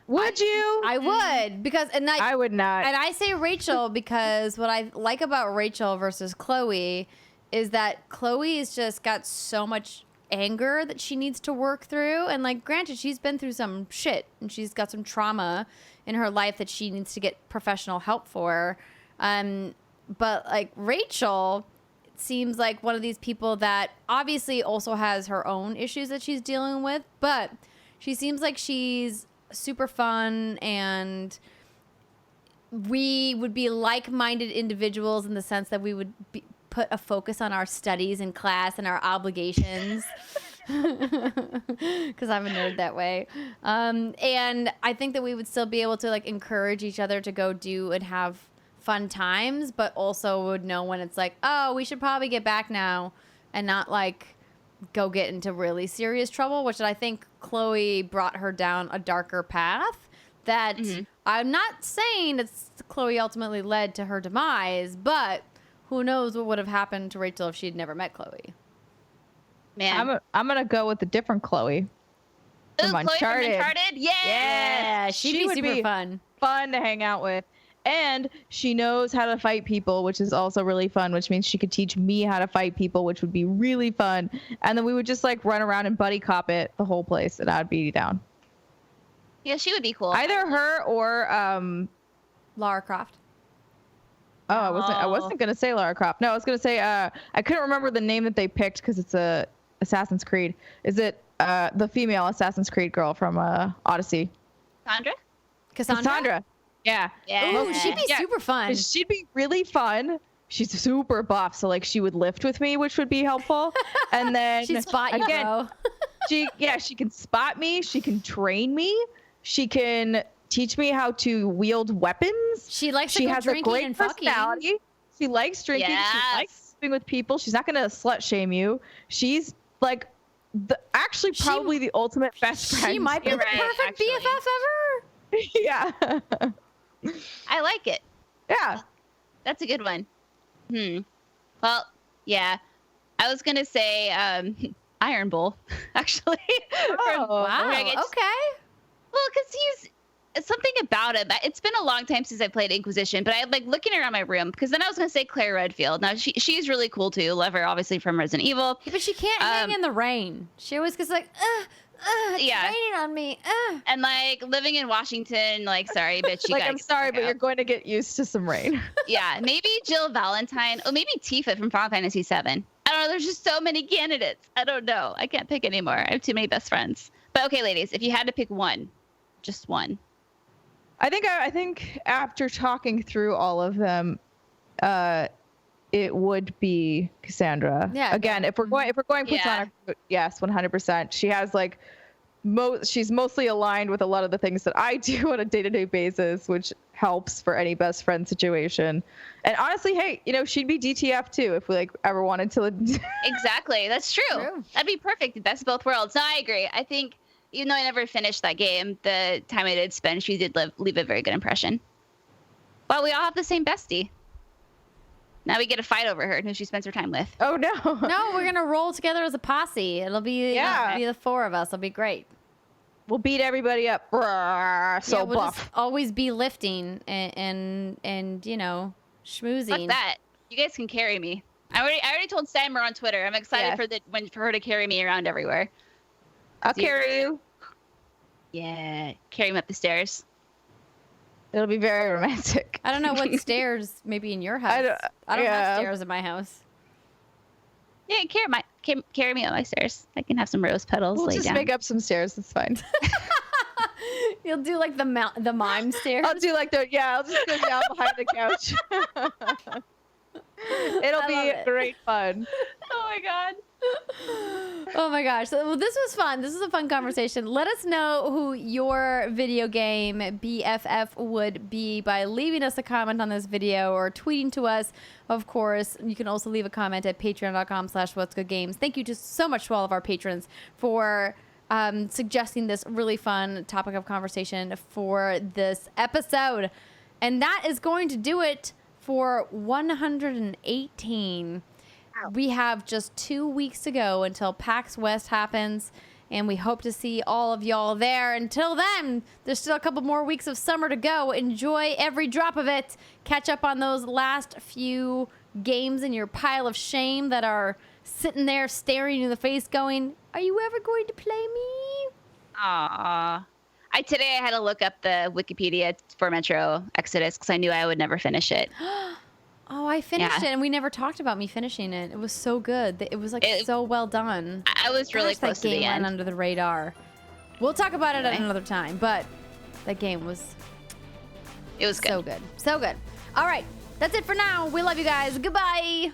S2: Would you?
S1: I would, because
S2: I would not.
S1: And I say Rachel because what I like about Rachel versus Chloe is that Chloe has just got so much anger that she needs to work through. And like, granted, she's been through some shit and she's got some trauma in her life that she needs to get professional help for. But like Rachel seems like one of these people that obviously also has her own issues that she's dealing with, but she seems like she's super fun and we would be like-minded individuals in the sense that we would put a focus on our studies in class and our obligations because I'm a nerd that way. And I think that we would still be able to like encourage each other to go do and have fun times, but also would know when it's like, oh, we should probably get back now and not like go get into really serious trouble, which I think Chloe brought her down a darker path that I'm not saying it's Chloe ultimately led to her demise, but who knows what would have happened to Rachel if she'd never met Chloe.
S3: Man,
S2: I'm gonna go with a different Chloe.
S3: From Uncharted.
S1: Yeah, she'd be super fun.
S2: Fun to hang out with. And she knows how to fight people, which is also really fun, which means she could teach me how to fight people, which would be really fun. And then we would just like run around and buddy cop it the whole place, and I'd be down.
S3: Yeah, she would be cool.
S2: Either her or
S1: Lara Croft.
S2: Oh, I wasn't gonna say Lara Croft. No, I was gonna say I couldn't remember the name that they picked because it's a Assassin's Creed. Is it the female Assassin's Creed girl from Odyssey? Cassandra. Yeah.
S1: Ooh, she'd be super fun.
S2: She'd be really fun. She's super buff, so like she would lift with me, which would be helpful. And then
S1: she'd spot you,
S2: she can spot me. She can train me. She can teach me how to wield weapons.
S1: She likes to
S2: She
S1: go
S2: has a
S1: drinking
S2: great
S1: and fucking.
S2: personality. She likes drinking. She likes sleeping with people. She's not gonna slut shame you. She's like actually probably the ultimate best friend.
S1: She might be the perfect BFF ever.
S2: Yeah.
S3: I like it.
S2: Yeah.
S3: That's a good one. Well, yeah. I was gonna say Iron Bull, actually.
S2: Oh,
S1: wow.
S3: Okay. Well, because he's something about him. It's been a long time since I played Inquisition, but I like looking around my room because then I was gonna say Claire Redfield. Now she's really cool too. Love her, obviously from Resident Evil.
S1: Yeah, but she can't hang in the rain. She always gets like, it's raining on me.
S3: And like living in Washington, like sorry, bitch. You
S2: like
S3: gotta
S2: I'm sorry, but you're going to get used to some rain.
S3: Yeah, maybe Jill Valentine. Oh, maybe Tifa from Final Fantasy VII. I don't know. There's just so many candidates. I don't know. I can't pick anymore. I have too many best friends. But okay, ladies, if you had to pick one, just one.
S2: I think after talking through all of them, it would be Cassandra.
S1: Yeah.
S2: Again, if we're going platonic, yes, 100%. She has like she's mostly aligned with a lot of the things that I do on a day-to-day basis, which helps for any best friend situation. And honestly, hey, she'd be DTF too if we like ever wanted to.
S3: Exactly, that's true. That'd be perfect. Best of both worlds. No, I agree. I think even though I never finished that game, the time I did spend, she did leave a very good impression. Well, we all have the same bestie. Now we get a fight over her, who she spends her time with.
S2: Oh no!
S1: No, we're gonna roll together as a posse. It'll be the four of us. It'll be great.
S2: We'll beat everybody up. So
S1: we'll
S2: buff.
S1: just always be lifting and schmoozing.
S3: Fuck that. You guys can carry me. I already told Sammer on Twitter. I'm excited for her to carry me around everywhere.
S2: I'll carry you.
S3: Yeah, carry me up the stairs.
S2: It'll be very romantic.
S1: I don't know what stairs maybe in your house. I don't have stairs in my house.
S3: Yeah, carry me up my stairs. I can have some rose petals.
S2: We'll
S3: laid
S2: just
S3: down.
S2: make up some stairs. It's fine.
S1: You'll do like the mime stairs.
S2: I'll do like I'll just go down behind the couch. It'll be great fun.
S3: Oh my god.
S1: Oh my gosh. So this was fun. This was a fun conversation. Let us know who your video game BFF would be by leaving us a comment on this video or tweeting to us. Of course, you can also leave a comment at patreon.com/whatsgoodgames. Thank you just so much to all of our patrons for suggesting this really fun topic of conversation for this episode. And that is going to do it for 118. We have just 2 weeks to go until PAX West happens, and we hope to see all of y'all there. Until then, there's still a couple more weeks of summer to go. Enjoy every drop of it. Catch up on those last few games in your pile of shame that are sitting there staring you in the face going, are you ever going to play me?
S3: Aww. Today I had to look up the Wikipedia for Metro Exodus because I knew I would never finish it.
S1: Oh, I finished it, and we never talked about me finishing it. It was so good. It was so well done.
S3: I was really close to the end.
S1: That game went under the radar. We'll talk about it at another time, but that game was...
S3: It was good.
S1: So good. So good. All right. That's it for now. We love you guys. Goodbye.